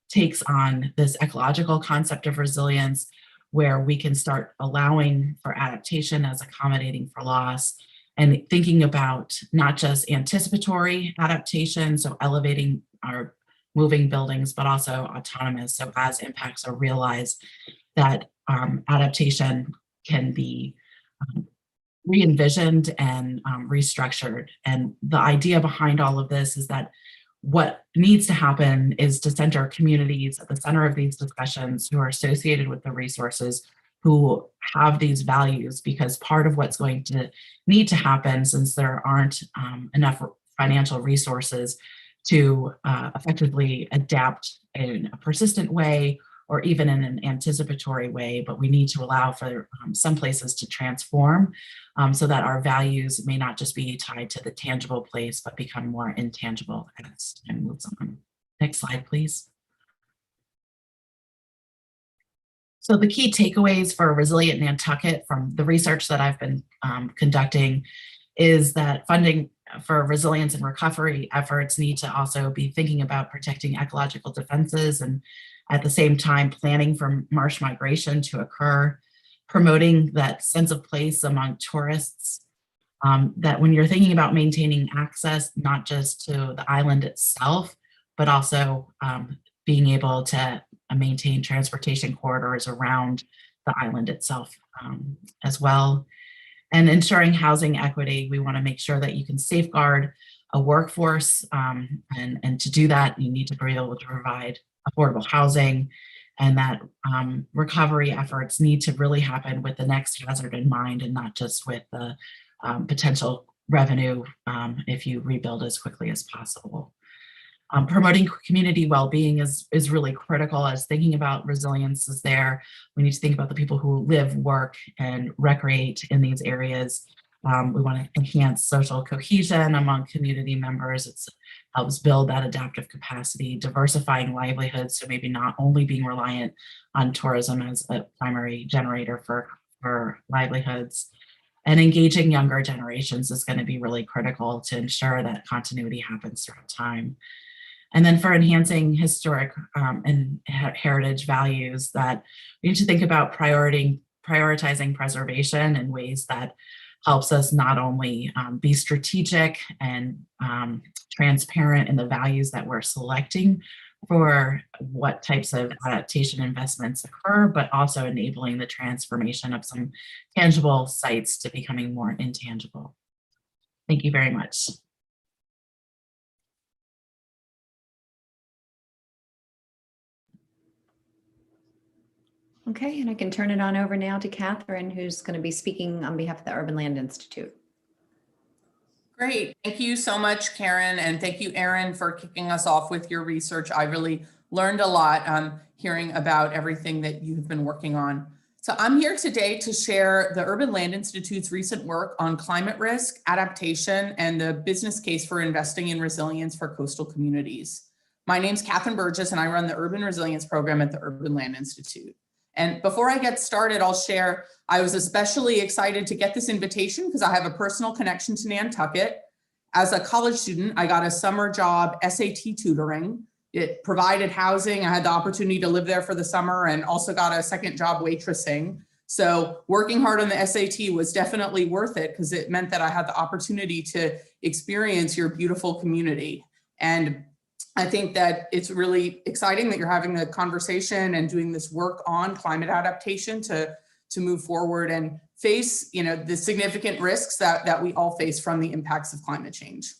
takes on this ecological concept of resilience, where we can start allowing for adaptation as accommodating for loss, and thinking about not just anticipatory adaptation, so elevating our moving buildings, but also autonomous. So as impacts are realized, that adaptation can be re-envisioned and restructured. And the idea behind all of this is that what needs to happen is to center communities at the center of these discussions who are associated with the resources, who have these values, because part of what's going to need to happen, since there aren't enough financial resources to effectively adapt in a persistent way, or even in an anticipatory way, but we need to allow for some places to transform so that our values may not just be tied to the tangible place, but become more intangible as time moves on. Next slide, please. So the key takeaways for Resilient Nantucket from the research that I've been conducting is that funding for resilience and recovery efforts need to also be thinking about protecting ecological defenses and at the same time planning for marsh migration to occur, promoting that sense of place among tourists, that when you're thinking about maintaining access, not just to the island itself, but also being able to maintain transportation corridors around the island itself as well. And ensuring housing equity, we want to make sure that you can safeguard a workforce. And to do that, you need to be able to provide affordable housing, and that recovery efforts need to really happen with the next hazard in mind and not just with the potential revenue if you rebuild as quickly as possible. Promoting community well-being is really critical as thinking about resilience is there. We need to think about the people who live, work, and recreate in these areas. We want to enhance social cohesion among community members. It helps build that adaptive capacity, diversifying livelihoods, so maybe not only being reliant on tourism as a primary generator for livelihoods. And engaging younger generations is going to be really critical to ensure that continuity happens throughout time. And then for enhancing historic and heritage values, that we need to think about prioritizing preservation in ways that helps us not only be strategic and transparent in the values that we're selecting for what types of adaptation investments occur, but also enabling the transformation of some tangible sites to becoming more intangible. Thank you very much. Okay, and I can turn it on over now to Catherine, who's going to be speaking on behalf of the Urban Land Institute. Great. Thank you so much, Karen. And thank you, Erin, for kicking us off with your research. I really learned a lot hearing about everything that you've been working on. So I'm here today to share the Urban Land Institute's recent work on climate risk, adaptation, and the business case for investing in resilience for coastal communities. My name's Catherine Burgess, and I run the Urban Resilience Program at the Urban Land Institute. And before I get started, I'll share, I was especially excited to get this invitation because I have a personal connection to Nantucket. As a college student, I got a summer job SAT tutoring. It provided housing. I had the opportunity to live there for the summer and also got a second job waitressing. So working hard on the SAT was definitely worth it because it meant that I had the opportunity to experience your beautiful community. And I think that it's really exciting that you're having the conversation and doing this work on climate adaptation to move forward and face, the significant risks that we all face from the impacts of climate change.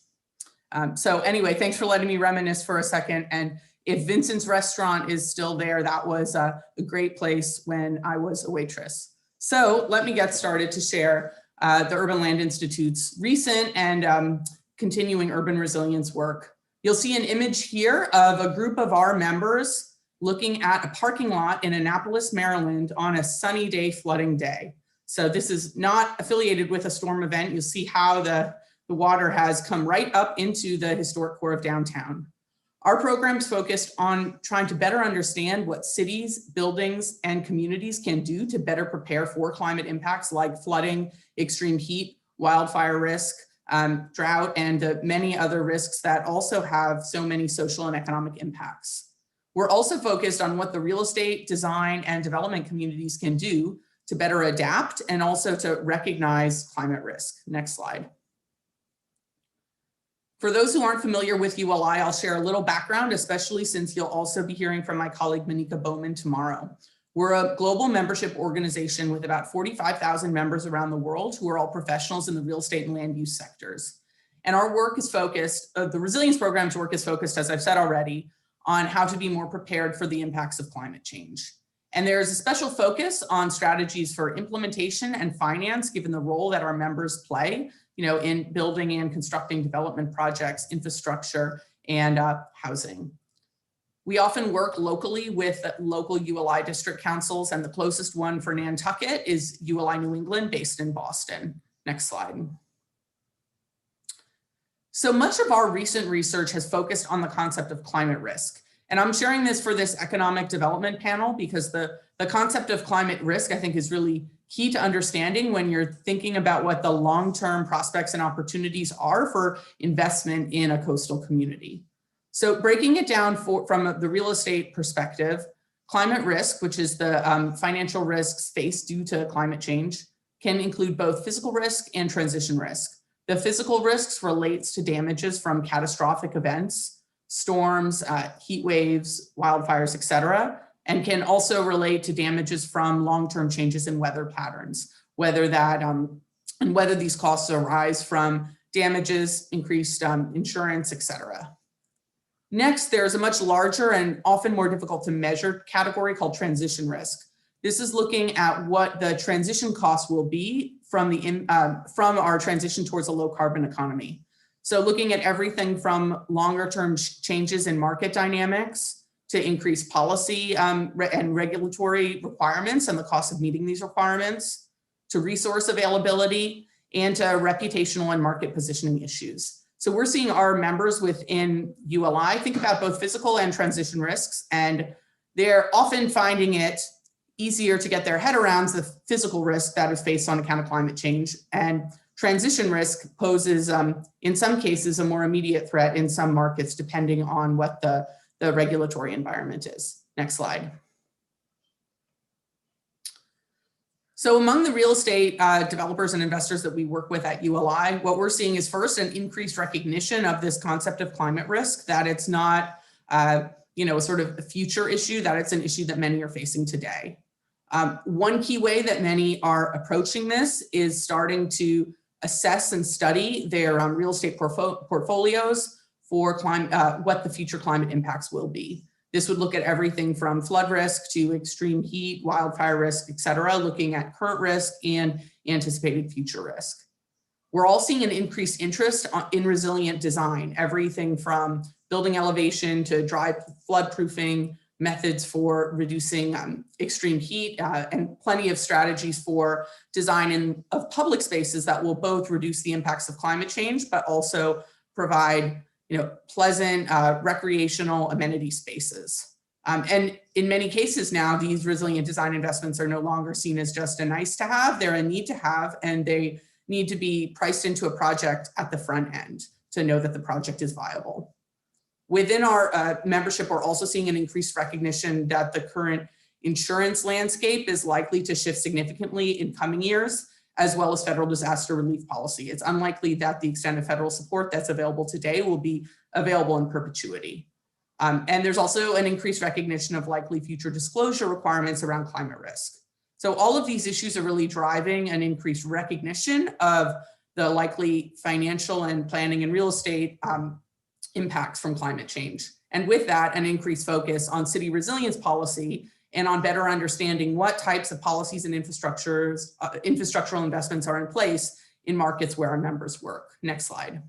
So anyway, thanks for letting me reminisce for a second. And if Vincent's Restaurant is still there, that was a great place when I was a waitress. So let me get started to share the Urban Land Institute's recent and continuing urban resilience work. You'll see an image here of a group of our members looking at a parking lot in Annapolis, Maryland on a sunny day, flooding day. So this is not affiliated with a storm event. You'll see how the water has come right up into the historic core of downtown. Our program's focused on trying to better understand what cities, buildings, and communities can do to better prepare for climate impacts like flooding, extreme heat, wildfire risk, drought, and the many other risks that also have so many social and economic impacts. We're also focused on what the real estate, design, and development communities can do to better adapt and also to recognize climate risk. Next slide. For those who aren't familiar with ULI, I'll share a little background, especially since you'll also be hearing from my colleague Monica Bowman tomorrow. We're a global membership organization with about 45,000 members around the world who are all professionals in the real estate and land use sectors. And our work is focused, the resilience program's work is focused, as I've said already, on how to be more prepared for the impacts of climate change. And there's a special focus on strategies for implementation and finance, given the role that our members play, in building and constructing development projects, infrastructure, and housing. We often work locally with local ULI district councils, and the closest one for Nantucket is ULI New England, based in Boston. Next slide. So much of our recent research has focused on the concept of climate risk. And I'm sharing this for this economic development panel because the concept of climate risk, I think, is really key to understanding when you're thinking about what the long-term prospects and opportunities are for investment in a coastal community. So breaking it down from the real estate perspective, climate risk, which is the financial risks faced due to climate change, can include both physical risk and transition risk. The physical risks relates to damages from catastrophic events, storms, heat waves, wildfires, et cetera, and can also relate to damages from long-term changes in weather patterns, whether that and whether these costs arise from damages, increased insurance, et cetera. Next, there's a much larger and often more difficult to measure category called transition risk. This is looking at what the transition costs will be from our transition towards a low carbon economy. So looking at everything from longer term changes in market dynamics to increased policy and regulatory requirements and the cost of meeting these requirements, to resource availability, and to reputational and market positioning issues. So we're seeing our members within ULI think about both physical and transition risks, and they're often finding it easier to get their head around the physical risk that is faced on account of climate change. And transition risk poses, in some cases, a more immediate threat in some markets, depending on what the regulatory environment is. Next slide. So among the real estate developers and investors that we work with at ULI, what we're seeing is first an increased recognition of this concept of climate risk, that it's not a sort of a future issue, that it's an issue that many are facing today. One key way that many are approaching this is starting to assess and study their real estate portfolios for what the future climate impacts will be. This would look at everything from flood risk to extreme heat, wildfire risk, et cetera, looking at current risk and anticipated future risk. We're all seeing an increased interest in resilient design, everything from building elevation to dry flood proofing, methods for reducing extreme heat, and plenty of strategies for design of public spaces that will both reduce the impacts of climate change, but also provide pleasant recreational amenity spaces. And in many cases now, these resilient design investments are no longer seen as just a nice to have, they're a need to have, and they need to be priced into a project at the front end to know that the project is viable. Within our membership, we're also seeing an increased recognition that the current insurance landscape is likely to shift significantly in coming years, as well as federal disaster relief policy. It's unlikely that the extent of federal support that's available today will be available in perpetuity. And there's also an increased recognition of likely future disclosure requirements around climate risk. So all of these issues are really driving an increased recognition of the likely financial and planning and real estate impacts from climate change. And with that, an increased focus on city resilience policy and on better understanding what types of policies and infrastructural investments are in place in markets where our members work. Next slide.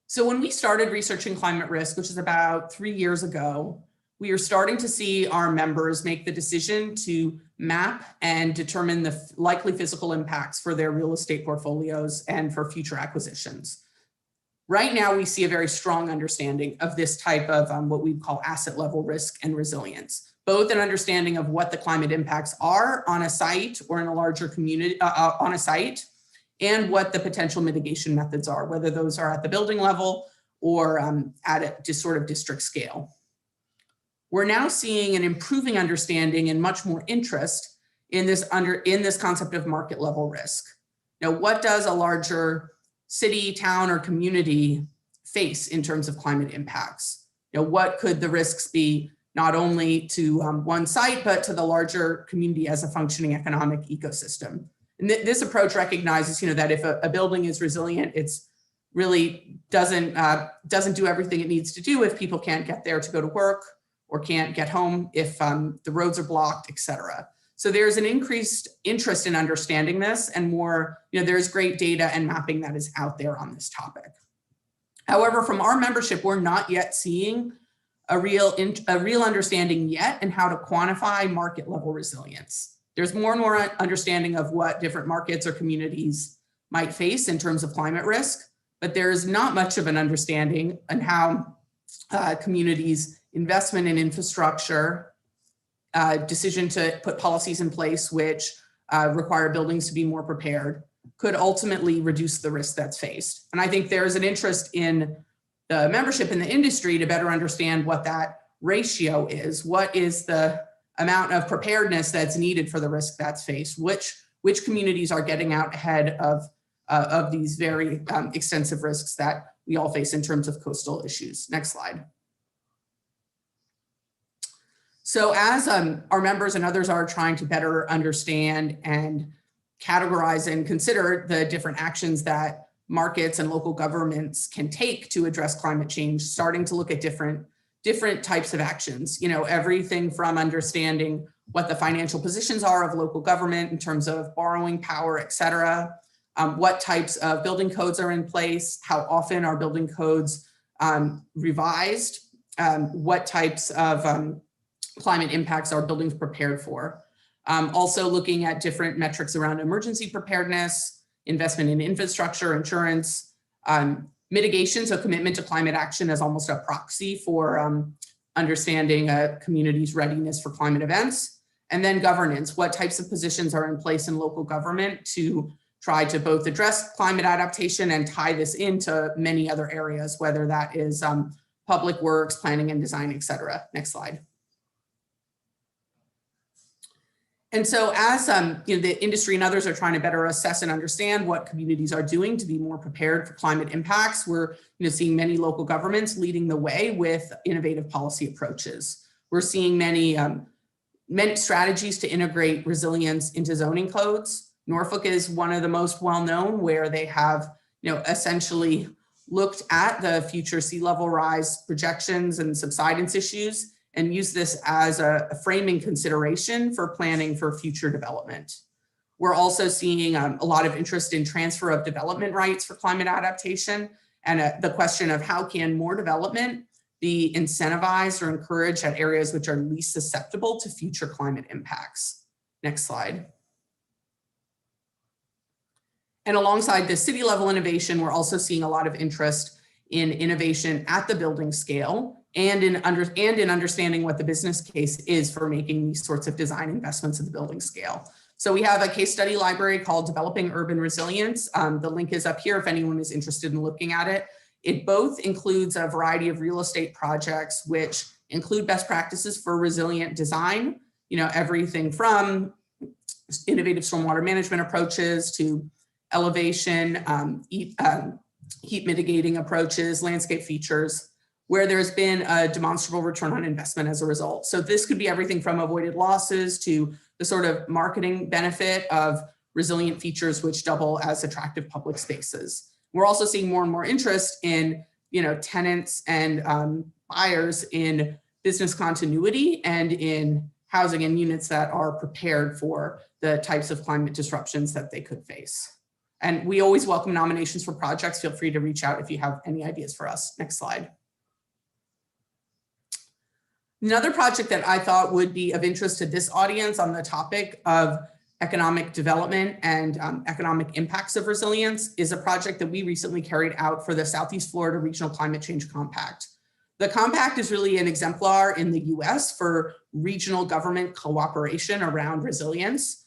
So when we started researching climate risk, which is about 3 years ago, we are starting to see our members make the decision to map and determine the likely physical impacts for their real estate portfolios and for future acquisitions. Right now, we see a very strong understanding of this type of what we call asset level risk and resilience, both an understanding of what the climate impacts are on a site or in a larger community on a site, and what the potential mitigation methods are, whether those are at the building level or at a just sort of district scale. We're now seeing an improving understanding and much more interest in this concept of market level risk. Now, what does a larger city, town, or community face in terms of climate impacts? What could the risks be, not only to one site, but to the larger community as a functioning economic ecosystem? And this approach recognizes, that if a building is resilient, it's really doesn't do everything it needs to do if people can't get there to go to work or can't get home, if the roads are blocked, et cetera. So there's an increased interest in understanding this, and more, there's great data and mapping that is out there on this topic. However, from our membership, we're not yet seeing a real understanding yet in how to quantify market level resilience. There's more and more understanding of what different markets or communities might face in terms of climate risk, but there is not much of an understanding on how communities' investment in infrastructure, decision to put policies in place which require buildings to be more prepared, could ultimately reduce the risk that's faced. And I think there's an interest in the membership in the industry to better understand what that ratio is. What is the amount of preparedness that's needed for the risk that's faced? Which communities are getting out ahead of these very extensive risks that we all face in terms of coastal issues. Next slide. So as our members and others are trying to better understand and categorize and consider the different actions that markets and local governments can take to address climate change, starting to look at different types of actions, everything from understanding what the financial positions are of local government in terms of borrowing power, et cetera, what types of building codes are in place, how often are building codes revised, what types of climate impacts are buildings prepared for. Also looking at different metrics around emergency preparedness, investment in infrastructure, insurance, mitigation, so commitment to climate action as almost a proxy for understanding a community's readiness for climate events, and then governance, what types of positions are in place in local government to try to both address climate adaptation and tie this into many other areas, whether that is public works, planning and design, et cetera. Next slide. And so as the industry and others are trying to better assess and understand what communities are doing to be more prepared for climate impacts, we're seeing many local governments leading the way with innovative policy approaches. We're seeing many strategies to integrate resilience into zoning codes. Norfolk is one of the most well-known, where they have essentially looked at the future sea level rise projections and subsidence issues and use this as a framing consideration for planning for future development. We're also seeing a lot of interest in transfer of development rights for climate adaptation, and the question of how can more development be incentivized or encouraged at areas which are least susceptible to future climate impacts. Next slide. And alongside the city level innovation, we're also seeing a lot of interest in innovation at the building scale and in understanding what the business case is for making these sorts of design investments at the building scale. So we have a case study library called Developing Urban Resilience. The link is up here if anyone is interested in looking at it. It both includes a variety of real estate projects which include best practices for resilient design, everything from innovative stormwater management approaches to elevation, heat mitigating approaches, landscape features, where there's been a demonstrable return on investment as a result. So this could be everything from avoided losses to the sort of marketing benefit of resilient features which double as attractive public spaces. We're also seeing more and more interest in tenants and buyers in business continuity and in housing and units that are prepared for the types of climate disruptions that they could face. And we always welcome nominations for projects. Feel free to reach out if you have any ideas for us. Next slide. Another project that I thought would be of interest to this audience on the topic of economic development and economic impacts of resilience is a project that we recently carried out for the Southeast Florida Regional Climate Change Compact. The compact is really an exemplar in the US for regional government cooperation around resilience.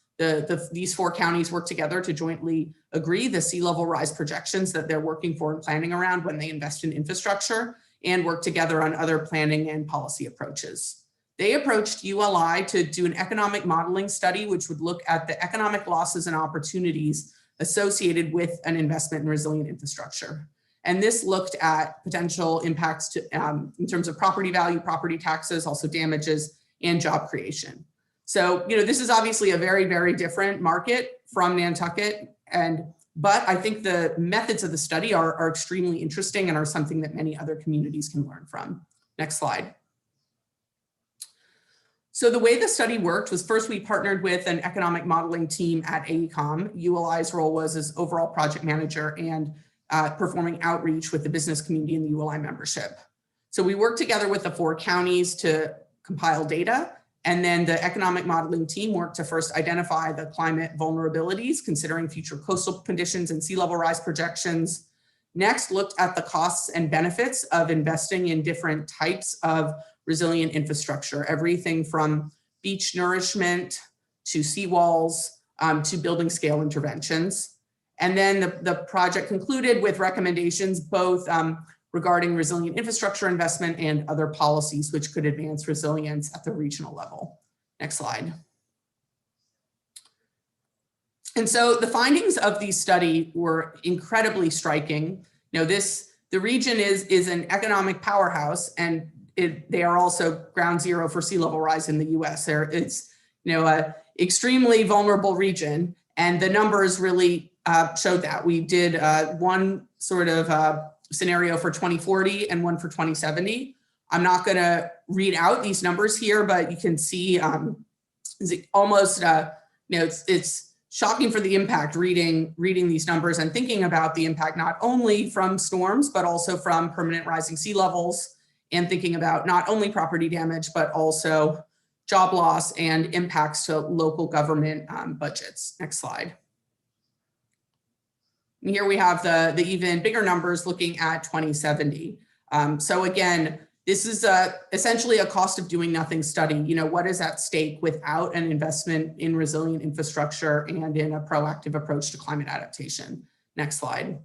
These 4 counties work together to jointly agree the sea level rise projections that they're working for and planning around when they invest in infrastructure, and work together on other planning and policy approaches. They approached ULI to do an economic modeling study, which would look at the economic losses and opportunities associated with an investment in resilient infrastructure. And this looked at potential impacts in terms of property value, property taxes, also damages, and job creation. So, this is obviously a very, very different market from Nantucket, but I think the methods of the study are extremely interesting and are something that many other communities can learn from. Next slide. So the way the study worked was, first we partnered with an economic modeling team at AECOM. ULI's role was as overall project manager and performing outreach with the business community and the ULI membership. So we worked together with the 4 counties to compile data, and then the economic modeling team worked to first identify the climate vulnerabilities, considering future coastal conditions and sea level rise projections. Next, looked at the costs and benefits of investing in different types of resilient infrastructure, everything from beach nourishment to seawalls to building scale interventions. And then the project concluded with recommendations both regarding resilient infrastructure investment and other policies which could advance resilience at the regional level. Next slide. And so the findings of the study were incredibly striking. You know, the region is an economic powerhouse, and they are also ground zero for sea level rise in the US. It's, you know, a extremely vulnerable region, and the numbers really showed that. We did one sort of scenario for 2040 and one for 2070. I'm not going to read out these numbers here, but you can see almost, you know, it's shocking for the impact reading these numbers and thinking about the impact not only from storms, but also from permanent rising sea levels, and thinking about not only property damage, but also job loss and impacts to local government budgets. Next slide. And here we have the even bigger numbers looking at 2070. So again, this is essentially a cost of doing nothing study. You know, what is at stake without an investment in resilient infrastructure and in a proactive approach to climate adaptation? Next slide.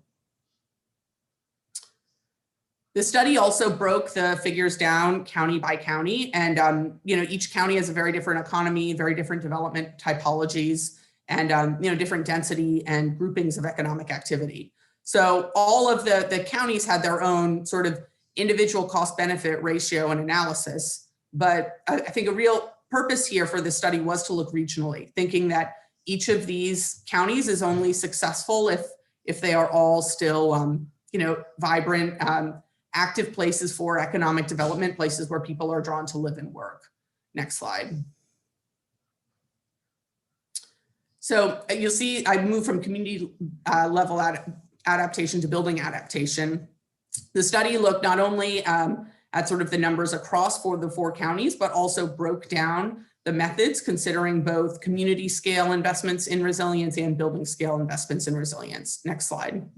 The study also broke the figures down county by county, and you know, each county has a very different economy, very different development typologies, and you know, different density and groupings of economic activity. So all of the counties had their own sort of individual cost benefit ratio and analysis, but I think a real purpose here for the study was to look regionally, thinking that each of these counties is only successful if they are all still you know, vibrant, active places for economic development, places where people are drawn to live and work. Next slide. So you'll see I moved from community level adaptation to building adaptation. The study looked not only at sort of the numbers across for the 4 counties, but also broke down the methods, considering both community scale investments in resilience and building scale investments in resilience. Next slide.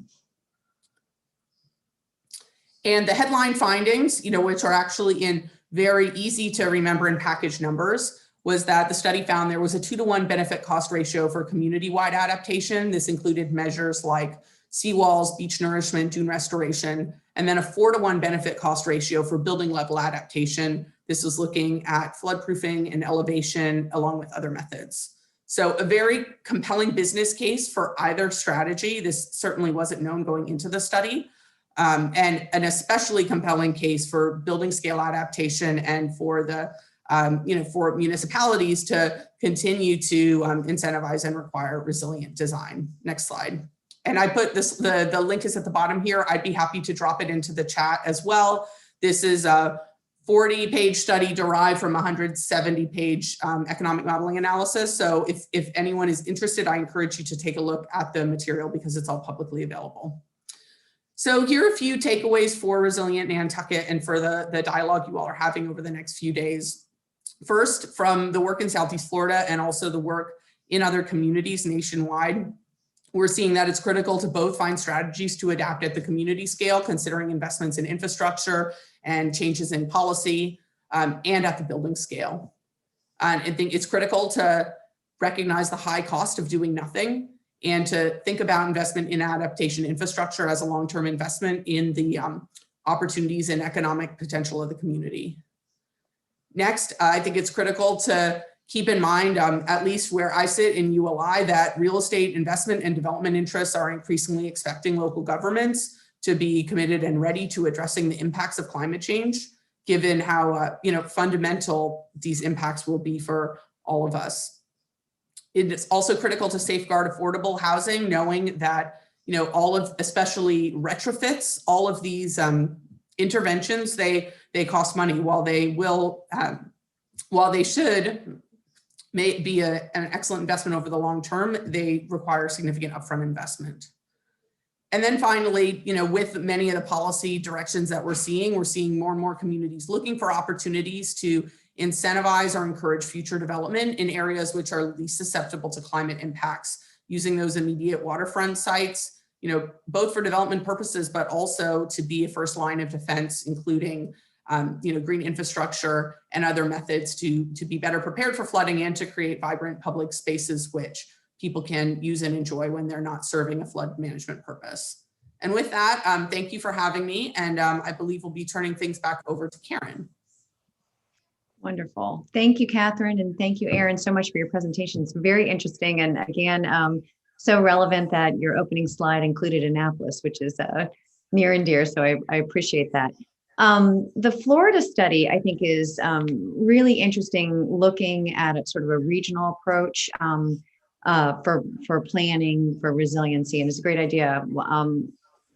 And the headline findings, you know, which are actually in very easy to remember and package numbers, was that the study found there was a 2-to-1 benefit cost ratio for community-wide adaptation. This included measures like seawalls, beach nourishment, dune restoration, and then a 4-to-1 benefit cost ratio for building level adaptation. This was looking at floodproofing and elevation along with other methods. So a very compelling business case for either strategy. This certainly wasn't known going into the study. And an especially compelling case for building scale adaptation and for the you know, for municipalities to continue to incentivize and require resilient design. Next slide. And I put this, the link is at the bottom here. I'd be happy to drop it into the chat as well. This is a 40-page study derived from a 170-page economic modeling analysis. So if anyone is interested, I encourage you to take a look at the material because it's all publicly available. So here are a few takeaways for Resilient Nantucket and for the dialogue you all are having over the next few days. First, from the work in Southeast Florida and also the work in other communities nationwide, we're seeing that it's critical to both find strategies to adapt at the community scale, considering investments in infrastructure and changes in policy, and at the building scale. And I think it's critical to recognize the high cost of doing nothing and to think about investment in adaptation infrastructure as a long-term investment in the opportunities and economic potential of the community. Next, I think it's critical to keep in mind, at least where I sit in ULI, that real estate investment and development interests are increasingly expecting local governments to be committed and ready to addressing the impacts of climate change, given how you know, fundamental these impacts will be for all of us. It is also critical to safeguard affordable housing, knowing that, you know, all of, especially retrofits, all of these interventions, they cost money. While they will, while they should may be an excellent investment over the long term, they require significant upfront investment. And then finally, with many of the policy directions that we're seeing more and more communities looking for opportunities to incentivize or encourage future development in areas which are least susceptible to climate impacts, using those immediate waterfront sites, both for development purposes, but also to be a first line of defense, including green infrastructure and other methods to be better prepared for flooding and to create vibrant public spaces which people can use and enjoy when they're not serving a flood management purpose. And with that, thank you for having me. And I believe we'll be turning things back over to Karen. Wonderful. Thank you, Catherine. And thank you, Aaron, so much for your presentation. It's very interesting. And again, so relevant that your opening slide included Annapolis, which is near and dear. So I appreciate that. The Florida study, I think, is really interesting, looking at a sort of a regional approach for planning for resiliency, and it's a great idea.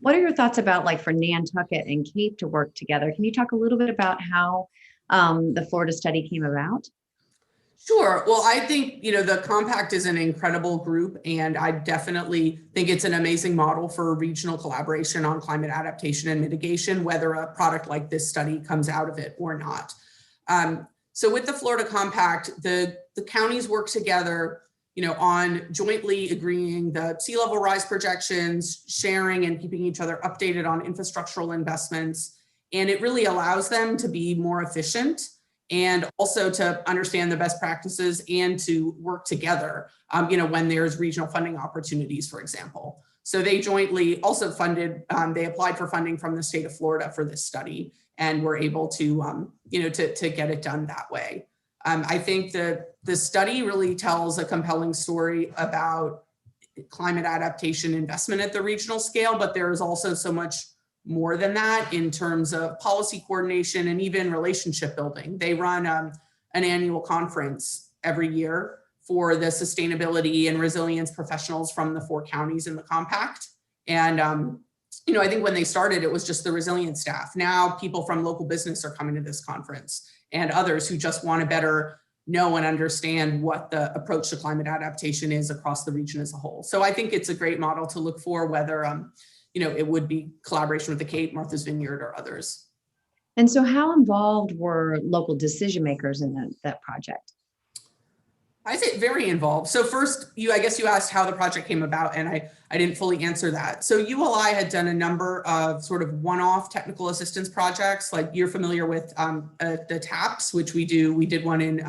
What are your thoughts about, like, for Nantucket and Cape to work together? Can you talk a little bit about how the Florida study came about? Sure. Well, I think, the Compact is an incredible group, and I definitely think it's an amazing model for regional collaboration on climate adaptation and mitigation, whether a product like this study comes out of it or not. So with the Florida Compact, the counties work together, on jointly agreeing the sea level rise projections, sharing and keeping each other updated on infrastructural investments. And it really allows them to be more efficient and also to understand the best practices and to work together, when there's regional funding opportunities, for example. So they jointly also funded, they applied for funding from the state of Florida for this study, and were able to, to get it done that way. I think the study really tells a compelling story about climate adaptation investment at the regional scale, but there is also so much more than that in terms of policy coordination and even relationship building. They run an annual conference every year for the sustainability and resilience professionals from the 4 counties in the Compact. And, I think when they started, it was just the resilience staff. Now people from local business are coming to this conference, and others who just want to better know and understand what the approach to climate adaptation is across the region as a whole. So I think it's a great model to look for, whether it would be collaboration with the Cape, Martha's Vineyard, or others. And so how involved were local decision makers in that project? I say very involved. So first, I guess you asked how the project came about, and I didn't fully answer that. So ULI had done a number of sort of one-off technical assistance projects, like you're familiar with the TAPS, which we do. We did one in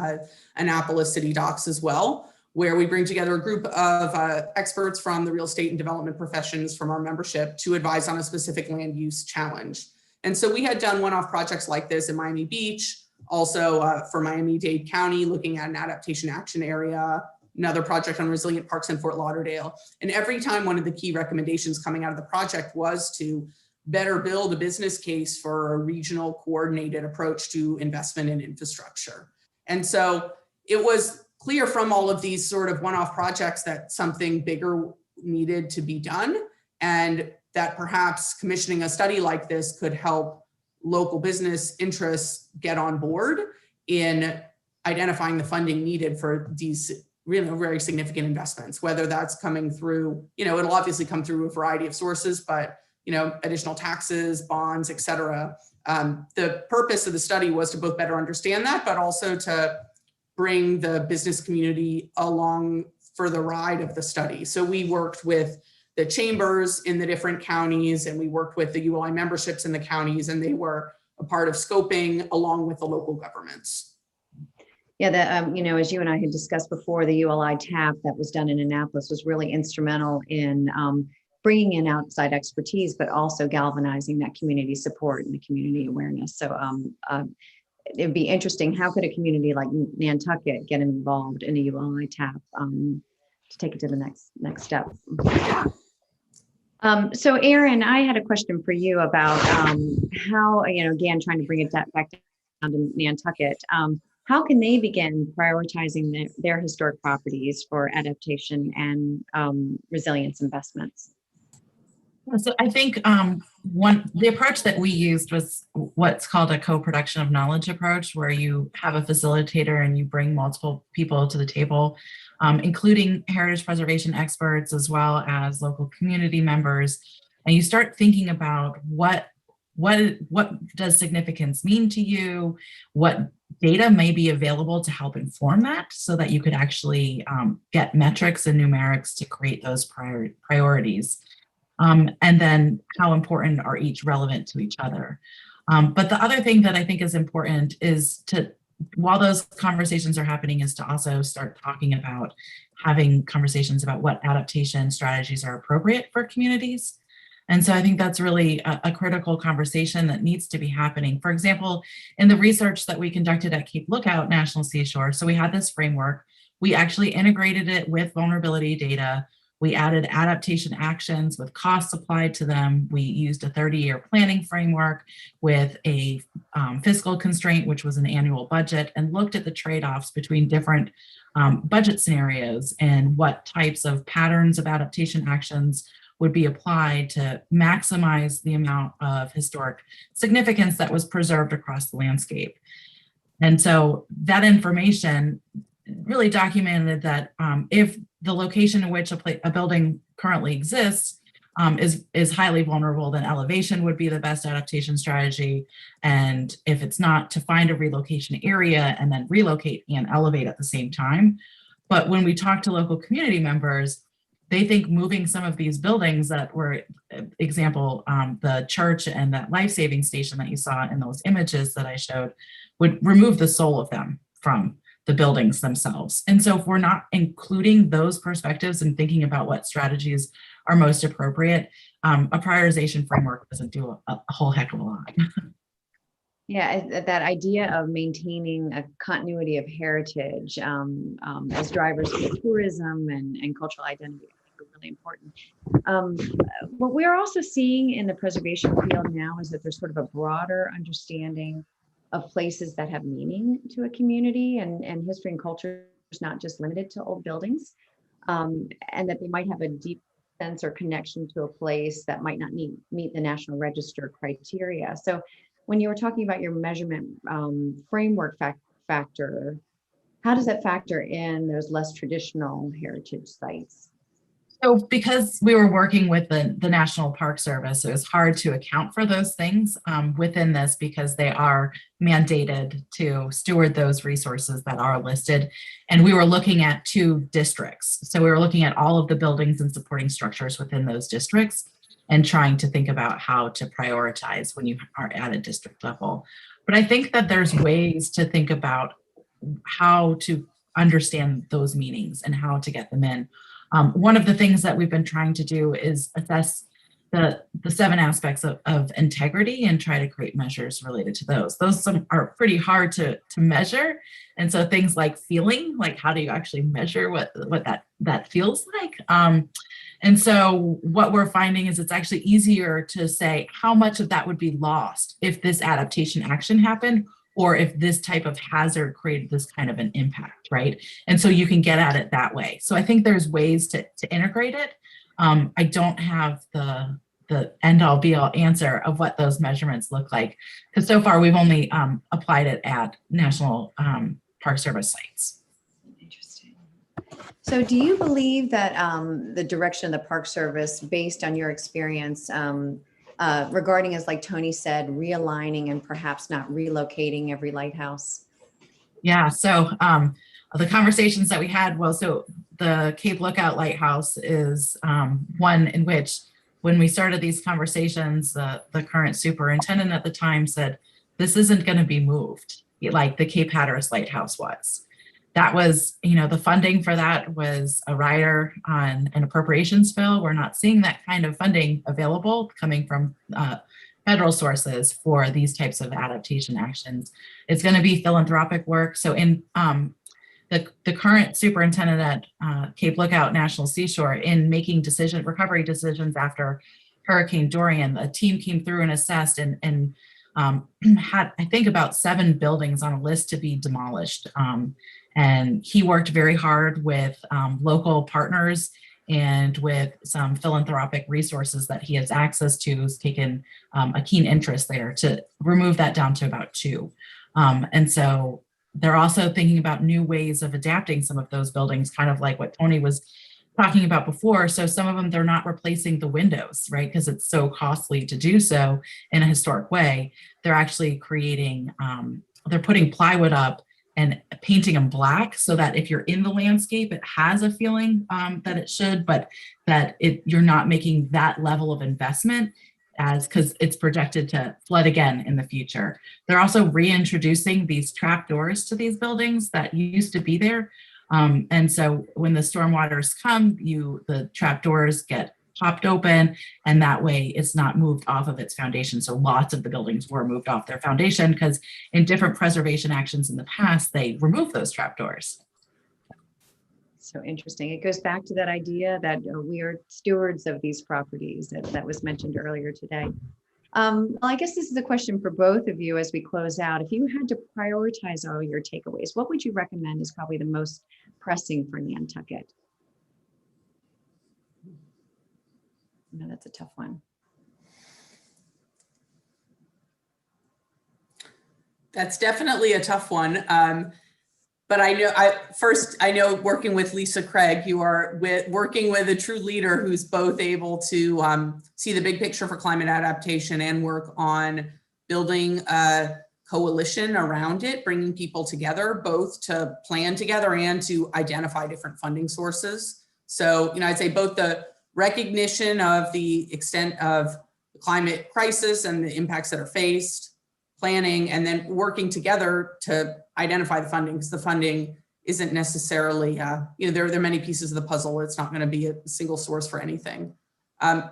Annapolis City Docks as well, where we bring together a group of experts from the real estate and development professions from our membership to advise on a specific land use challenge. And so we had done one-off projects like this in Miami Beach, also for Miami-Dade County, looking at an adaptation action area, another project on resilient parks in Fort Lauderdale. And every time, one of the key recommendations coming out of the project was to better build a business case for a regional coordinated approach to investment in infrastructure. And so it was clear from all of these sort of one-off projects that something bigger needed to be done, and that perhaps commissioning a study like this could help local business interests get on board in identifying the funding needed for these really very significant investments, whether that's coming through, it'll obviously come through a variety of sources, but, additional taxes, bonds, et cetera. The purpose of the study was to both better understand that, but also to bring the business community along for the ride of the study. So we worked with the chambers in the different counties, and we worked with the ULI memberships in the counties, and they were a part of scoping along with the local governments. Yeah, as you and I had discussed before, the ULI TAP that was done in Annapolis was really instrumental in bringing in outside expertise, but also galvanizing that community support and the community awareness. So it'd be interesting, how could a community like Nantucket get involved in a ULI TAP to take it to the next step? So Aaron, I had a question for you about how, again, trying to bring it back down to Nantucket, how can they begin prioritizing their historic properties for adaptation and resilience investments? So I think the approach that we used was what's called a co-production of knowledge approach, where you have a facilitator and you bring multiple people to the table, including heritage preservation experts, as well as local community members, and you start thinking about what does significance mean to you, what data may be available to help inform that so that you could actually get metrics and numerics to create those priorities. And then how important are each relevant to each other. But the other thing that I think is important is while those conversations are happening, is to also start talking about having conversations about what adaptation strategies are appropriate for communities. And so I think that's really a critical conversation that needs to be happening. For example, in the research that we conducted at Cape Lookout National Seashore, so we had this framework, we actually integrated it with vulnerability data. We added adaptation actions with costs applied to them. We used a 30-year planning framework with a fiscal constraint, which was an annual budget, and looked at the trade-offs between different budget scenarios and what types of patterns of adaptation actions would be applied to maximize the amount of historic significance that was preserved across the landscape. And so that information really documented that if the location in which a building currently exists is highly vulnerable, then elevation would be the best adaptation strategy. And if it's not, to find a relocation area and then relocate and elevate at the same time. But when we talk to local community members, they think moving some of these buildings that were, example, the church and that life-saving station that you saw in those images that I showed, would remove the soul of them from the buildings themselves. And so if we're not including those perspectives and thinking about what strategies are most appropriate, a prioritization framework doesn't do a whole heck of a lot. Yeah, that idea of maintaining a continuity of heritage as drivers for tourism and cultural identity are really important. What we're also seeing in the preservation field now is that there's sort of a broader understanding of places that have meaning to a community, and history and culture is not just limited to old buildings, and that they might have a deep sense or connection to a place that might not meet the National Register criteria. So when you were talking about your measurement framework factor, how does that factor in those less traditional heritage sites? So because we were working with the National Park Service, it was hard to account for those things within this because they are mandated to steward those resources that are listed. And we were looking at 2 districts. So we were looking at all of the buildings and supporting structures within those districts and trying to think about how to prioritize when you are at a district level. But I think that there's ways to think about how to understand those meanings and how to get them in. One of the things that we've been trying to do is assess the 7 aspects of integrity and try to create measures related to those. Those are pretty hard to measure. And so things like feeling, like how do you actually measure what that feels like? And so what we're finding is it's actually easier to say how much of that would be lost if this adaptation action happened, or if this type of hazard created this kind of an impact, right? And so you can get at it that way. So I think there's ways to integrate it. I don't have the end all be all answer of what those measurements look like, because so far we've only applied it at National Park Service sites. Interesting. So do you believe that the direction of the Park Service, based on your experience, regarding, as like Tony said, realigning and perhaps not relocating every lighthouse? Yeah, so the conversations that we had, well, so the Cape Lookout Lighthouse is one in which when we started these conversations, the current superintendent at the time said, this isn't going to be moved like the Cape Hatteras Lighthouse was. That was, the funding for that was a rider on an appropriations bill. We're not seeing that kind of funding available coming from federal sources for these types of adaptation actions. It's going to be philanthropic work. So in the current superintendent at Cape Lookout National Seashore, in making recovery decisions after Hurricane Dorian, a team came through and assessed and had, I think, about 7 buildings on a list to be demolished. And he worked very hard with local partners and with some philanthropic resources that he has access to, has taken a keen interest there to remove that down to about 2. And so they're also thinking about new ways of adapting some of those buildings, kind of like what Tony was talking about before. So some of them, they're not replacing the windows, right? Because it's so costly to do so in a historic way. They're actually creating, they're putting plywood up and painting them black so that if you're in the landscape, it has a feeling that it should, but that you're not making that level of investment as because it's projected to flood again in the future. They're also reintroducing these trap doors to these buildings that used to be there. And so when the stormwaters come, the trap doors get popped open, and that way it's not moved off of its foundation. So lots of the buildings were moved off their foundation because in different preservation actions in the past, they removed those trap doors. So interesting. It goes back to that idea that we are stewards of these properties that was mentioned earlier today. Well, I guess this is a question for both of you as we close out. If you had to prioritize all your takeaways, what would you recommend is probably the most pressing for Nantucket? No, that's a tough one. That's definitely a tough one. But I know working with Lisa Craig, you are working with a true leader who's both able to see the big picture for climate adaptation and work on building a coalition around it, bringing people together, both to plan together and to identify different funding sources. So, I'd say both the recognition of the extent of the climate crisis and the impacts that are faced, planning, and then working together to identify the funding, because the funding isn't necessarily, there are many pieces of the puzzle. It's not going to be a single source for anything.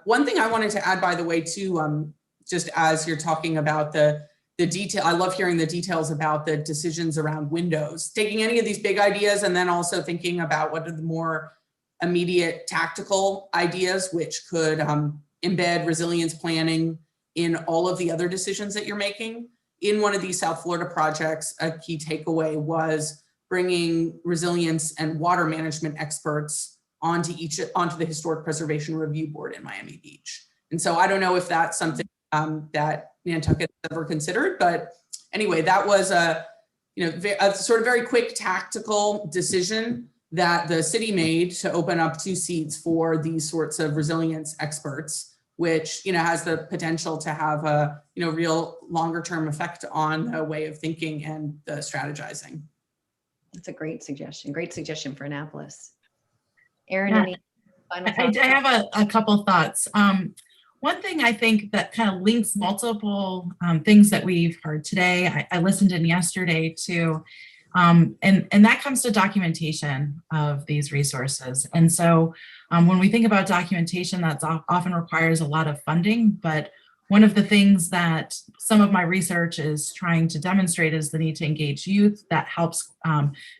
One thing I wanted to add, by the way, too, just as you're talking about the detail, I love hearing the details about the decisions around windows, taking any of these big ideas and then also thinking about what are the more immediate tactical ideas, which could embed resilience planning in all of the other decisions that you're making. In one of these South Florida projects, a key takeaway was bringing resilience and water management experts onto the Historic Preservation Review Board in Miami Beach. And so I don't know if that's something that Nantucket has ever considered, but anyway, that was a sort of very quick tactical decision that the city made to open up 2 seats for these sorts of resilience experts, which has the potential to have a real longer term effect on the way of thinking and the strategizing. That's a great suggestion. Great suggestion for Annapolis. Erin, Yeah. any final thoughts? I have a couple thoughts. One thing I think that kind of links multiple things that we've heard today, I listened in yesterday too, and that comes to documentation of these resources. And so when we think about documentation, that often requires a lot of funding, but one of the things that some of my research is trying to demonstrate is the need to engage youth that helps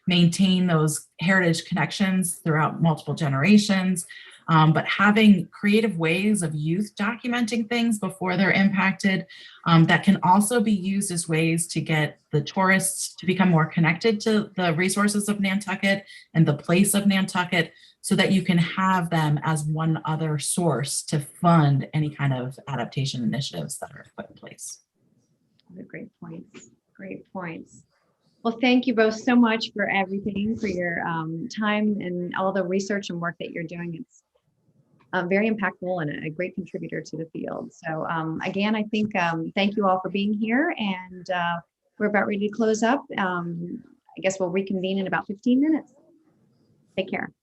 maintain those heritage connections throughout multiple generations. But having creative ways of youth documenting things before they're impacted that can also be used as ways to get the tourists to become more connected to the resources of Nantucket and the place of Nantucket, so that you can have them as one other source to fund any kind of adaptation initiatives that are put in place. Great points. Great points. Well, thank you both so much for everything, for your time and all the research and work that you're doing. It's very impactful and a great contributor to the field. So again, I think thank you all for being here, and we're about ready to close up. I guess we'll reconvene in about 15 minutes. Take care.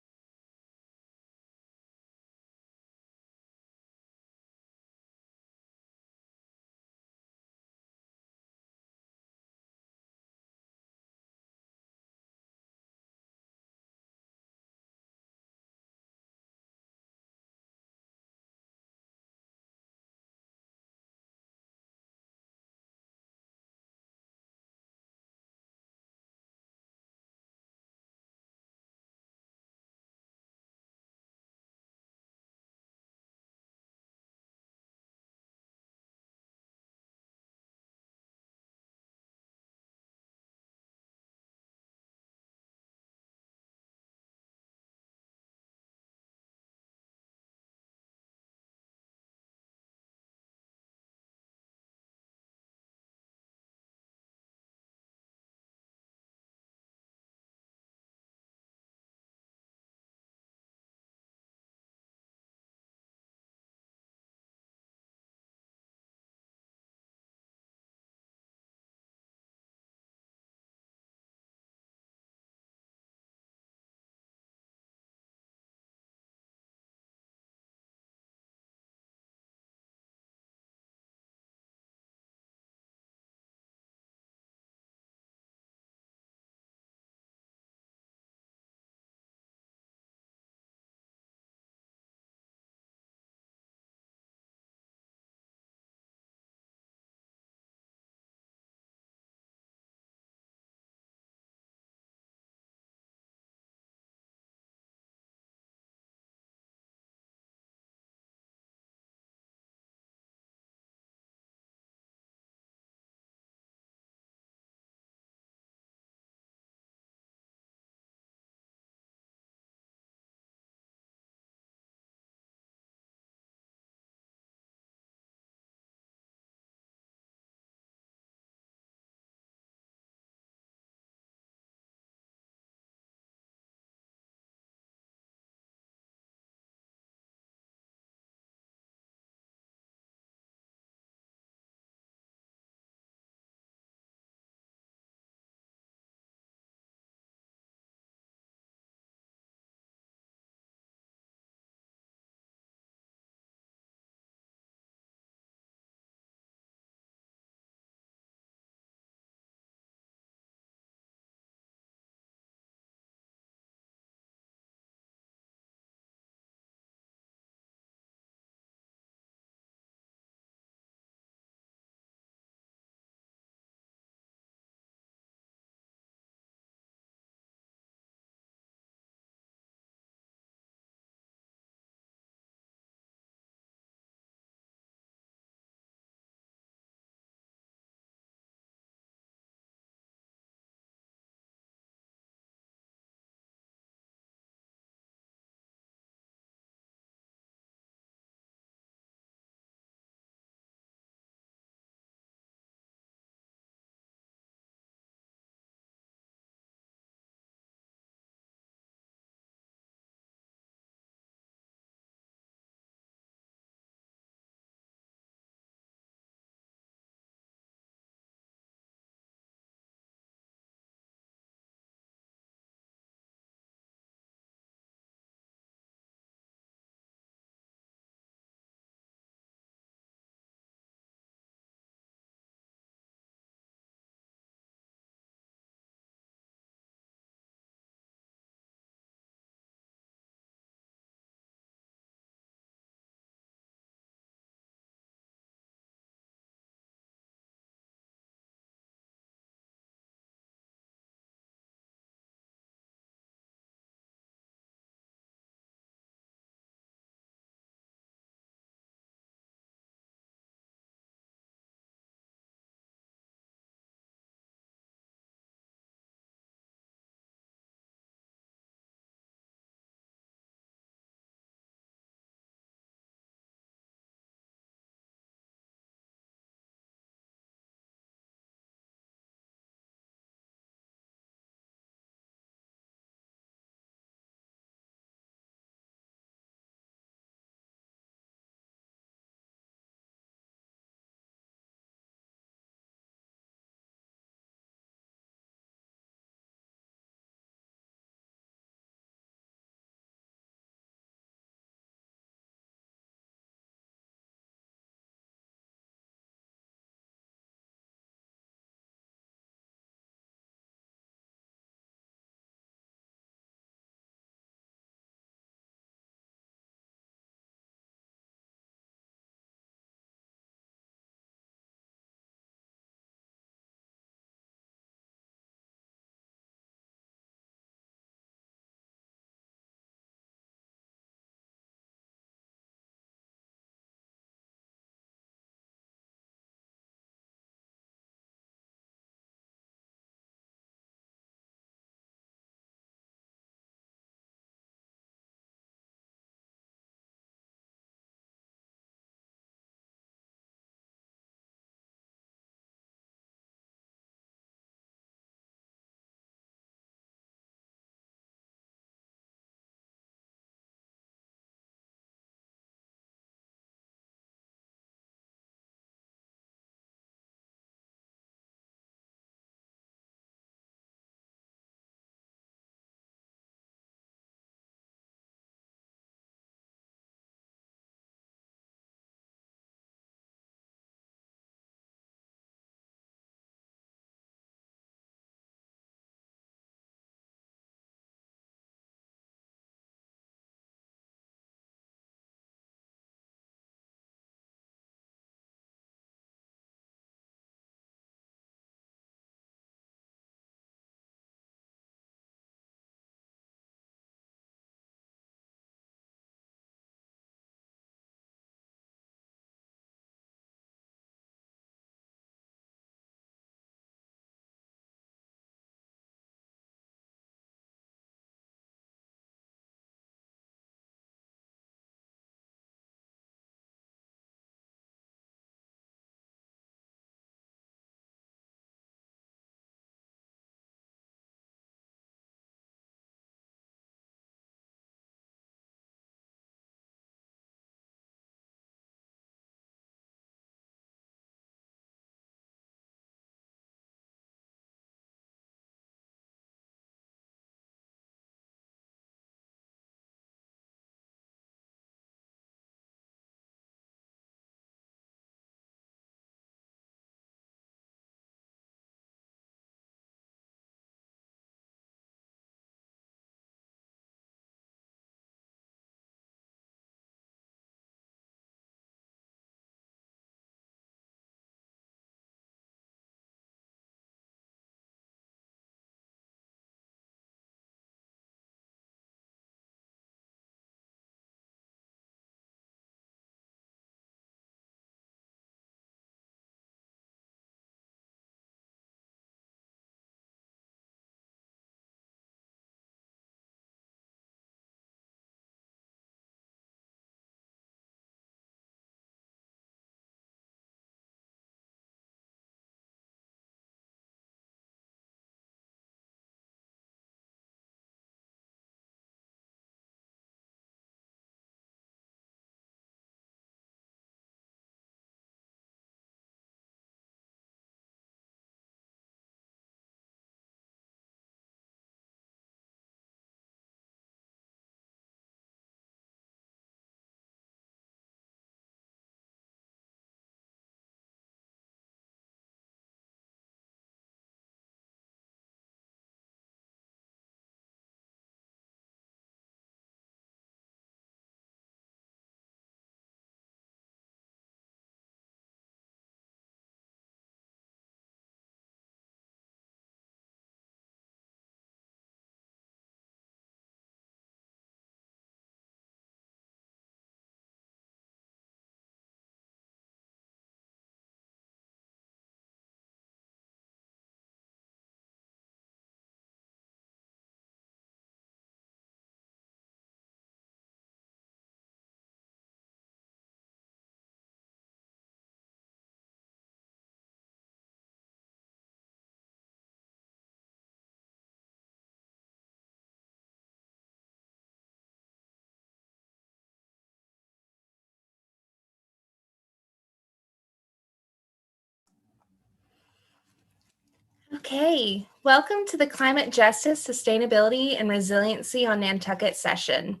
Okay, welcome to the Climate Justice, Sustainability, and Resiliency on Nantucket session.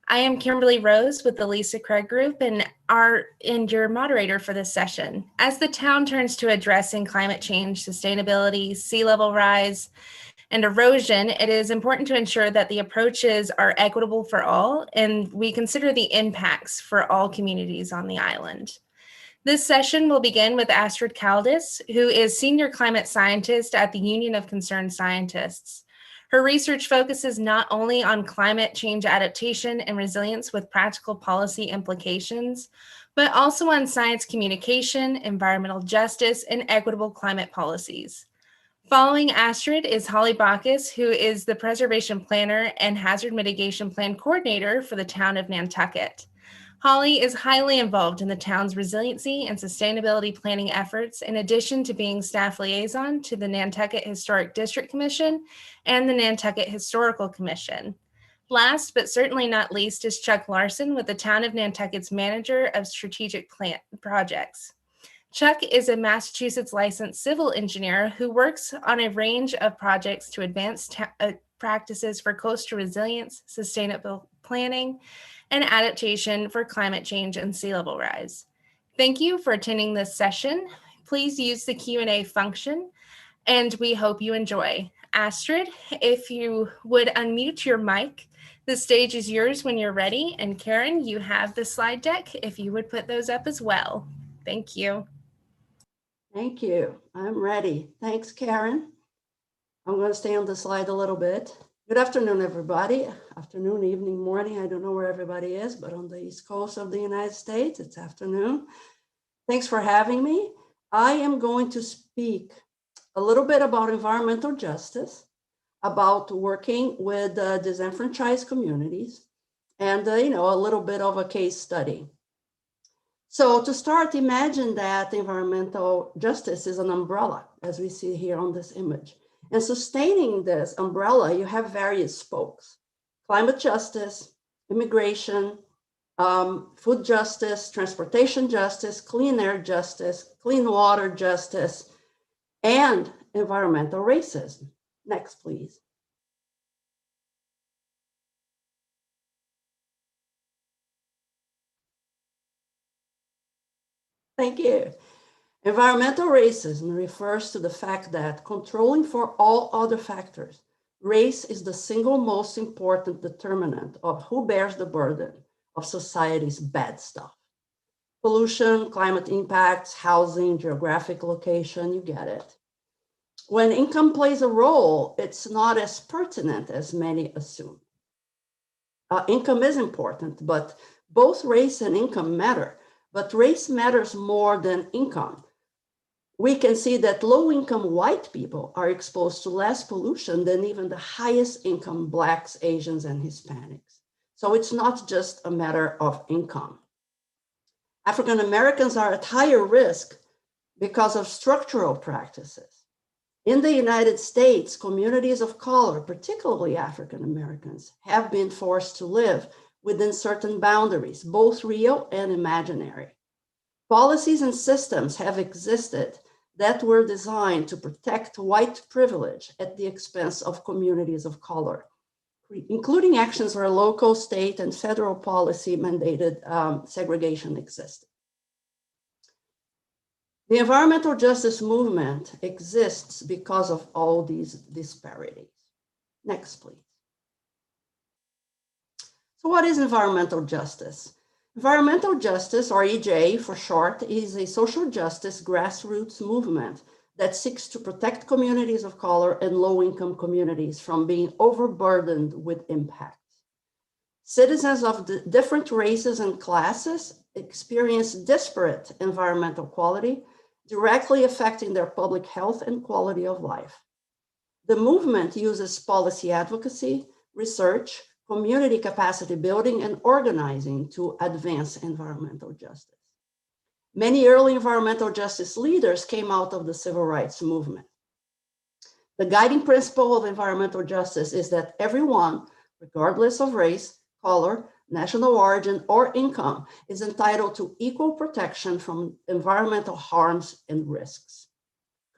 I am Kimberly Rose with the Lisa Craig Group and your moderator for this session. As the town turns to addressing climate change, sustainability, sea level rise, and erosion, it is important to ensure that the approaches are equitable for all, and we consider the impacts for all communities on the island. This session will begin with Astrid Kaldis, who is Senior Climate Scientist at the Union of Concerned Scientists. Her research focuses not only on climate change adaptation and resilience with practical policy implications, but also on science communication, environmental justice, and equitable climate policies. Following Astrid is Holly Bacchus, who is the Preservation Planner and Hazard Mitigation Plan Coordinator for the town of Nantucket. Holly is highly involved in the town's resiliency and sustainability planning efforts, in addition to being staff liaison to the Nantucket Historic District Commission and the Nantucket Historical Commission. Last, but certainly not least, is Chuck Larson with the Town of Nantucket's Manager of Strategic Plant Projects. Chuck is a Massachusetts licensed civil engineer who works on a range of projects to advance practices for coastal resilience, sustainable planning, and adaptation for climate change and sea level rise. Thank you for attending this session. Please use the Q&A function, and we hope you enjoy. Astrid, if you would unmute your mic, the stage is yours when you're ready. And Karen, you have the slide deck if you would put those up as well. Thank you. Thank you. I'm ready. Thanks, Karen. I'm going to stay on the slide a little bit. Good afternoon, everybody. Afternoon, evening, morning. I don't know where everybody is, but on the East Coast of the United States, it's afternoon. Thanks for having me. I am going to speak a little bit about environmental justice, about working with disenfranchised communities, and a little bit of a case study. So to start, imagine that environmental justice is an umbrella, as we see here on this image. And sustaining this umbrella, you have various spokes: climate justice, immigration, food justice, transportation justice, clean air justice, clean water justice, and environmental racism. Next, please. Thank you. Environmental racism refers to the fact that, controlling for all other factors, race is the single most important determinant of who bears the burden of society's bad stuff. Pollution, climate impacts, housing, geographic location, you get it. When income plays a role, it's not as pertinent as many assume. Income is important, but both race and income matter, but race matters more than income. We can see that low-income white people are exposed to less pollution than even the highest income Blacks, Asians, and Hispanics. So it's not just a matter of income. African Americans are at higher risk because of structural practices. In the United States, communities of color, particularly African Americans, have been forced to live within certain boundaries, both real and imaginary. Policies and systems have existed that were designed to protect white privilege at the expense of communities of color, including actions where local, state, and federal policy mandated segregation existed. The environmental justice movement exists because of all these disparities. Next, please. So what is environmental justice? Environmental justice, or EJ for short, is a social justice grassroots movement that seeks to protect communities of color and low-income communities from being overburdened with impacts. Citizens of the different races and classes experience disparate environmental quality, directly affecting their public health and quality of life. The movement uses policy advocacy, research, community capacity building, and organizing to advance environmental justice. Many early environmental justice leaders came out of the civil rights movement. The guiding principle of environmental justice is that everyone, regardless of race, color, national origin, or income, is entitled to equal protection from environmental harms and risks.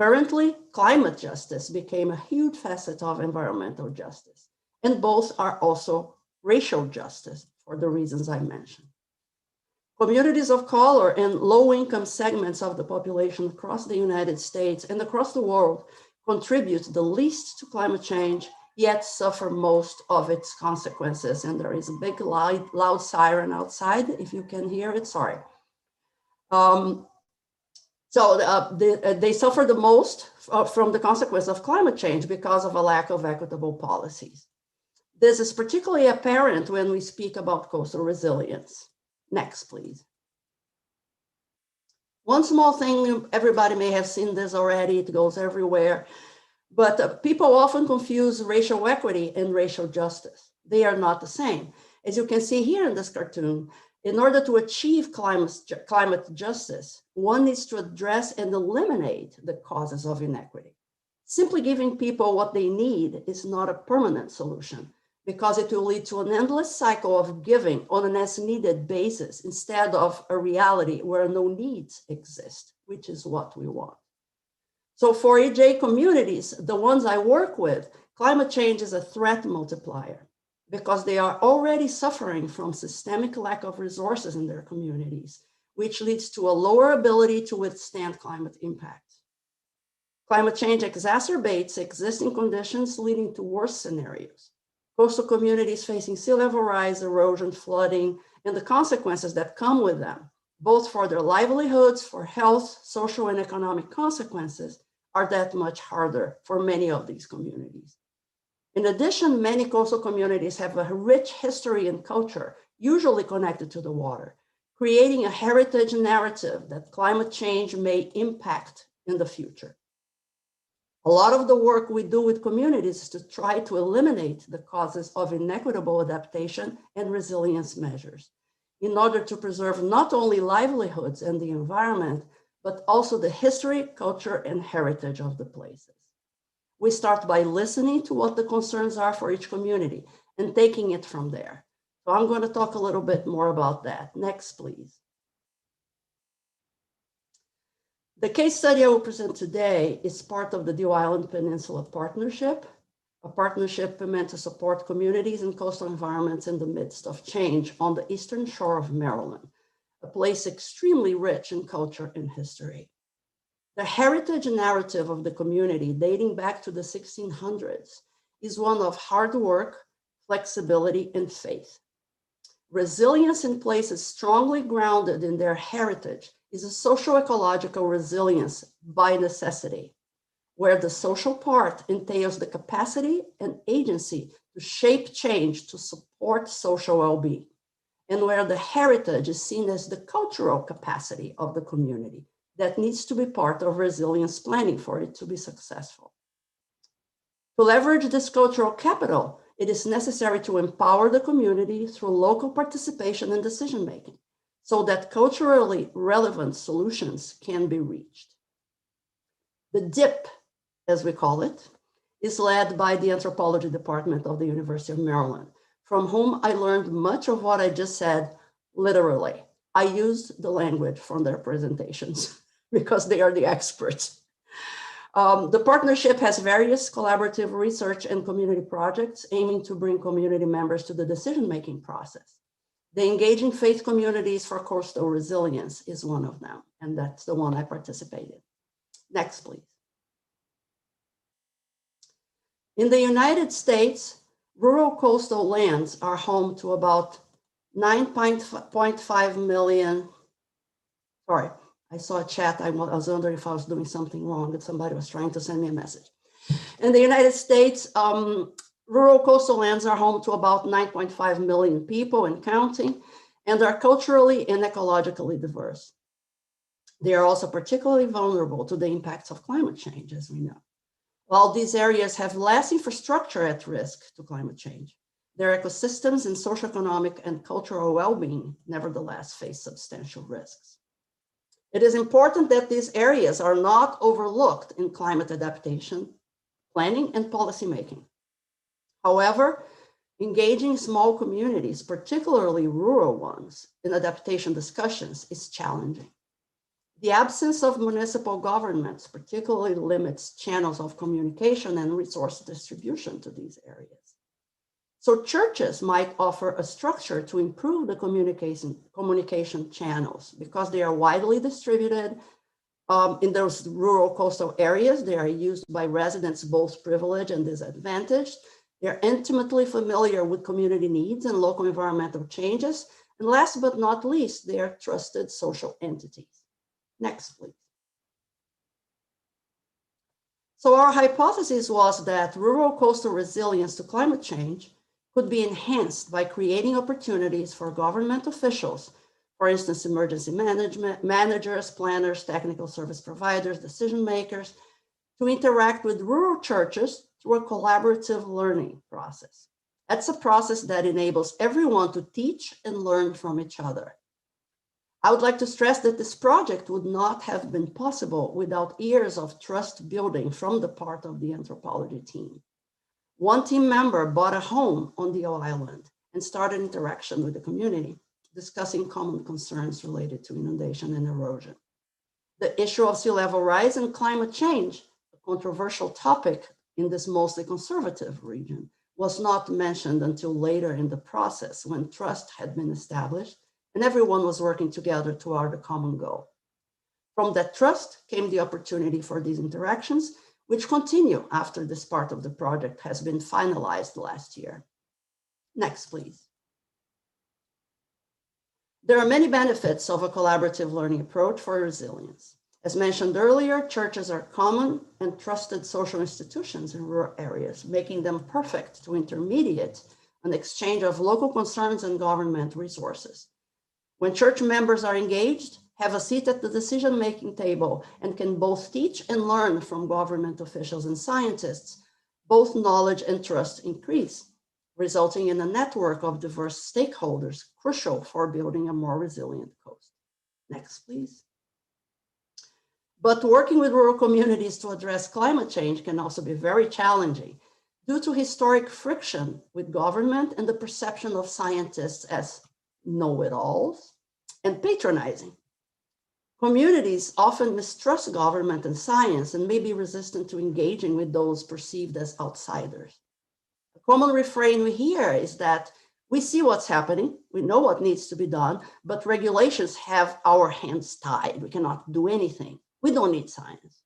Currently, climate justice became a huge facet of environmental justice, and both are also racial justice for the reasons I mentioned. Communities of color and low-income segments of the population across the United States and across the world contribute the least to climate change, yet suffer most of its consequences. And there is a big loud siren outside. If you can hear it, sorry. They suffer the most from the consequence of climate change because of a lack of equitable policies. This is particularly apparent when we speak about coastal resilience. Next, please. One small thing, everybody may have seen this already, it goes everywhere, but people often confuse racial equity and racial justice. They are not the same. As you can see here in this cartoon, in order to achieve climate justice, one needs to address and eliminate the causes of inequity. Simply giving people what they need is not a permanent solution, because it will lead to an endless cycle of giving on an as-needed basis instead of a reality where no needs exist, which is what we want. So for EJ communities, the ones I work with, climate change is a threat multiplier because they are already suffering from systemic lack of resources in their communities, which leads to a lower ability to withstand climate impacts. Climate change exacerbates existing conditions, leading to worse scenarios. Coastal communities facing sea level rise, erosion, flooding, and the consequences that come with them, both for their livelihoods, for health, social, and economic consequences, are that much harder for many of these communities. In addition, many coastal communities have a rich history and culture, usually connected to the water, creating a heritage narrative that climate change may impact in the future. A lot of the work we do with communities is to try to eliminate the causes of inequitable adaptation and resilience measures in order to preserve not only livelihoods and the environment, but also the history, culture, and heritage of the places. We start by listening to what the concerns are for each community and taking it from there. So I'm going to talk a little bit more about that. Next, please. The case study I will present today is part of the Dew Island Peninsula Partnership, a partnership meant to support communities and coastal environments in the midst of change on the eastern shore of Maryland, a place extremely rich in culture and history. The heritage narrative of the community, dating back to the 1600s, is one of hard work, flexibility, and faith. Resilience in places strongly grounded in their heritage is a socio-ecological resilience by necessity, where the social part entails the capacity and agency to shape change to support social well-being, and where the heritage is seen as the cultural capacity of the community that needs to be part of resilience planning for it to be successful. To leverage this cultural capital, it is necessary to empower the community through local participation and decision-making, so that culturally relevant solutions can be reached. The DIP, as we call it, is led by the anthropology department of the University of Maryland, from whom I learned much of what I just said literally. I used the language from their presentations because they are the experts. The partnership has various collaborative research and community projects aiming to bring community members to the decision-making process. The Engaging Faith Communities for Coastal Resilience is one of them, and that's the one I participated. Next, please. In the United States, rural coastal lands are home to about 9.5 million. Sorry, I saw a chat. I was wondering if I was doing something wrong, that somebody was trying to send me a message. In the United States, rural coastal lands are home to about 9.5 million people and counting, and are culturally and ecologically diverse. They are also particularly vulnerable to the impacts of climate change, as we know. While these areas have less infrastructure at risk to climate change, their ecosystems and socioeconomic and cultural well-being nevertheless face substantial risks. It is important that these areas are not overlooked in climate adaptation, planning, and policymaking. However, engaging small communities, particularly rural ones, in adaptation discussions is challenging. The absence of municipal governments particularly limits channels of communication and resource distribution to these areas. So churches might offer a structure to improve the communication channels because they are widely distributed in those rural coastal areas. They are used by residents both privileged and disadvantaged. They're intimately familiar with community needs and local environmental changes. And last but not least, they are trusted social entities. Next, please. So our hypothesis was that rural coastal resilience to climate change could be enhanced by creating opportunities for government officials, for instance, emergency management managers, planners, technical service providers, decision makers, to interact with rural churches through a collaborative learning process. That's a process that enables everyone to teach and learn from each other. I would like to stress that this project would not have been possible without years of trust building from the part of the anthropology team. One team member bought a home on the island and started interaction with the community, discussing common concerns related to inundation and erosion. The issue of sea level rise and climate change, a controversial topic in this mostly conservative region, was not mentioned until later in the process when trust had been established and everyone was working together toward a common goal. From that trust came the opportunity for these interactions, which continue after this part of the project has been finalized last year. Next, please. There are many benefits of a collaborative learning approach for resilience. As mentioned earlier, churches are common and trusted social institutions in rural areas, making them perfect to intermediate an exchange of local concerns and government resources. When church members are engaged, have a seat at the decision-making table, and can both teach and learn from government officials and scientists, both knowledge and trust increase, resulting in a network of diverse stakeholders crucial for building a more resilient coast. Next, please. But working with rural communities to address climate change can also be very challenging due to historic friction with government and the perception of scientists as know-it-alls and patronizing. Communities often mistrust government and science and may be resistant to engaging with those perceived as outsiders. A common refrain we hear is that we see what's happening, we know what needs to be done, but regulations have our hands tied. We cannot do anything. We don't need science.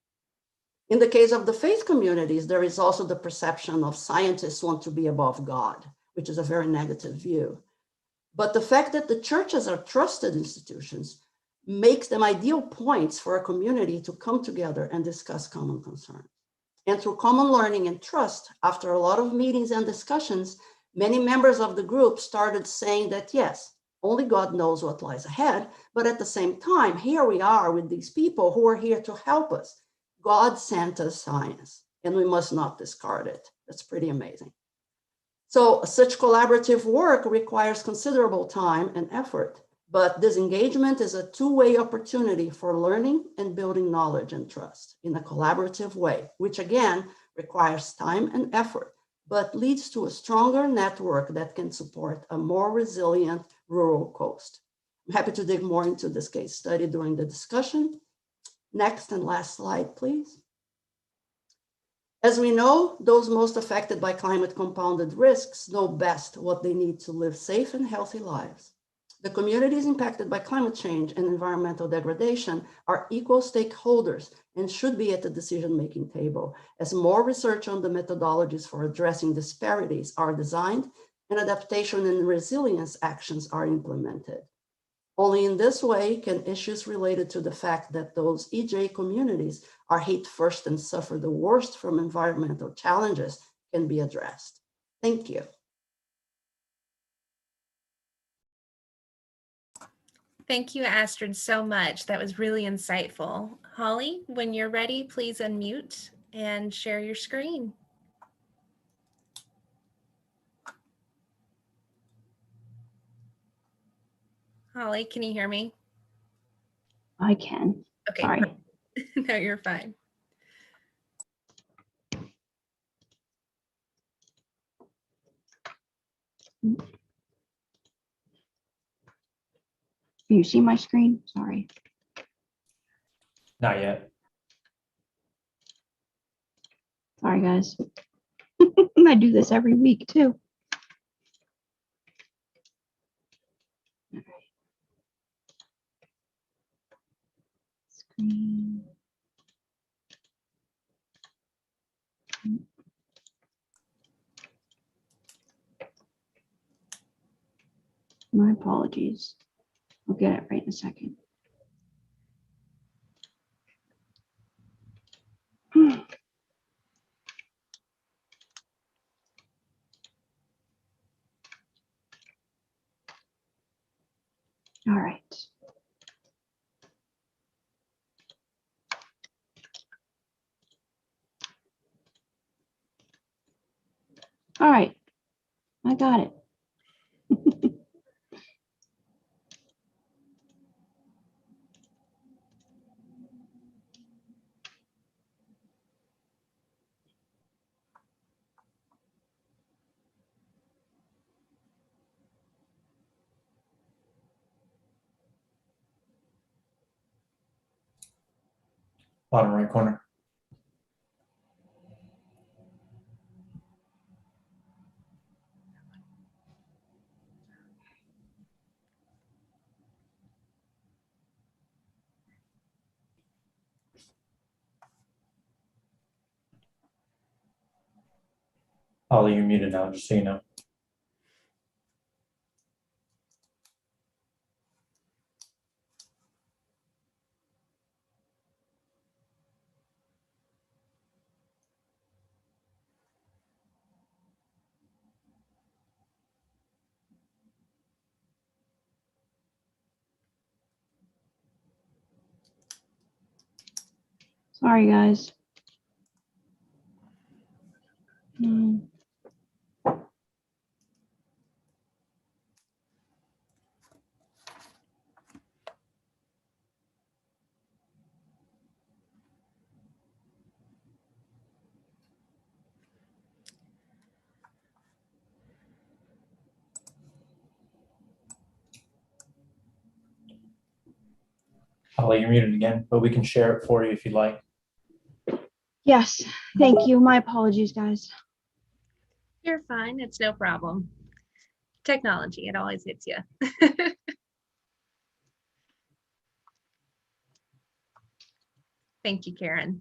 In the case of the faith communities, there is also the perception of scientists want to be above God, which is a very negative view. But the fact that the churches are trusted institutions makes them ideal points for a community to come together and discuss common concerns. And through common learning and trust, after a lot of meetings and discussions, many members of the group started saying that, yes, only God knows what lies ahead, but at the same time, here we are with these people who are here to help us. God sent us science, and we must not discard it. That's pretty amazing. So such collaborative work requires considerable time and effort, but this engagement is a two-way opportunity for learning and building knowledge and trust in a collaborative way, which again requires time and effort, but leads to a stronger network that can support a more resilient rural coast. I'm happy to dig more into this case study during the discussion. Next and last slide, please. As we know, those most affected by climate compounded risks know best what they need to live safe and healthy lives. The communities impacted by climate change and environmental degradation are equal stakeholders and should be at the decision-making table as more research on the methodologies for addressing disparities are designed and adaptation and resilience actions are implemented. Only in this way can issues related to the fact that those EJ communities are hit first and suffer the worst from environmental challenges can be addressed. Thank you. Thank you, Astrid, so much. That was really insightful. Holly, when you're ready, please unmute and share your screen. Holly, can you hear me? I can. Okay. Sorry. No, you're fine. Do you see my screen? Sorry. Not yet. Sorry, guys. I do this every week too. Screen. My apologies. I'll get it right in a second. All right. All right. I got it. Bottom right corner. Holly, you're muted now, just so you know. Sorry, guys. Holly, you're muted again, but we can share it for you if you'd like. Yes, thank you. My apologies, guys. You're fine. It's no problem. Technology, it always hits you. Thank you, Karen.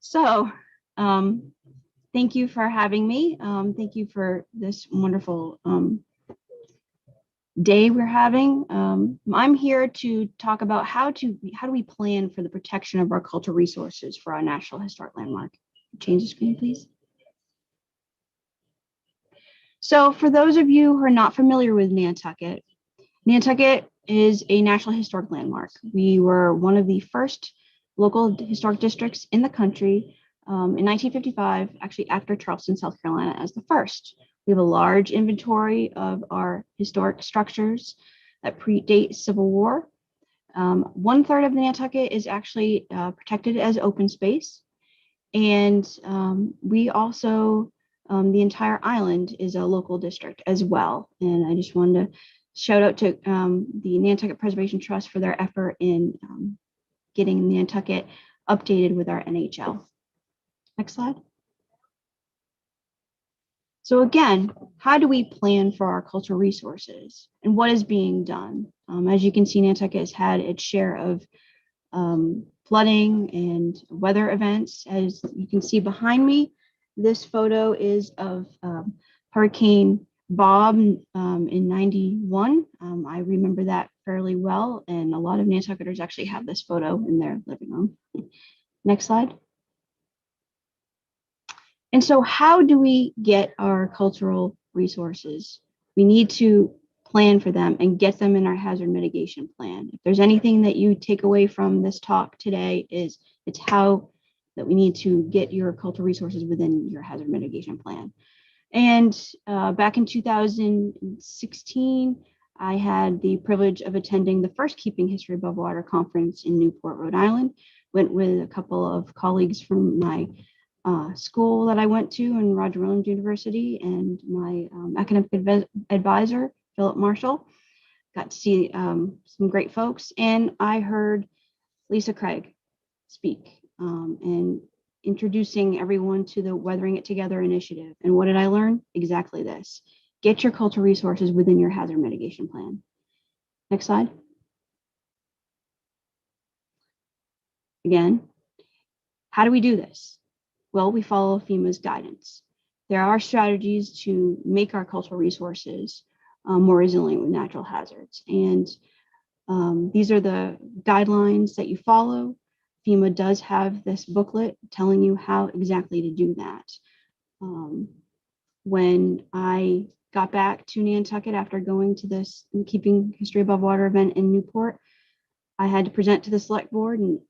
So, thank you for having me. Thank you for this wonderful day we're having. I'm here to talk about how do we plan for the protection of our cultural resources for our National Historic Landmark. Change the screen, please. So for those of you who are not familiar with Nantucket, Nantucket is a National Historic Landmark. We were one of the first local historic districts in the country in 1955, actually after Charleston, South Carolina, as the first. We have a large inventory of our historic structures that predate Civil War. 1/3 of Nantucket is actually protected as open space. And we also, the entire island is a local district as well. And I just wanted to shout out to the Nantucket Preservation Trust for their effort in getting Nantucket updated with our NHL. Next slide. So again, how do we plan for our cultural resources and what is being done? As you can see, Nantucket has had its share of flooding and weather events. As you can see behind me, this photo is of Hurricane Bob in '91. I remember that fairly well, and a lot of Nantucketers actually have this photo in their living room. Next slide. And so how do we get our cultural resources? We need to plan for them and get them in our hazard mitigation plan. If there's anything that you take away from this talk today, it's how that we need to get your cultural resources within your hazard mitigation plan. And back in 2016, I had the privilege of attending the first Keeping History Above Water conference in Newport, Rhode Island. Went with a couple of colleagues from my school that I went to in Roger Williams University and my academic advisor, Philip Marshall. Got to see some great folks. And I heard Lisa Craig speak and introducing everyone to the Weathering It Together initiative. And what did I learn? Exactly this. Get your cultural resources within your hazard mitigation plan. Next slide. Again, how do we do this? Well, we follow FEMA's guidance. There are strategies to make our cultural resources more resilient with natural hazards. And these are the guidelines that you follow. FEMA does have this booklet telling you how exactly to do that. When I got back to Nantucket after going to this Keeping History Above Water event in Newport, I had to present to the select board and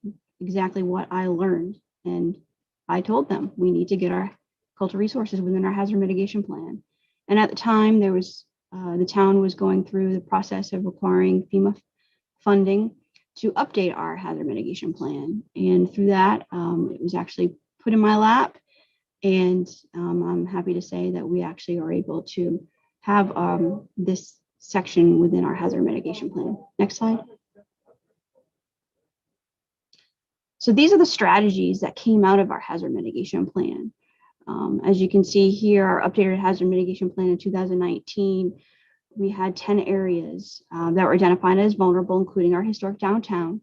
exactly what I learned. And I told them we need to get our cultural resources within our hazard mitigation plan. And at the time, there was the town was going through the process of requiring FEMA funding to update our hazard mitigation plan. And through that, it was actually put in my lap. And I'm happy to say that we actually are able to have this section within our hazard mitigation plan. Next slide. So these are the strategies that came out of our hazard mitigation plan. As you can see here, our updated hazard mitigation plan in 2019, we had 10 areas that were identified as vulnerable, including our historic downtown,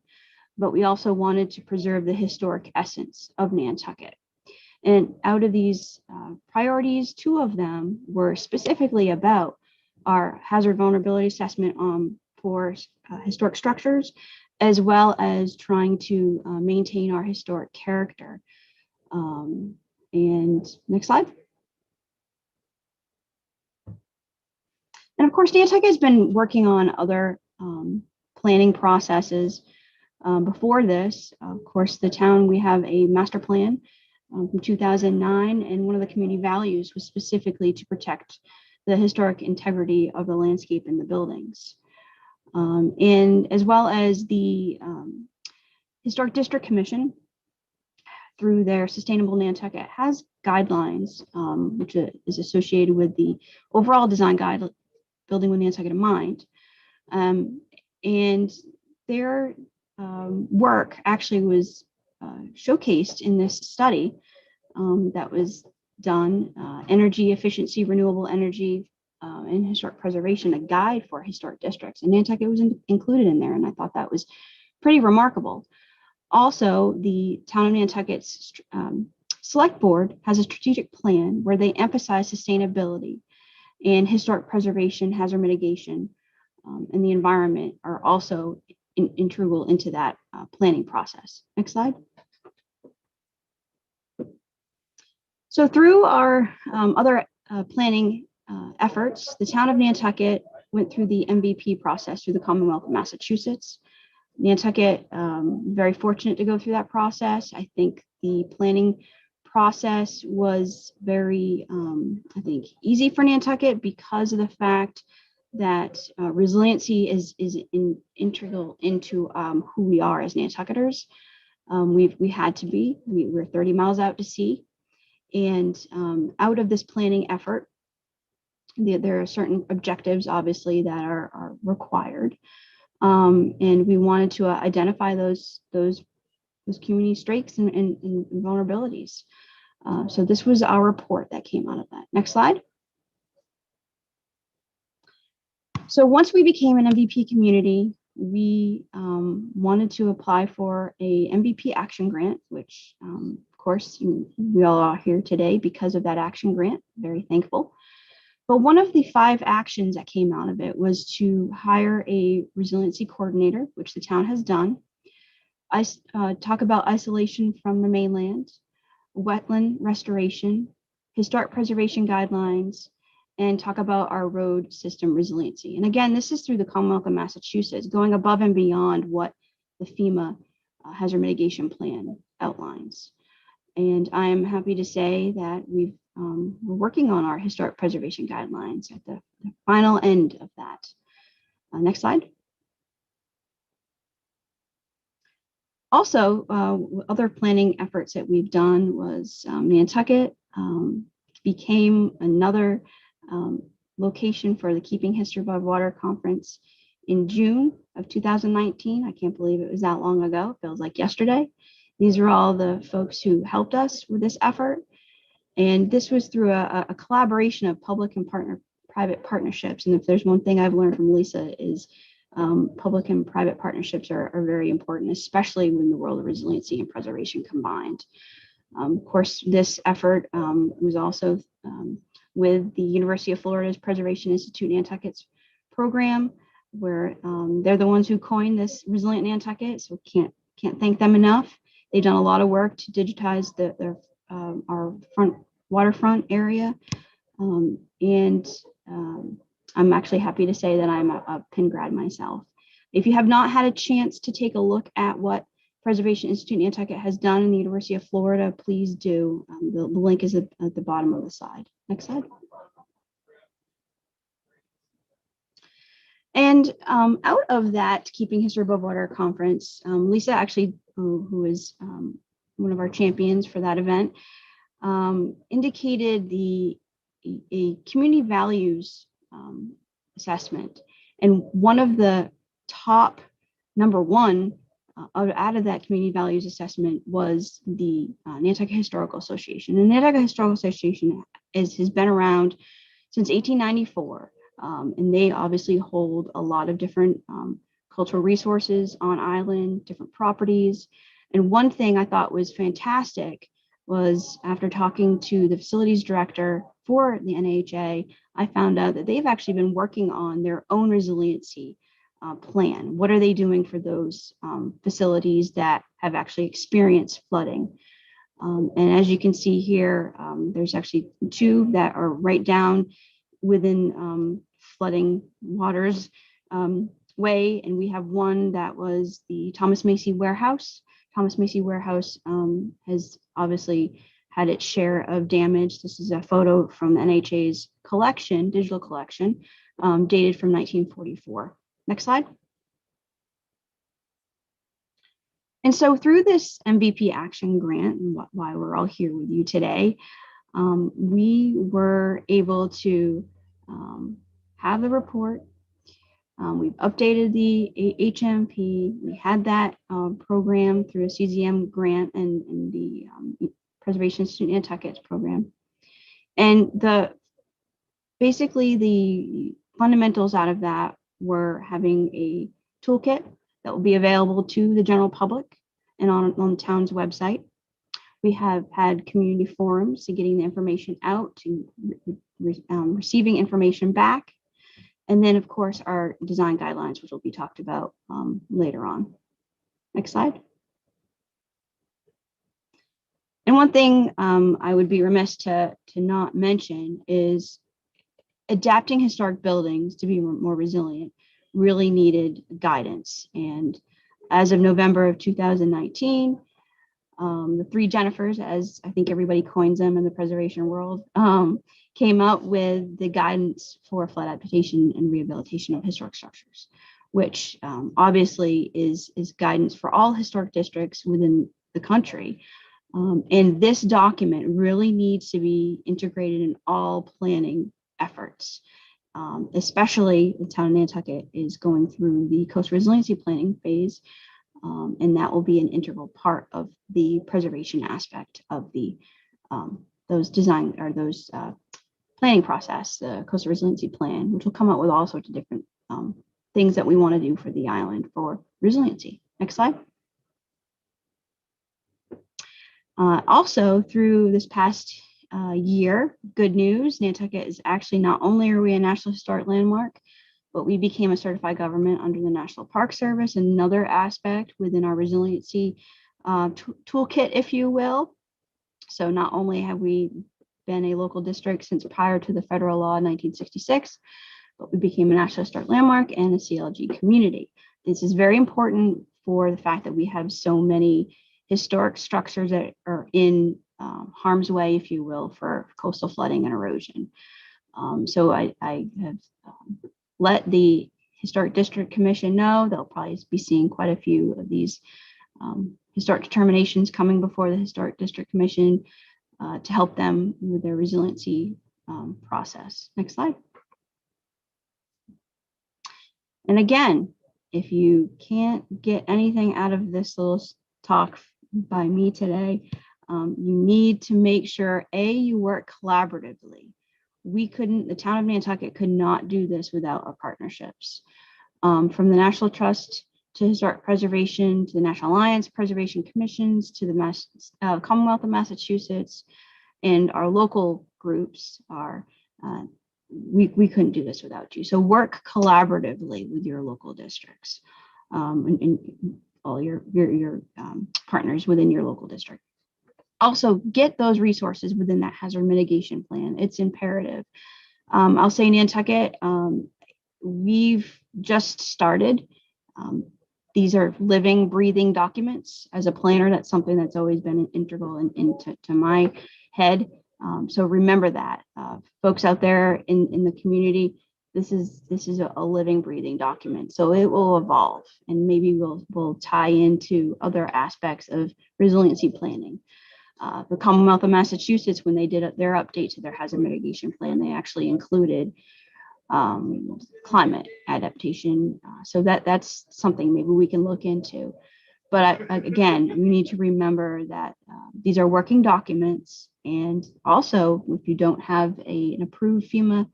but we also wanted to preserve the historic essence of Nantucket. And out of these priorities, 2 of them were specifically about our hazard vulnerability assessment for historic structures, as well as trying to maintain our historic character. And next slide. And of course, Nantucket has been working on other planning processes before this. Of course, the town, we have a master plan from 2009, and one of the community values was specifically to protect the historic integrity of the landscape and the buildings. And as well as the Historic District Commission, through their Sustainable Nantucket, has guidelines, which is associated with the overall design guide, building with Nantucket in mind. And their work actually was showcased in this study that was done, Energy Efficiency, Renewable Energy, and Historic Preservation, a guide for historic districts. And Nantucket was included in there, and I thought that was pretty remarkable. Also, the town of Nantucket's select board has a strategic plan where they emphasize sustainability and historic preservation, hazard mitigation, and the environment are also integral into that planning process. Next slide. So through our other planning efforts, the town of Nantucket went through the MVP process through the Commonwealth of Massachusetts. Nantucket, very fortunate to go through that process. I think the planning process was very, I think, easy for Nantucket because of the fact that resiliency is integral into who we are as Nantucketers. We had to be. We're 30 miles out to sea, and out of this planning effort, there are certain objectives, obviously, that are required. And we wanted to identify those community strengths and vulnerabilities. So this was our report that came out of that. Next slide. So once we became an MVP community, we wanted to apply for a MVP action grant, which of course we all are here today because of that action grant. Very thankful. But one of the 5 actions that came out of it was to hire a resiliency coordinator, which the town has done. I talk about isolation from the mainland, wetland restoration, historic preservation guidelines, and talk about our road system resiliency. And again, this is through the Commonwealth of Massachusetts, going above and beyond what the FEMA hazard mitigation plan outlines. And I am happy to say that we're working on our historic preservation guidelines at the final end of that. Next slide. Also, other planning efforts that we've done was Nantucket became another location for the Keeping History Above Water conference in June of 2019. I can't believe it was that long ago. It feels like yesterday. These are all the folks who helped us with this effort. And this was through a collaboration of public and private partnerships. And if there's one thing I've learned from Lisa is public and private partnerships are very important, especially in the world of resiliency and preservation combined. Of course, this effort was also with the University of Florida's Preservation Institute Nantucket's program, where they're the ones who coined this Resilient Nantucket, so can't thank them enough. They've done a lot of work to digitize our waterfront area, and I'm actually happy to say that I'm a Penn grad myself. If you have not had a chance to take a look at what Preservation Institute Nantucket has done in the University of Florida, please do. The link is at the bottom of the slide. Next slide. And out of that Keeping History Above Water conference, Lisa actually, who is one of our champions for that event, indicated a community values assessment. And one of the top, number one, out of that community values assessment was the Nantucket Historical Association. And the Nantucket Historical Association has been around since 1894. And they obviously hold a lot of different cultural resources on island, different properties. And one thing I thought was fantastic was, after talking to the facilities director for the NHA, I found out that they've actually been working on their own resiliency plan. What are they doing for those facilities that have actually experienced flooding? And as you can see here, there's actually two that are right down within flooding waters way, and we have one that was the Thomas Macy Warehouse. Thomas Macy Warehouse has obviously had its share of damage. This is a photo from the NHA's collection, digital collection, dated from 1944. Next slide. And so through this MVP Action Grant, and why we're all here with you today, we were able to have the report. We've updated the HMP. We had that program through a CZM grant and the Preservation Institute Nantucket's program. And basically the fundamentals out of that were having a toolkit that will be available to the general public and on the town's website. We have had community forums to getting the information out, to receiving information back. And then, of course, our design guidelines, which will be talked about later on. Next slide. And one thing I would be remiss to not mention is adapting historic buildings to be more resilient really needed guidance. And as of November of 2019, the three Jennifers, as I think everybody coins them in the preservation world, came up with the guidance for flood adaptation and rehabilitation of historic structures, which obviously is guidance for all historic districts within the country. And this document really needs to be integrated in all planning efforts, especially the town of Nantucket is going through the coastal resiliency planning phase. And that will be an integral part of the preservation aspect of the those design or those planning process, the coastal resiliency plan, which will come up with all sorts of different things that we want to do for the island for resiliency. Next slide. Also, through this past year, good news, Nantucket is actually, not only are we a National Historic Landmark, but we became a certified government under the National Park Service, another aspect within our resiliency toolkit, if you will. So not only have we been a local district since prior to the federal law in 1966, but we became a National Historic Landmark and a CLG community. This is very important for the fact that we have so many historic structures that are in harm's way, if you will, for coastal flooding and erosion. So I have let the Historic District Commission know. They'll probably be seeing quite a few of these historic determinations coming before the Historic District Commission to help them with their resiliency process. Next slide. And again, if you can't get anything out of this little talk by me today, you need to make sure, you work collaboratively. The town of Nantucket could not do this without our partnerships. From the National Trust to Historic Preservation, to the National Alliance Preservation Commissions, to the Commonwealth of Massachusetts, and our local groups we couldn't do this without you. So work collaboratively with your local districts and all your partners within your local district. Also, get those resources within that hazard mitigation plan. It's imperative. I'll say Nantucket, we've just started. These are living, breathing documents. As a planner, that's something that's always been integral into my head. So remember that, folks out there in the community, this is a living, breathing document. So it will evolve, and maybe we'll tie into other aspects of resiliency planning. The Commonwealth of Massachusetts, when they did their update to their hazard mitigation plan, they actually included climate adaptation. So that's something maybe we can look into. But again, we need to remember that these are working documents. And also, if you don't have an approved FEMA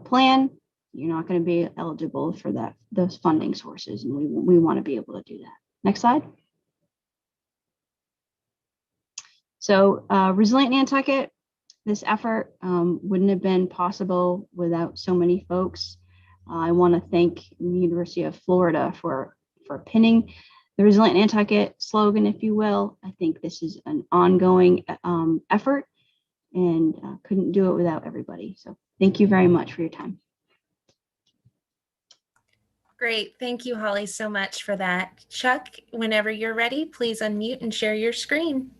plan, you're not going to be eligible for those funding sources. And we want to be able to do that. Next slide. So Resilient Nantucket, this effort wouldn't have been possible without so many folks. I want to thank the University of Florida for pinning the Resilient Nantucket slogan, if you will. I think this is an ongoing effort, and couldn't do it without everybody. So thank you very much for your time. Great. Thank you, Holly, so much for that. Chuck, whenever you're ready, please unmute and share your screen.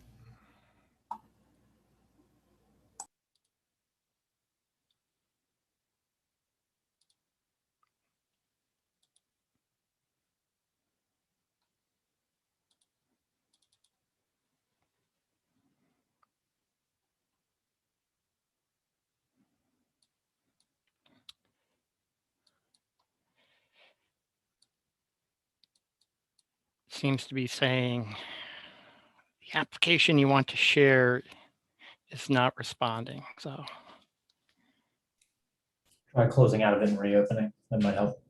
Seems to be saying the application you want to share is not responding. So Try closing out of it and reopening. That might help.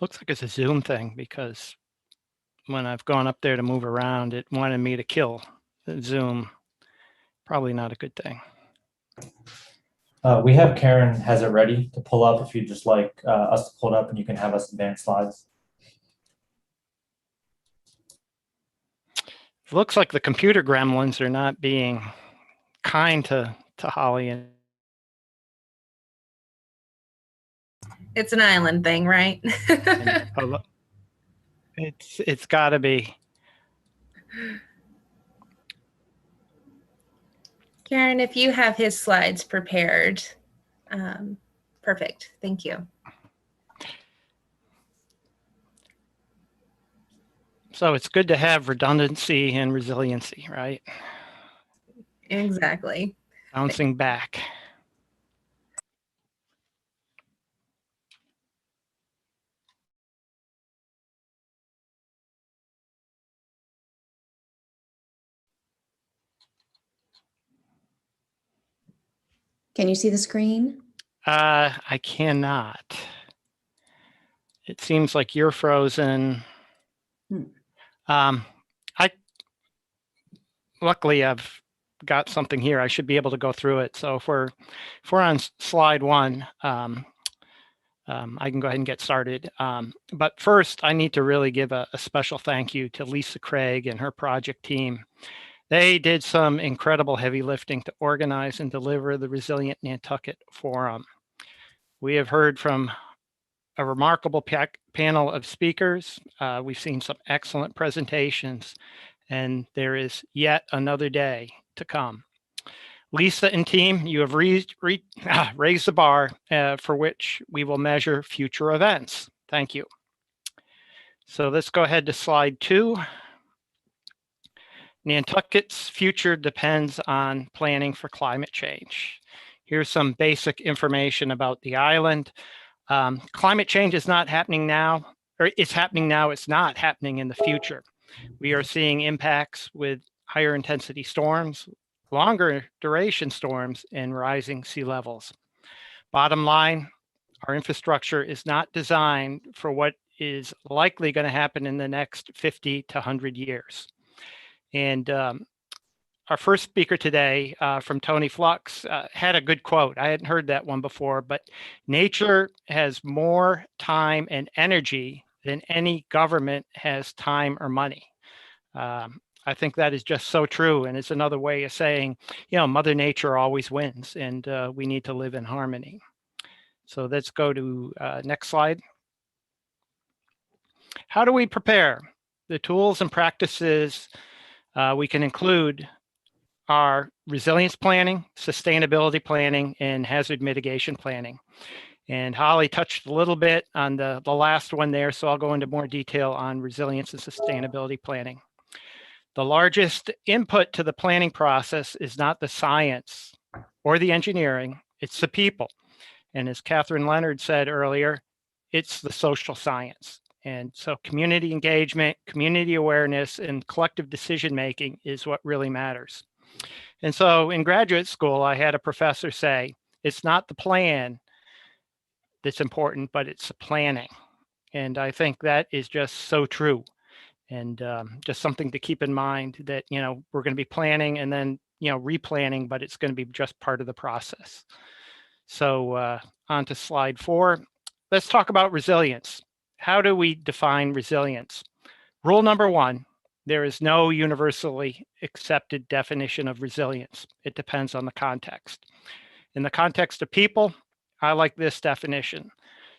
looks like it's a Zoom thing, because when I've gone up there to move around, it wanted me to kill the Zoom. Probably not a good thing. We have Karen has it ready to pull up if you'd just like us to pull it up, and you can have us advance slides. It looks like the computer gremlins are not being kind to Holly. And It's an island thing, right? it's got to be. Karen, if you have his slides prepared, perfect. Thank you. So it's good to have redundancy and resiliency, right? Exactly. Bouncing back. Can you see the screen? I cannot. It seems like you're frozen. Luckily I've got something here. I should be able to go through it. So if we're on slide one, I can go ahead and get started. But first, I need to really give a special thank you to Lisa Craig and her project team. They did some incredible heavy lifting to organize and deliver the Resilient Nantucket Forum. We have heard from a remarkable panel of speakers. We've seen some excellent presentations, and there is yet another day to come. Lisa and team, you have raised the bar for which we will measure future events. Thank you. So let's go ahead to slide 2. Nantucket's future depends on planning for climate change. Here's some basic information about the island. Climate change is not happening now, or it's happening now, it's not happening in the future. We are seeing impacts with higher intensity storms, longer duration storms, and rising sea levels. Bottom line, our infrastructure is not designed for what is likely going to happen in the next 50 to 100 years. And our first speaker today from Tony Flux had a good quote. I hadn't heard that one before, but nature has more time and energy than any government has time or money. I think that is just so true. And it's another way of saying, you know, Mother Nature always wins, and we need to live in harmony. So let's go to next slide. How do we prepare? The tools and practices we can include are resilience planning, sustainability planning, and hazard mitigation planning. And Holly touched a little bit on the last one there, so I'll go into more detail on resilience and sustainability planning. The largest input to the planning process is not the science or the engineering, it's the people. And as Catherine Leonard said earlier, it's the social science. And so community engagement, community awareness, and collective decision-making is what really matters. And so in graduate school, I had a professor say, it's not the plan that's important, but it's the planning. And I think that is just so true. And just something to keep in mind that, you know, we're going to be planning and then, you know, replanning, but it's going to be just part of the process. So on to slide 4. Let's talk about resilience. How do we define resilience? Rule number 1, there is no universally accepted definition of resilience. It depends on the context. In the context of people, I like this definition.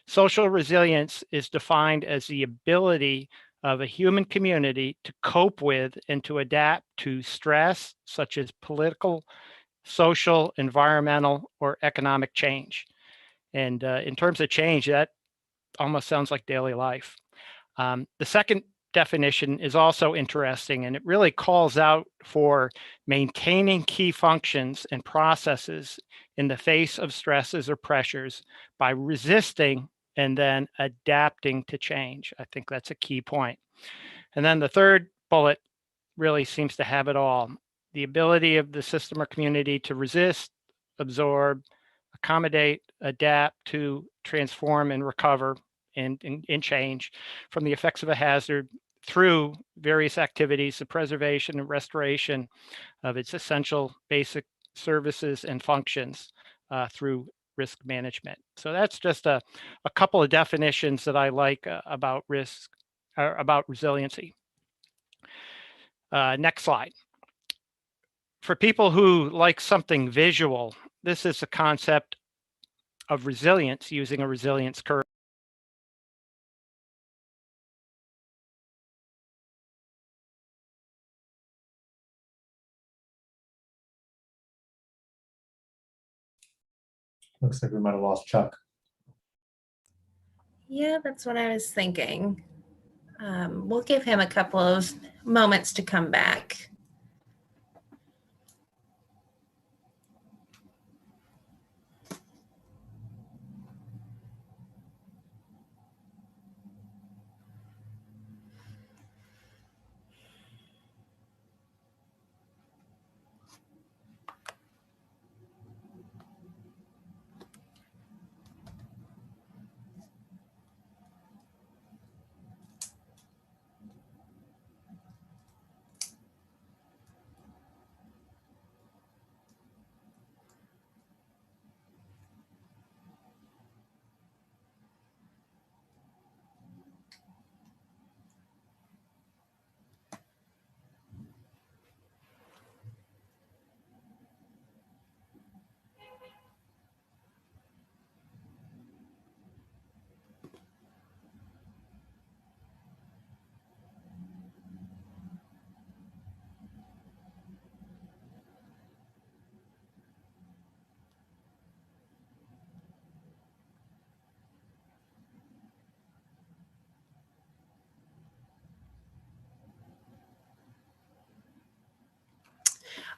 Social resilience is defined as the ability of a human community to cope with and to adapt to stress, such as political, social, environmental, or economic change. And in terms of change, that almost sounds like daily life. The second definition is also interesting, and it really calls out for maintaining key functions and processes in the face of stresses or pressures by resisting and then adapting to change. I think that's a key point. And then the third bullet really seems to have it all. The ability of the system or community to resist, absorb, accommodate, adapt to transform and recover and change from the effects of a hazard through various activities, the preservation and restoration of its essential basic services and functions through risk management. So that's just a couple of definitions that I like about risk, or about resiliency. Next slide. For people who like something visual, this is a concept of resilience using a resilience curve. Looks like we might have lost Chuck. Yeah, that's what I was thinking. We'll give him a couple of moments to come back.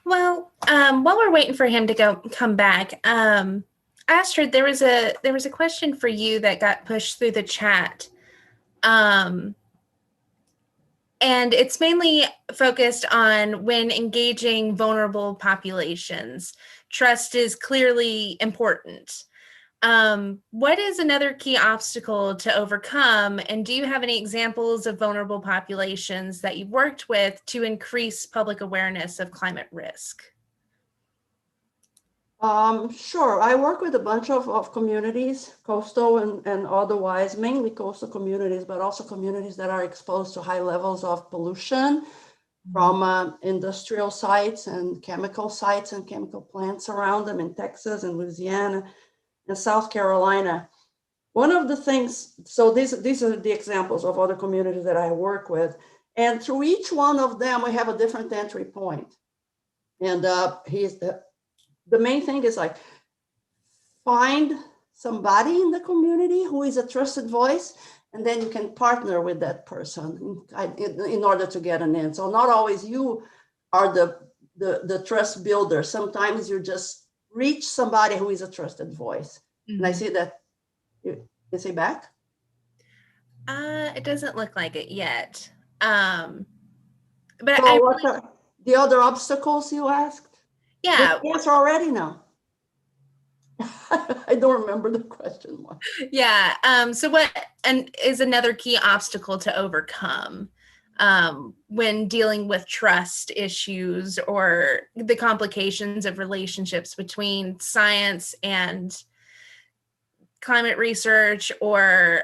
Well, while we're waiting for him to come back, Astrid, there was a question for you that got pushed through the chat. And it's mainly focused on when engaging vulnerable populations. Trust is clearly important. What is another key obstacle to overcome? And do you have any examples of vulnerable populations that you've worked with to increase public awareness of climate risk? Sure. I work with a bunch of communities, coastal and otherwise, mainly coastal communities, but also communities that are exposed to high levels of pollution from industrial sites and chemical plants around them in Texas and Louisiana and South Carolina. One of the things, so these are the examples of other communities that I work with. And through each one of them, we have a different entry point. And the main thing is like, find somebody in the community who is a trusted voice, and then you can partner with that person in order to get an in. So not always you are the trust builder. Sometimes you just reach somebody who is a trusted voice. Mm-hmm. And I see that, is he back? It doesn't look like it yet. But so what are the other obstacles you asked? Yeah. Yes, already now. I don't remember the question. Yeah. So what is another key obstacle to overcome when dealing with trust issues or the complications of relationships between science and climate research or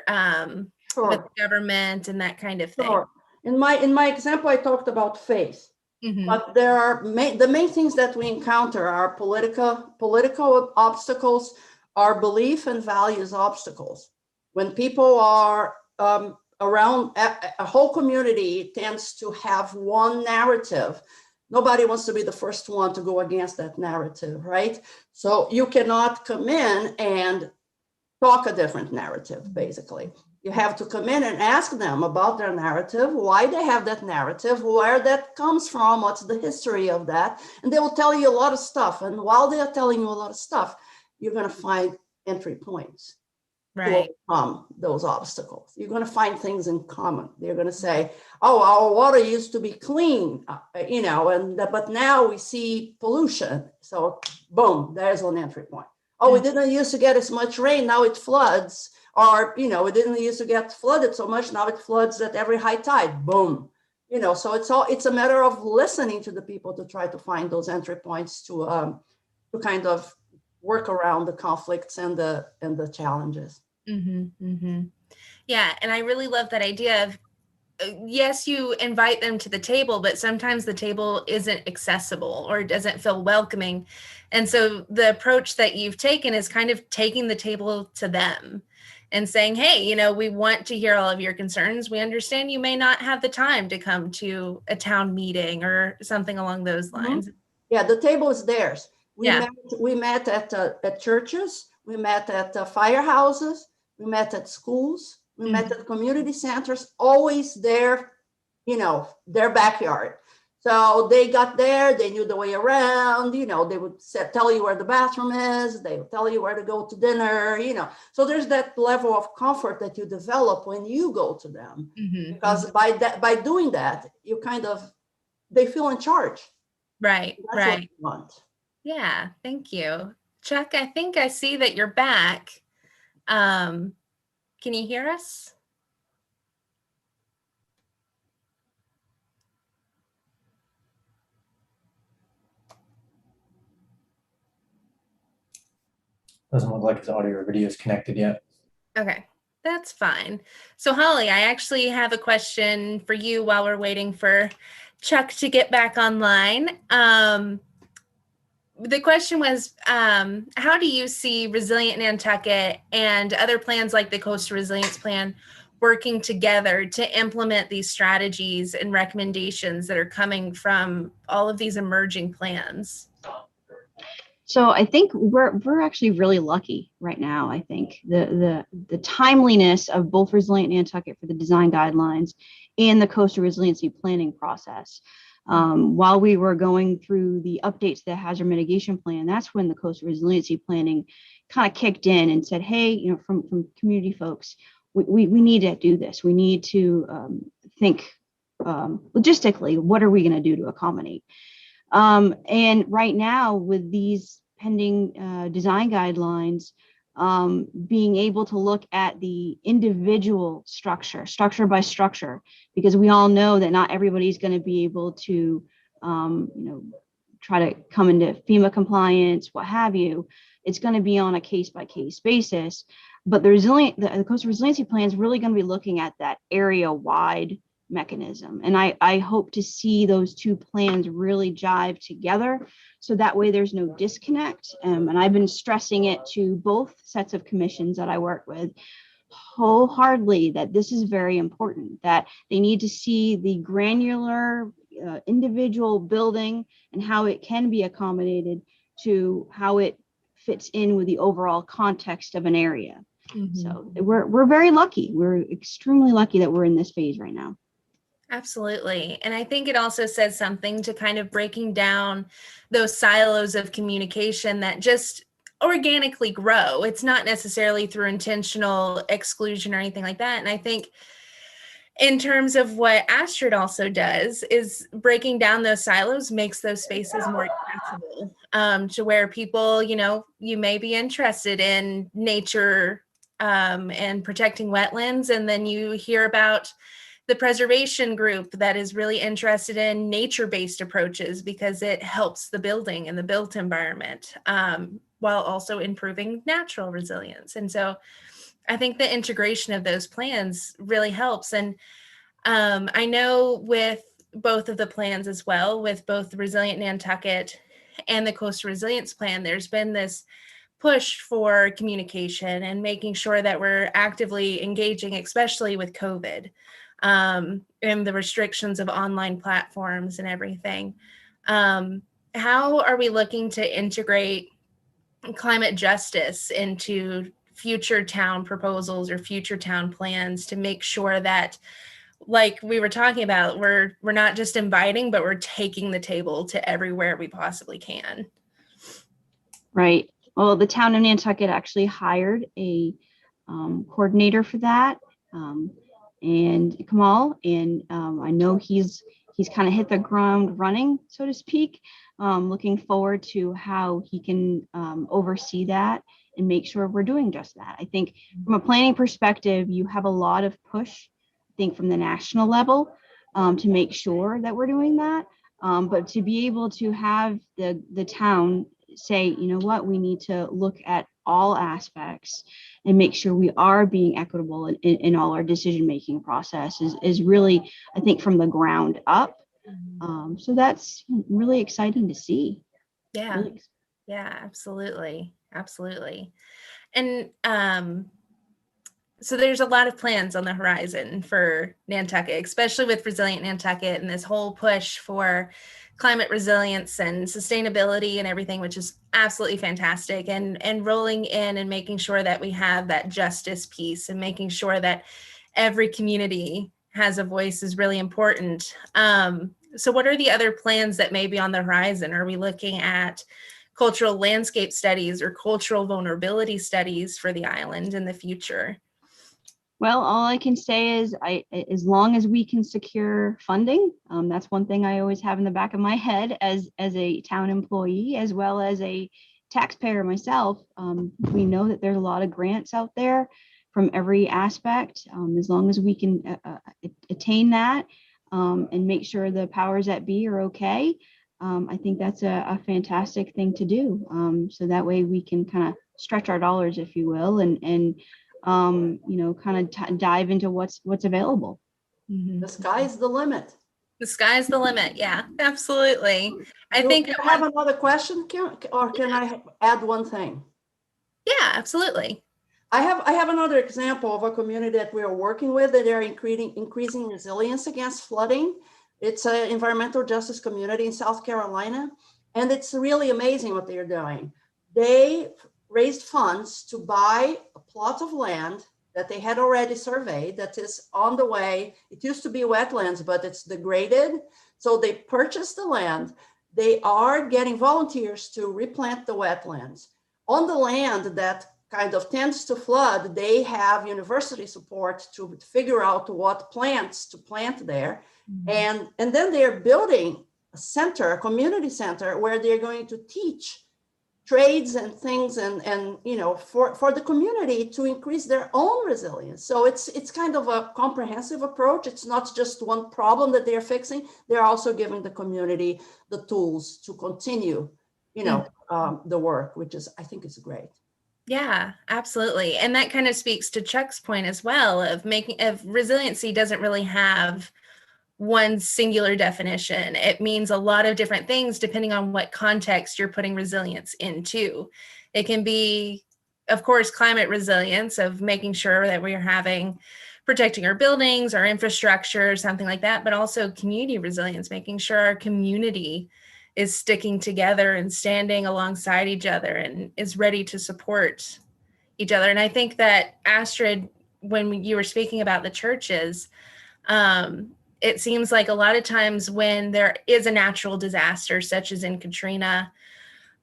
Sure. with government and that kind of thing? Sure. In my example, I talked about faith. Mm-hmm. But there are the main things that we encounter are political obstacles, are belief and values obstacles. When people are around, a whole community tends to have one narrative. Nobody wants to be the first one to go against that narrative, right? So you cannot come in and talk a different narrative, basically. You have to come in and ask them about their narrative, why they have that narrative, where that comes from, what's the history of that. And they will tell you a lot of stuff. And while they are telling you a lot of stuff, you're going to find entry points to overcome those obstacles. You're going to find things in common. They're going to say, oh, our water used to be clean, but now we see pollution. So boom, there's an entry point. Oh, we didn't used to get as much rain, now it floods. Or, we didn't used to get flooded so much, now it floods at every high tide, boom. So it's a matter of listening to the people to try to find those entry points to kind of work around the conflicts and the challenges. Mm-hmm, mm-hmm. Yeah, and I really love that idea of, yes, you invite them to the table, but sometimes the table isn't accessible or doesn't feel welcoming. And so the approach that you've taken is kind of taking the table to them and saying, hey, we want to hear all of your concerns. We understand you may not have the time to come to a town meeting or something along those lines. Mm-hmm. Yeah, the table is theirs. We met at churches, we met at firehouses, we met at schools, we met at community centers, always their backyard. So they got there, they knew the way around, they would tell you where the bathroom is, they would tell you where to go to dinner, So there's that level of comfort that you develop when you go to them. Mm-hmm. Because by doing that, you they feel in charge. Right, That's what you want. Yeah, thank you. Chuck, I think I see that you're back. Can you hear us? Doesn't look like his audio or video is connected yet. Okay, that's fine. So Holly, I actually have a question for you while we're waiting for Chuck to get back online. The question was, how do you see Resilient Nantucket and other plans like the Coastal Resilience Plan working together to implement these strategies and recommendations that are coming from all of these emerging plans? So I think we're actually really lucky right now. I think the timeliness of both Resilient Nantucket for the design guidelines and the coastal resiliency planning process. While we were going through the updates to the hazard mitigation plan, that's when the coastal resiliency planning kind of kicked in and said, hey, you know, from community folks, we need to do this. We need to think logistically, what are we going to do to accommodate? And right now, with these pending design guidelines, being able to look at the individual structure by structure, because we all know that not everybody's going to be able to, you know, try to come into FEMA compliance, what have you. It's going to be on a case-by-case basis. But the coastal resiliency plan is really going to be looking at that area-wide mechanism. And I hope to see those two plans really jive together, so that way there's no disconnect. And I've been stressing it to both sets of commissions that I work with wholeheartedly, that this is very important, that they need to see the granular individual building and how it can be accommodated to how it fits in with the overall context of an area. So we're very lucky. We're extremely lucky that we're in this phase right now. Absolutely. And I think it also says something to kind of breaking down those silos of communication that just organically grow. It's not necessarily through intentional exclusion or anything like that. And I think in terms of what Astrid also does is breaking down those silos makes those spaces more accessible, to where people, you know, you may be interested in nature and protecting wetlands, and then you hear about the preservation group that is really interested in nature-based approaches because it helps the building and the built environment, while also improving natural resilience. And so I think the integration of those plans really helps. And I know with both of the plans as well, with both the Resilient Nantucket and the Coastal Resilience Plan, there's been this push for communication and making sure that we're actively engaging, especially with COVID. And the restrictions of online platforms and everything. How are we looking to integrate climate justice into future town proposals or future town plans to make sure that, like we were talking about, we're not just inviting, but we're taking the table to everywhere we possibly can? Right. Well, the town of Nantucket actually hired a coordinator for that. And Kamal, and I know he's kind of hit the ground running, so to speak. Looking forward to how he can oversee that and make sure we're doing just that. I think from a planning perspective, you have a lot of push, I think, from the national level to make sure that we're doing that. But to be able to have the town say, you know what, we need to look at all aspects and make sure we are being equitable in all our decision-making process is really, I think, from the ground up. So that's really exciting to see. Yeah. Really. Yeah, absolutely. Absolutely. And so there's a lot of plans on the horizon for Nantucket, especially with Resilient Nantucket and this whole push for climate resilience and sustainability and everything, which is absolutely fantastic. And rolling in and making sure that we have that justice piece and making sure that every community has a voice is really important. So what are the other plans that may be on the horizon? Are we looking at cultural landscape studies or cultural vulnerability studies for the island in the future? Well, all I can say is as long as we can secure funding, that's one thing I always have in the back of my head as a town employee, as well as a taxpayer myself. We know that there's a lot of grants out there from every aspect. As long as we can attain that and make sure the powers that be are okay, I think that's a fantastic thing to do. So that way we can kind of stretch our dollars, if you will, and you know, kind of dive into what's available. The sky's the limit. The sky's the limit. Yeah, absolutely. I think you have another question, or can I add one thing? Yeah, absolutely. I have another example of a community that we are working with that are increasing resilience against flooding. It's an environmental justice community in South Carolina, and it's really amazing what they're doing. They raised funds to buy a plot of land that they had already surveyed that is on the way. It used to be wetlands, but it's degraded. So they purchased the land. They are getting volunteers to replant the wetlands. On the land that kind of tends to flood, they have university support to figure out what plants to plant there. And then they're building a center, a community center, where they're going to teach trades and things and you know, for the community to increase their own resilience. So it's kind of a comprehensive approach. It's not just one problem that they're fixing. They're also giving the community the tools to continue, you know, the work, which is, I think is great. Yeah, absolutely. And that kind of speaks to Chuck's point as well of resiliency doesn't really have one singular definition. It means a lot of different things depending on what context you're putting resilience into. It can be, of course, climate resilience of making sure that we're protecting our buildings, our infrastructure, something like that, but also community resilience, making sure our community is sticking together and standing alongside each other and is ready to support each other. And I think that, Astrid, when you were speaking about the churches, it seems like a lot of times when there is a natural disaster, such as in Katrina,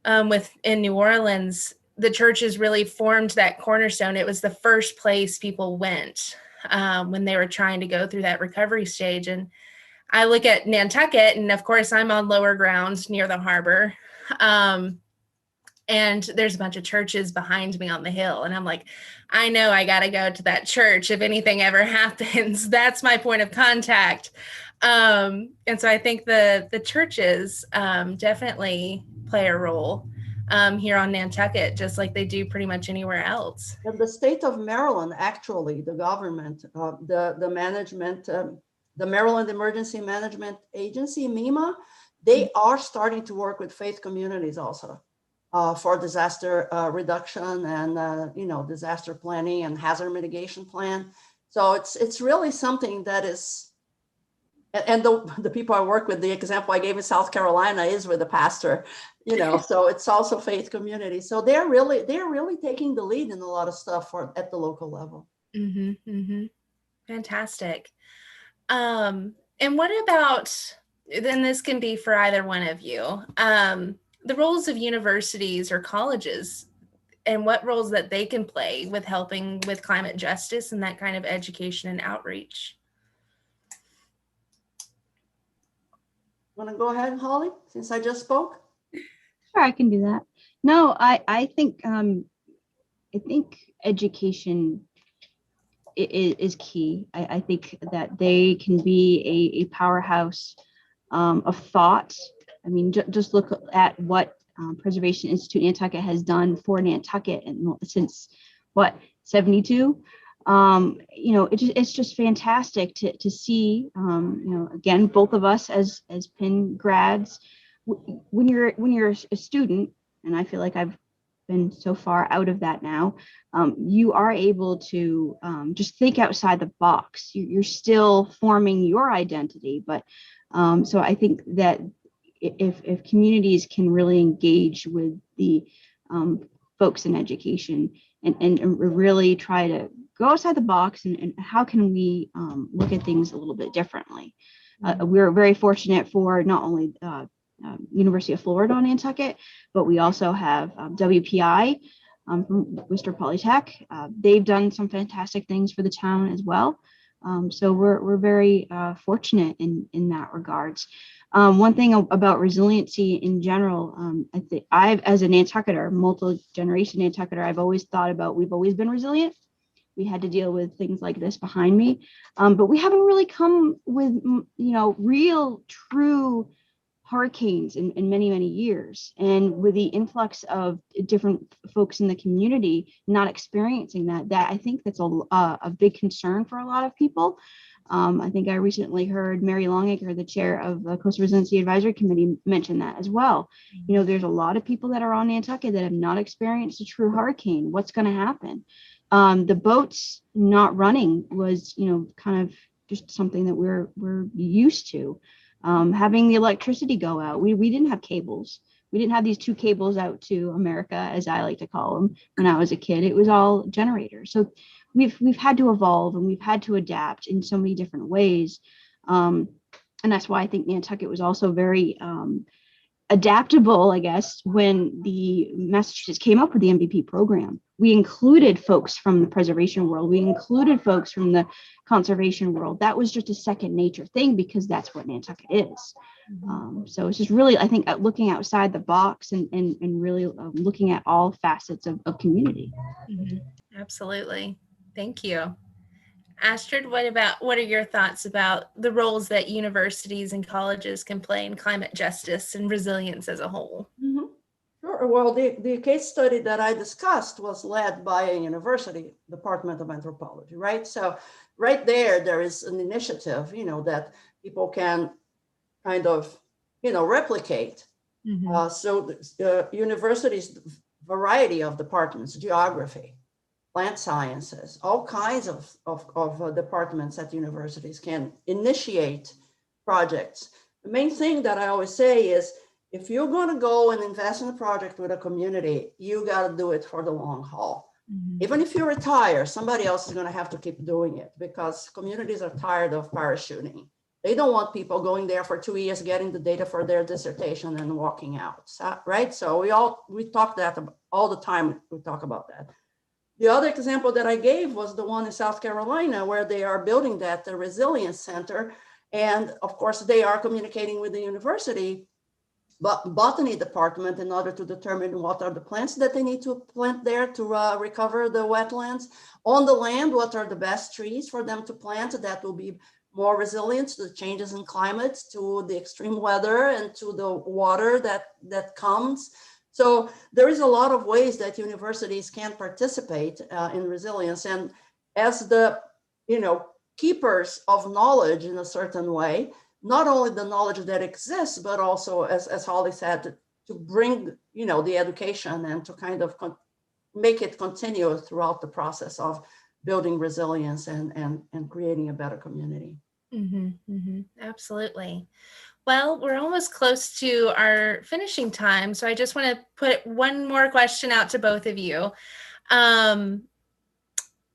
in New Orleans, the churches really formed that cornerstone. It was the first place people went when they were trying to go through that recovery stage. And I look at Nantucket, and of course I'm on lower ground near the harbor. And there's a bunch of churches behind me on the hill. And I'm like, I know I got to go to that church if anything ever happens. That's my point of contact. And so I think the churches definitely play a role here on Nantucket, just like they do pretty much anywhere else. And the state of Maryland, actually, the government, the management, the Maryland Emergency Management Agency, MEMA, they are starting to work with faith communities also. For disaster reduction and you know, disaster planning and hazard mitigation plan. So it's really something that is, and the people I work with, the example I gave in South Carolina is with a pastor, you know, so it's also faith community. So they're really taking the lead in a lot of stuff at the local level. Fantastic. And what about, then this can be for either one of you, the roles of universities or colleges and what roles that they can play with helping with climate justice and that kind of education and outreach. Want to go ahead, Holly, since I just spoke? Sure, I can do that. No, I think education is key. I think that they can be a powerhouse of thought. I mean, just look at what Preservation Institute Nantucket has done for Nantucket and since what, 72? You know, it's just fantastic to see. You know, again, both of us as Penn grads, when you're a student, and I feel like I've been so far out of that now, you are able to just think outside the box. You're still forming your identity, but so I think that if communities can really engage with the folks in education and really try to go outside the box and how can we look at things a little bit differently. We're very fortunate for not only University of Florida on Nantucket, but we also have WPI from Worcester Polytech. They've done some fantastic things for the town as well. So we're very fortunate in that regards. One thing about resiliency in general, I think as a Nantucketer, multi-generation Nantucketer, I've always thought about, we've always been resilient. We had to deal with things like this behind me, but we haven't really come with, you know, real, true hurricanes in many, many years. And with the influx of different folks in the community not experiencing that I think that's a big concern for a lot of people. I think I recently heard Mary Longacre, the chair of the Coastal Resiliency Advisory Committee, mention that as well. You know, there's a lot of people that are on Nantucket that have not experienced a true hurricane. What's going to happen? The boats not running was, you know, kind of just something that we're used to. Having the electricity go out. We didn't have cables. We didn't have these two cables out to America, as I like to call them, when I was a kid. It was all generators. So we've had to evolve and we've had to adapt in so many different ways. And that's why I think Nantucket was also very adaptable, I guess, when the Massachusetts came up with the MVP program. We included folks from the preservation world. We included folks from the conservation world. That was just a second nature thing because that's what Nantucket is. So it's just really, I think, looking outside the box and really looking at all facets of community. Absolutely. Thank you. Astrid, what are your thoughts about the roles that universities and colleges can play in climate justice and resilience as a whole? Sure. Well, the case study that I discussed was led by a university, Department of Anthropology, right? So right there is an initiative, that people can kind of, replicate. So universities, variety of departments, geography, plant sciences, all kinds of departments at universities can initiate projects. The main thing that I always say is, if you're going to go and invest in a project with a community, you got to do it for the long haul. Even if you retire, somebody else is going to have to keep doing it because communities are tired of parachuting. They don't want people going there for 2 years, getting the data for their dissertation and walking out, right? So we talk that all the time. We talk about that. The other example that I gave was the one in South Carolina, where they are building that, the Resilience Center. And of course, they are communicating with the university, but botany department, in order to determine what are the plants that they need to plant there to recover the wetlands. On the land, what are the best trees for them to plant that will be more resilient to the changes in climate, to the extreme weather, and to the water that comes. So there is a lot of ways that universities can participate in resilience. And as the, keepers of knowledge in a certain way, not only the knowledge that exists, but also, as Holly said, to bring, the education and to kind of make it continue throughout the process of building resilience and creating a better community. Absolutely. Well, we're almost close to our finishing time, so I just want to put one more question out to both of you.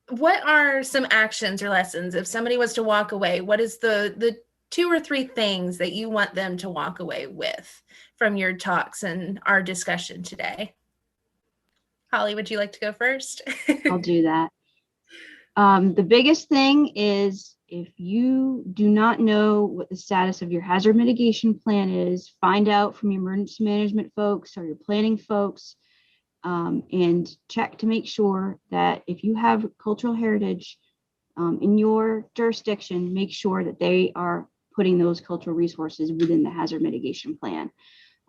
What are some actions or lessons if somebody was to walk away? What is the 2 or 3 things that you want them to walk away with from your talks and our discussion today? Holly, would you like to go first? I'll do that. The biggest thing is, if you do not know what the status of your hazard mitigation plan is, find out from your emergency management folks or your planning folks, and check to make sure that if you have cultural heritage in your jurisdiction, make sure that they are putting those cultural resources within the hazard mitigation plan.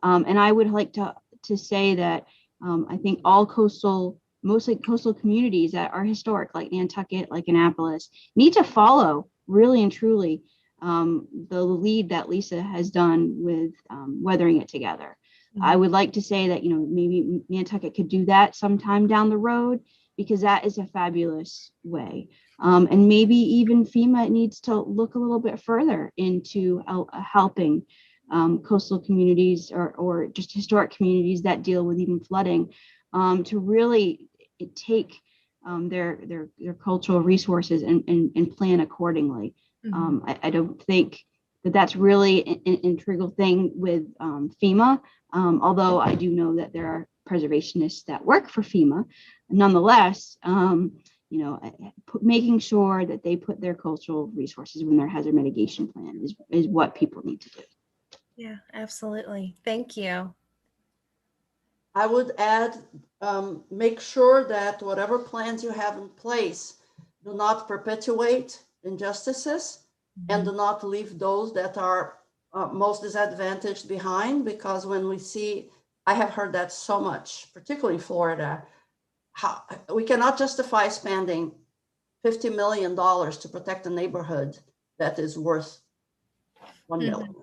And I would like to say that I think all mostly coastal communities that are historic, like Nantucket, like Annapolis, need to follow really and truly the lead that Lisa has done with weathering it together. I would like to say that, maybe Nantucket could do that sometime down the road, because that is a fabulous way. And maybe even FEMA needs to look a little bit further into helping coastal communities or just historic communities that deal with even flooding, to really take their cultural resources and plan accordingly. I don't think that's really an integral thing with FEMA, although I do know that there are preservationists that work for FEMA. Nonetheless, making sure that they put their cultural resources in their hazard mitigation plan is what people need to do. Yeah, absolutely. Thank you. I would add, make sure that whatever plans you have in place do not perpetuate injustices and do not leave those that are most disadvantaged behind, because when we see, I have heard that so much, particularly in Florida, how we cannot justify spending $50 million to protect a neighborhood that is worth $1 million,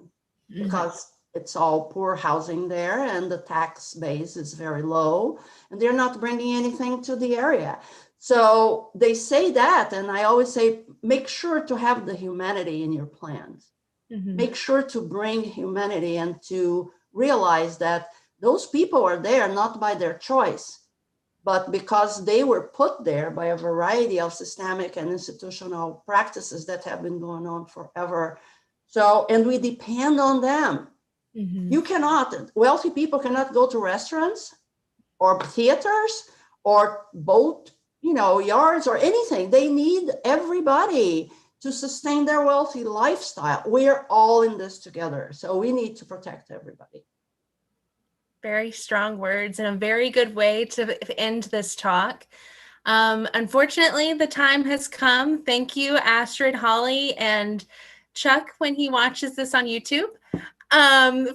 because it's all poor housing there and the tax base is very low and they're not bringing anything to the area. So they say that, and I always say, make sure to have the humanity in your plans. Make sure to bring humanity and to realize that those people are there not by their choice. but because they were put there by a variety of systemic and institutional practices that have been going on forever. So, and we depend on them. You cannot, wealthy people cannot go to restaurants or theaters or boat, yards or anything. They need everybody to sustain their wealthy lifestyle. We're all in this together. So we need to protect everybody. Very strong words and a very good way to end this talk. Unfortunately, the time has come. Thank you, Astrid, Holly, and Chuck, when he watches this on YouTube,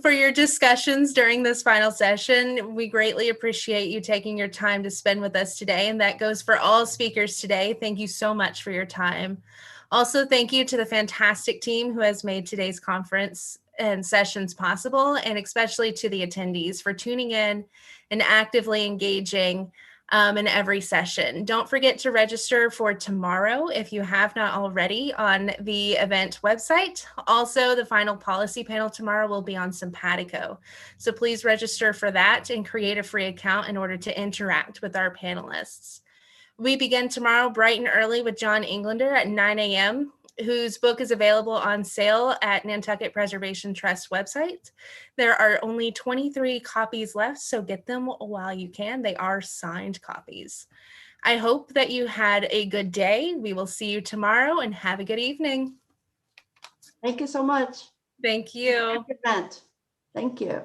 for your discussions during this final session. We greatly appreciate you taking your time to spend with us today, and that goes for all speakers today. Thank you so much for your time. Also, thank you to the fantastic team who has made today's conference and sessions possible, and especially to the attendees for tuning in and actively engaging in every session. Don't forget to register for tomorrow if you have not already on the event website. Also, the final policy panel tomorrow will be on simpatico. So please register for that and create a free account in order to interact with our panelists. We begin tomorrow bright and early with John Englander at 9 a.m., whose book is available on sale at Nantucket Preservation Trust website. There are only 23 copies left, so get them while you can. They are signed copies. I hope that you had a good day. We will see you tomorrow, and have a good evening. Thank you so much. Thank you. Thank you.